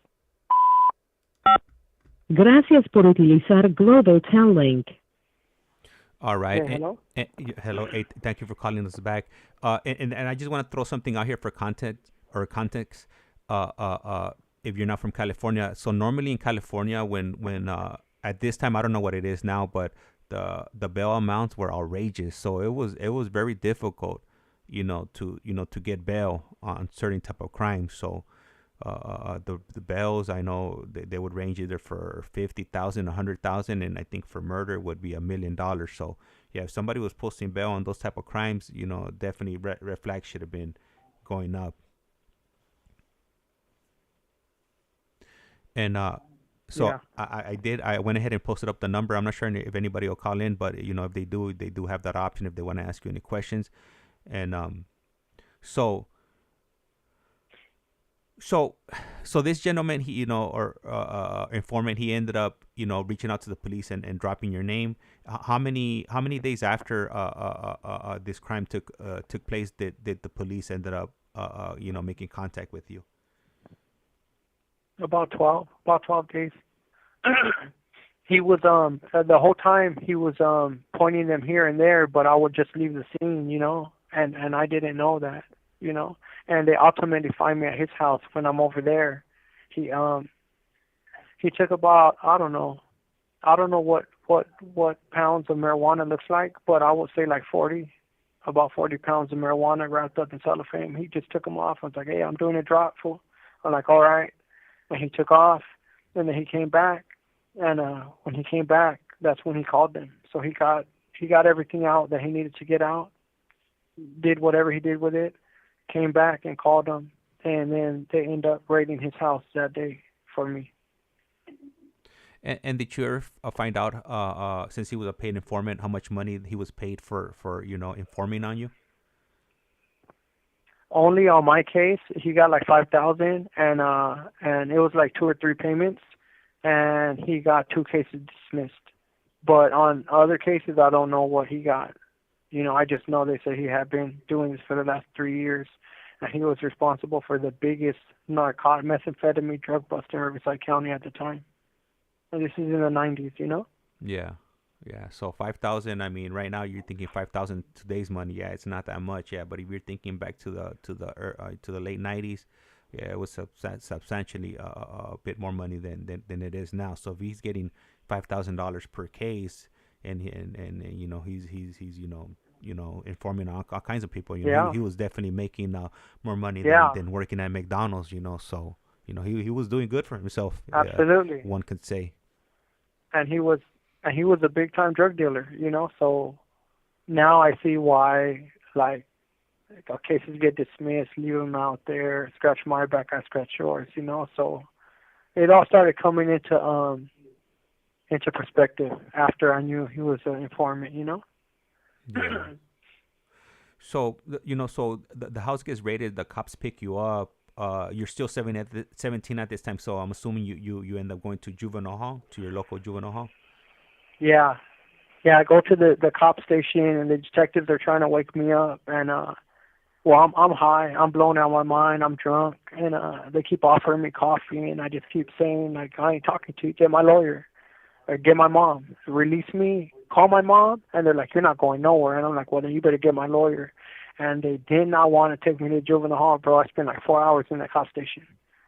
Gracias por utilizar Global Tel-Link. All right. Yeah, hello? Hello. Hey, thank you for calling us back. And I just want to throw something out here for context. If you're not from California, so normally in California, when at this time, I don't know what it is now, but the bail amounts were outrageous. So it was very difficult, to get bail on certain type of crimes. So the bails, I know they would range either for 50,000, 100,000, and I think for murder would be $1 million. So yeah, if somebody was posting bail on those type of crimes, definitely red flags should have been going up. And so yeah. I went ahead and posted up the number. I'm not sure if anybody will call in, but if they do have that option if they want to ask you any questions. And so this gentleman, he, informant, he ended up, reaching out to the police and dropping your name. How many days after this crime took place did the police ended up, making contact with you? About 12 days. He was the whole time he was pointing them here and there, but I would just leave the scene, and I didn't know that, and they ultimately find me at his house when I'm over there. He took about I don't know what pounds of marijuana looks like, but I would say like 40 pounds of marijuana wrapped up in cellophane. He just took them off. I was like, hey, I'm doing a drop, fool. I'm like, all right. And he took off, and then he came back, and when he came back, that's when he called them. So he got everything out that he needed to get out, did whatever he did with it, came back and called them, and then they end up raiding his house that day for me. And did you ever find out, since he was a paid informant, how much money he was paid for informing on you? Only on my case, he got like $5,000, and it was like 2 or 3 payments, and he got 2 cases dismissed. But on other cases, I don't know what he got. I just know they said he had been doing this for the last 3 years, and he was responsible for the biggest narcotic methamphetamine drug bust in Riverside County at the time. And this is in the 90s, Yeah. Yeah, so 5,000. I mean, right now you're thinking 5,000 today's money. Yeah, it's not that much. Yeah, but if you're thinking back to the late 90s, yeah, it was substantially a bit more money than it is now. So if he's getting $5,000 per case, and he's informing all kinds of people, he was definitely making more money than working at McDonald's. So he was doing good for himself. Absolutely, one could say. And he was a big-time drug dealer, so now I see why, like cases get dismissed, leave them out there, scratch my back, I scratch yours, so it all started coming into perspective after I knew he was an informant, Yeah. So, so the house gets raided, the cops pick you up, you're still 17 at this time, so I'm assuming you end up going to juvenile hall, to your local juvenile hall? Yeah, I go to the cop station, and the detectives are trying to wake me up, and I'm high, I'm blown out of my mind, I'm drunk, and they keep offering me coffee, and I just keep saying, like, I ain't talking to you, get my lawyer, or get my mom, release me, call my mom, and they're like, you're not going nowhere, and I'm like, well, then you better get my lawyer, and they did not want to take me to juvenile hall, bro. I spent like 4 hours in that cop station.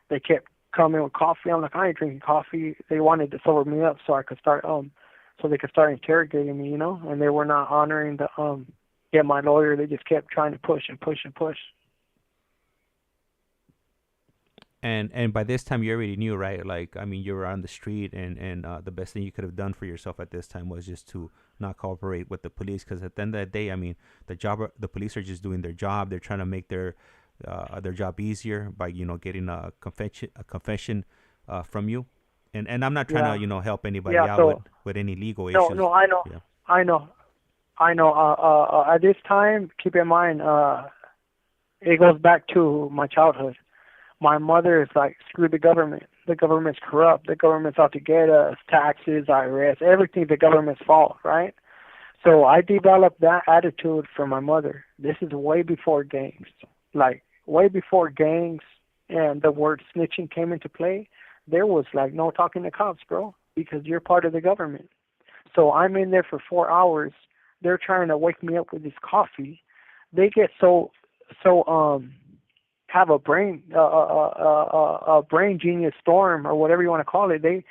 They kept coming with coffee, I'm like, I ain't drinking coffee. They wanted to sober me up so I could start so they could start interrogating me, and they were not honoring the get my lawyer. They just kept trying to push and push and push. And by this time you already knew, right? Like, I mean, you were on the street, and the best thing you could have done for yourself at this time was just to not cooperate with the police, because at the end of the day, I mean, the police are just doing their job. They're trying to make their job easier by getting a confession from you. And I'm not trying to, help anybody Yeah. out So with any legal no, issues. no, I know, Yeah. I know, I know. At this time, keep in mind, it goes back to my childhood. My mother is like, screw the government. The government's corrupt. The government's out to get us. Taxes, IRS, everything the government's fault, right? So I developed that attitude from my mother. This is way before gangs. Like, way before gangs and the word snitching came into play, there was like no talking to cops, bro, because you're part of the government. So I'm in there for 4 hours. They're trying to wake me up with this coffee. They get so have a brain genius storm or whatever you want to call it. They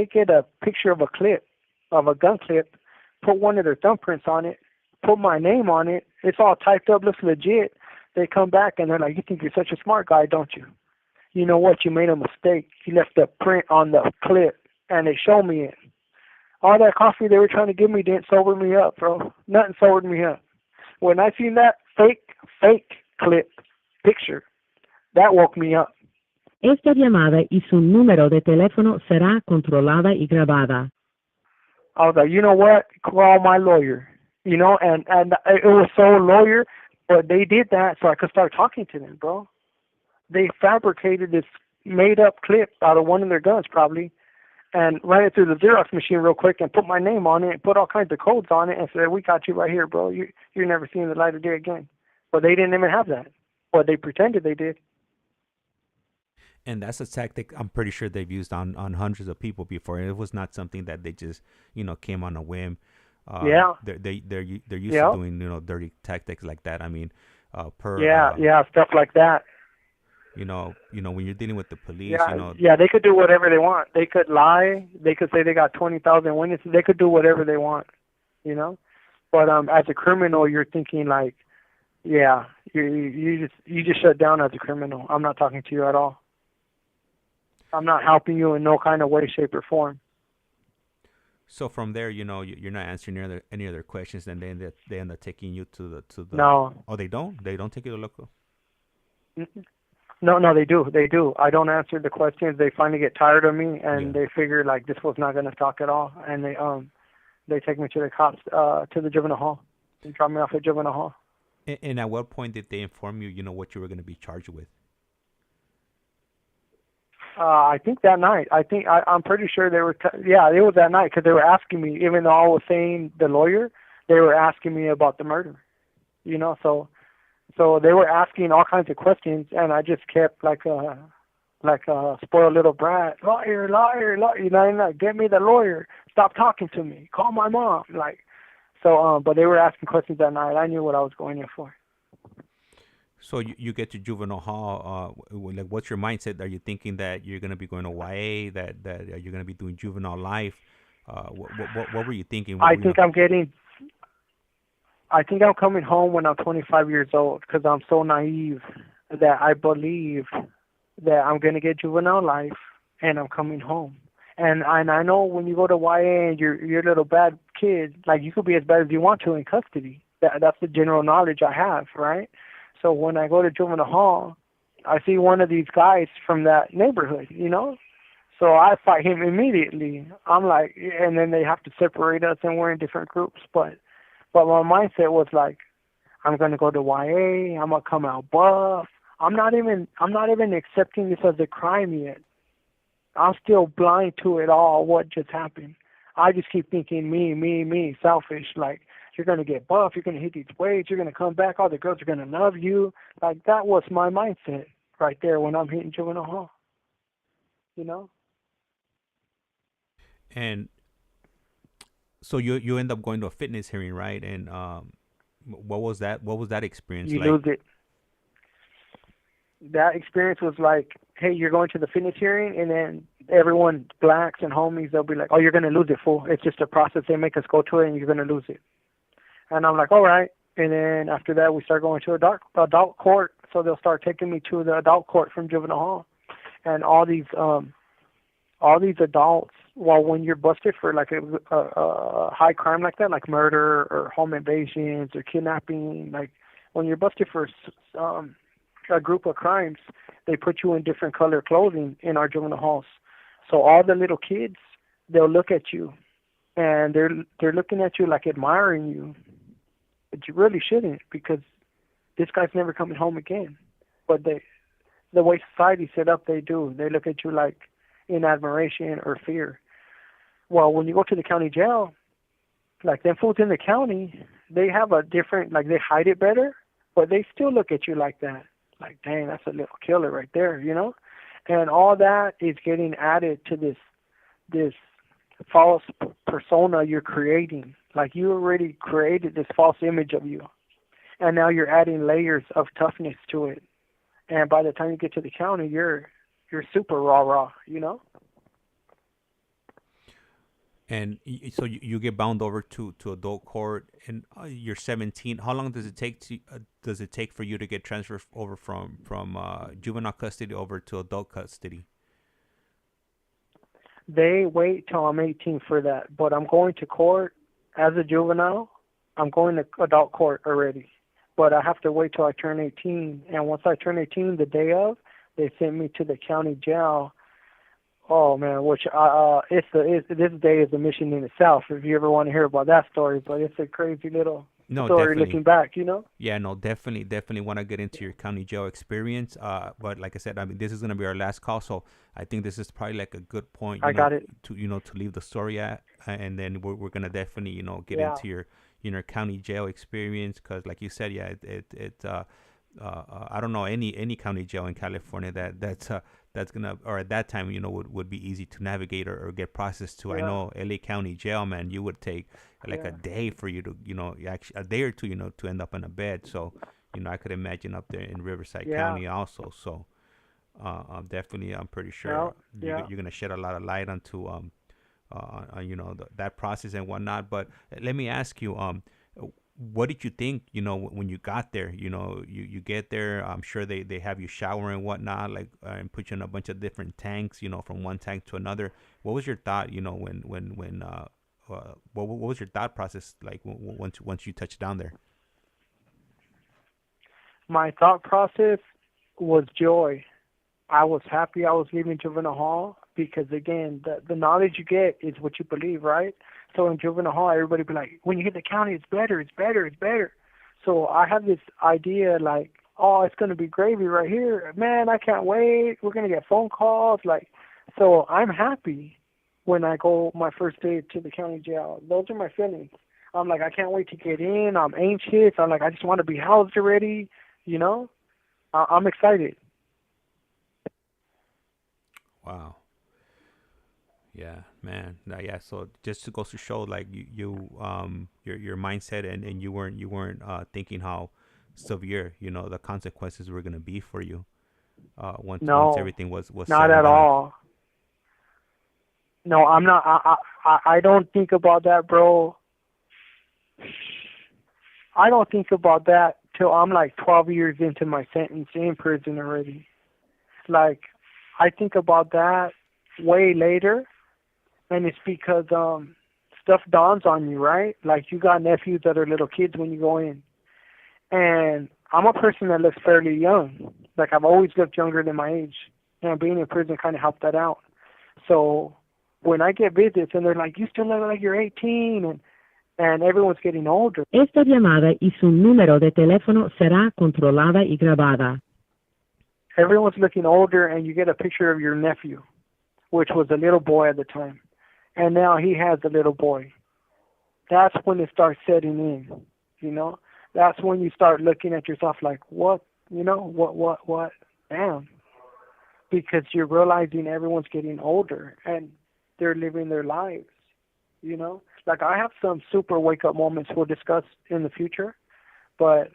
get a picture of a clip, of a gun clip, put one of their thumbprints on it, put my name on it. It's all typed up, looks legit. They come back and they're like, "You think you're such a smart guy, don't you? You know what? You made a mistake. You left the print on the clip," and they show me it. All that coffee they were trying to give me didn't sober me up, bro. Nothing sobered me up. When I seen that fake clip picture, that woke me up. Esta llamada y su número de teléfono será controlada y grabada. I was like, you know what? Call my lawyer. And it was so lawyer, but they did that so I could start talking to them, bro. They fabricated this made-up clip out of one of their guns, probably, and ran it through the Xerox machine real quick and put my name on it and put all kinds of codes on it and said, "We got you right here, bro. You're never seeing the light of day again." But they didn't even have that. But they pretended they did. And that's a tactic I'm pretty sure they've used on hundreds of people before. It was not something that they just, came on a whim. Yeah. They're used to doing, dirty tactics like that. I mean, stuff like that. When you're dealing with the police, they could do whatever they want. They could lie. They could say they got 20,000 witnesses. They could do whatever they want, But as a criminal, you're thinking like, yeah, you just shut down as a criminal. I'm not talking to you at all. I'm not helping you in no kind of way, shape, or form. So from there, you're not answering any other questions, and then they end up taking you to the. No. Oh, they don't. They don't take you to local. No, they do. I don't answer the questions. They finally get tired of me, and they figure like this was not going to talk at all, and they take me to the cops, to the juvenile hall, and drop me off at juvenile hall. And at what point did they inform you, what you were going to be charged with? I think that night. I'm pretty sure they were. It was that night because they were asking me. Even though I was saying the lawyer, they were asking me about the murder. So they were asking all kinds of questions, and I just kept like a spoiled little brat. Lawyer. Get me the lawyer. Stop talking to me. Call my mom. But they were asking questions that night. I knew what I was going in for. So you get to juvenile hall. What's your mindset? Are you thinking that you're going to be going to YA? That you're going to be doing juvenile life? What were you thinking? I think I'm coming home when I'm 25 years old because I'm so naive that I believe that I'm going to get juvenile life and I'm coming home. And I know when you go to YA and you're a little bad kid, like you could be as bad as you want to in custody. That's the general knowledge I have, right? So when I go to juvenile hall, I see one of these guys from that neighborhood, So I fight him immediately. I'm like, and then they have to separate us and we're in different groups. But my mindset was like, I'm going to go to YA. I'm going to come out buff. I'm not even accepting this as a crime yet. I'm still blind to it all, what just happened. I just keep thinking me, selfish. Like, you're going to get buff, you're going to hit these weights, you're going to come back, all the girls are going to love you. Like, that was my mindset right there when I'm hitting juvenile hall. And so you end up going to a fitness hearing, right? And what was that experience like? You lose it. That experience was like, hey, you're going to the fitness hearing, and then everyone, blacks and homies, they'll be like, oh, you're going to lose it, fool. It's just a process. They make us go to it, and you're going to lose it. And I'm like, all right. And then after that, we start going to adult court. So they'll start taking me to the adult court from juvenile hall. And all these adults, well, when you're busted for like a high crime like that, like murder or home invasions or kidnapping, like when you're busted for a group of crimes, they put you in different color clothing in our juvenile halls. So all the little kids, they'll look at you, and they're looking at you like admiring you, but you really shouldn't, because this guy's never coming home again. But the way society's set up, they do. They look at you like in admiration or fear. Well, when you go to the county jail, like them fools in the county, they have a different, like they hide it better, but they still look at you like that. Like, dang, that's a little killer right there, you know? And all that is getting added to this false persona you're creating. Like, you already created this false image of you, and now you're adding layers of toughness to it. And by the time you get to the county, you're super raw, you know? And so you get bound over to adult court, and you're 17. How long does it take for you to get transferred over from juvenile custody over to adult custody? They wait till I'm 18 for that, but I'm going to court as a juvenile. I'm going to adult court already, but I have to wait till I turn 18. And once I turn 18, the day of, they send me to the county jail. Oh man, which this day is a mission in itself. If you ever want to hear about that story, but it's a crazy little story definitely. Looking back, you know. Yeah, no, definitely want to get into your county jail experience. But like I said, I mean, this is gonna be our last call, so I think this is probably like a good point. To leave the story at, and then we're gonna definitely get into your county jail experience, because like you said, yeah, I don't know any county jail in California that's gonna, or at that time, would be easy to navigate or get processed to. Yeah. I know LA County Jail, man, you would take like a day for you to, actually a day or two, to end up in a bed. So, I could imagine up there in Riverside County also. So, definitely, I'm pretty sure you're gonna shed a lot of light onto, that process and whatnot. But let me ask you, what did you think, when you got there? You get there, I'm sure they have you shower and whatnot, like, and put you in a bunch of different tanks, from one tank to another. What was your thought, what was your thought process like once you touched down there? My thought process was joy. I was happy I was leaving juvenile hall, because again, the knowledge you get is what you believe, right? So in juvenile hall, everybody be like, when you hit the county, it's better, it's better, it's better. So I have this idea like, oh, it's going to be gravy right here. Man, I can't wait. We're going to get phone calls. Like, so I'm happy when I go my first day to the county jail. Those are my feelings. I'm like, I can't wait to get in. I'm anxious. I'm like, I just want to be housed already. I'm excited. Wow. Yeah, man. Yeah. So just to go to show, like your mindset, and you weren't thinking how severe, the consequences were gonna be for you. Once everything was not at all. No, I'm not. I don't think about that, bro. I don't think about that till I'm like 12 years into my sentence in prison already. Like, I think about that way later. And it's because stuff dawns on you, right? Like, you got nephews that are little kids when you go in. And I'm a person that looks fairly young. Like, I've always looked younger than my age. And being in prison kind of helped that out. So when I get visits and they're like, you still look like you're 18, and everyone's getting older. Esta llamada y su número de teléfono será controlada y grabada. Everyone's looking older, and you get a picture of your nephew, which was a little boy at the time. And now he has a little boy. That's when it starts setting in, That's when you start looking at yourself like, what? What? Damn. Because you're realizing everyone's getting older and they're living their lives, Like, I have some super wake-up moments we'll discuss in the future. But,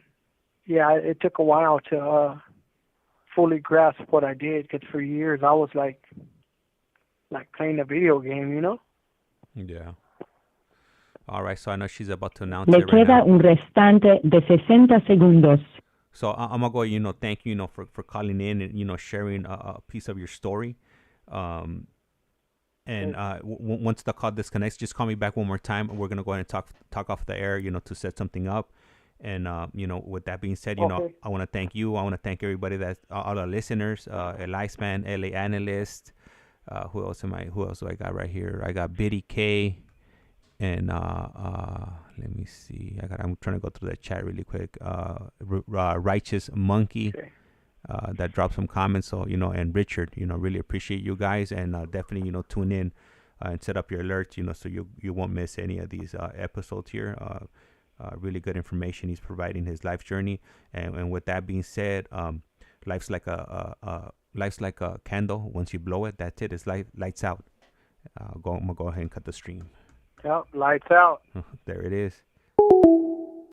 yeah, it took a while to fully grasp what I did, because for years I was like playing a video game, Yeah. All right, so I know she's about to announce Le it right queda now. un restante de 60 segundos. So I'm gonna go, thank you, for calling in and sharing a piece of your story. And once the call disconnects, just call me back one more time, and we're gonna go ahead and talk off the air, to set something up. And with that being said, I want to thank you. I want to thank everybody all the listeners, El ICEMAN, LA Analyst, Who else do I got right here? I got Biddy K, and let me see. I'm trying to go through the chat really quick. Righteous Monkey. Okay. That dropped some comments. So, and Richard, really appreciate you guys, and definitely, tune in and set up your alerts, so you won't miss any of these episodes here. Really good information he's providing, his life journey. And with that being said, life's like a candle. Once you blow it, that's it. It's lights out. I'm gonna go ahead and cut the stream. Yep, lights out. There it is.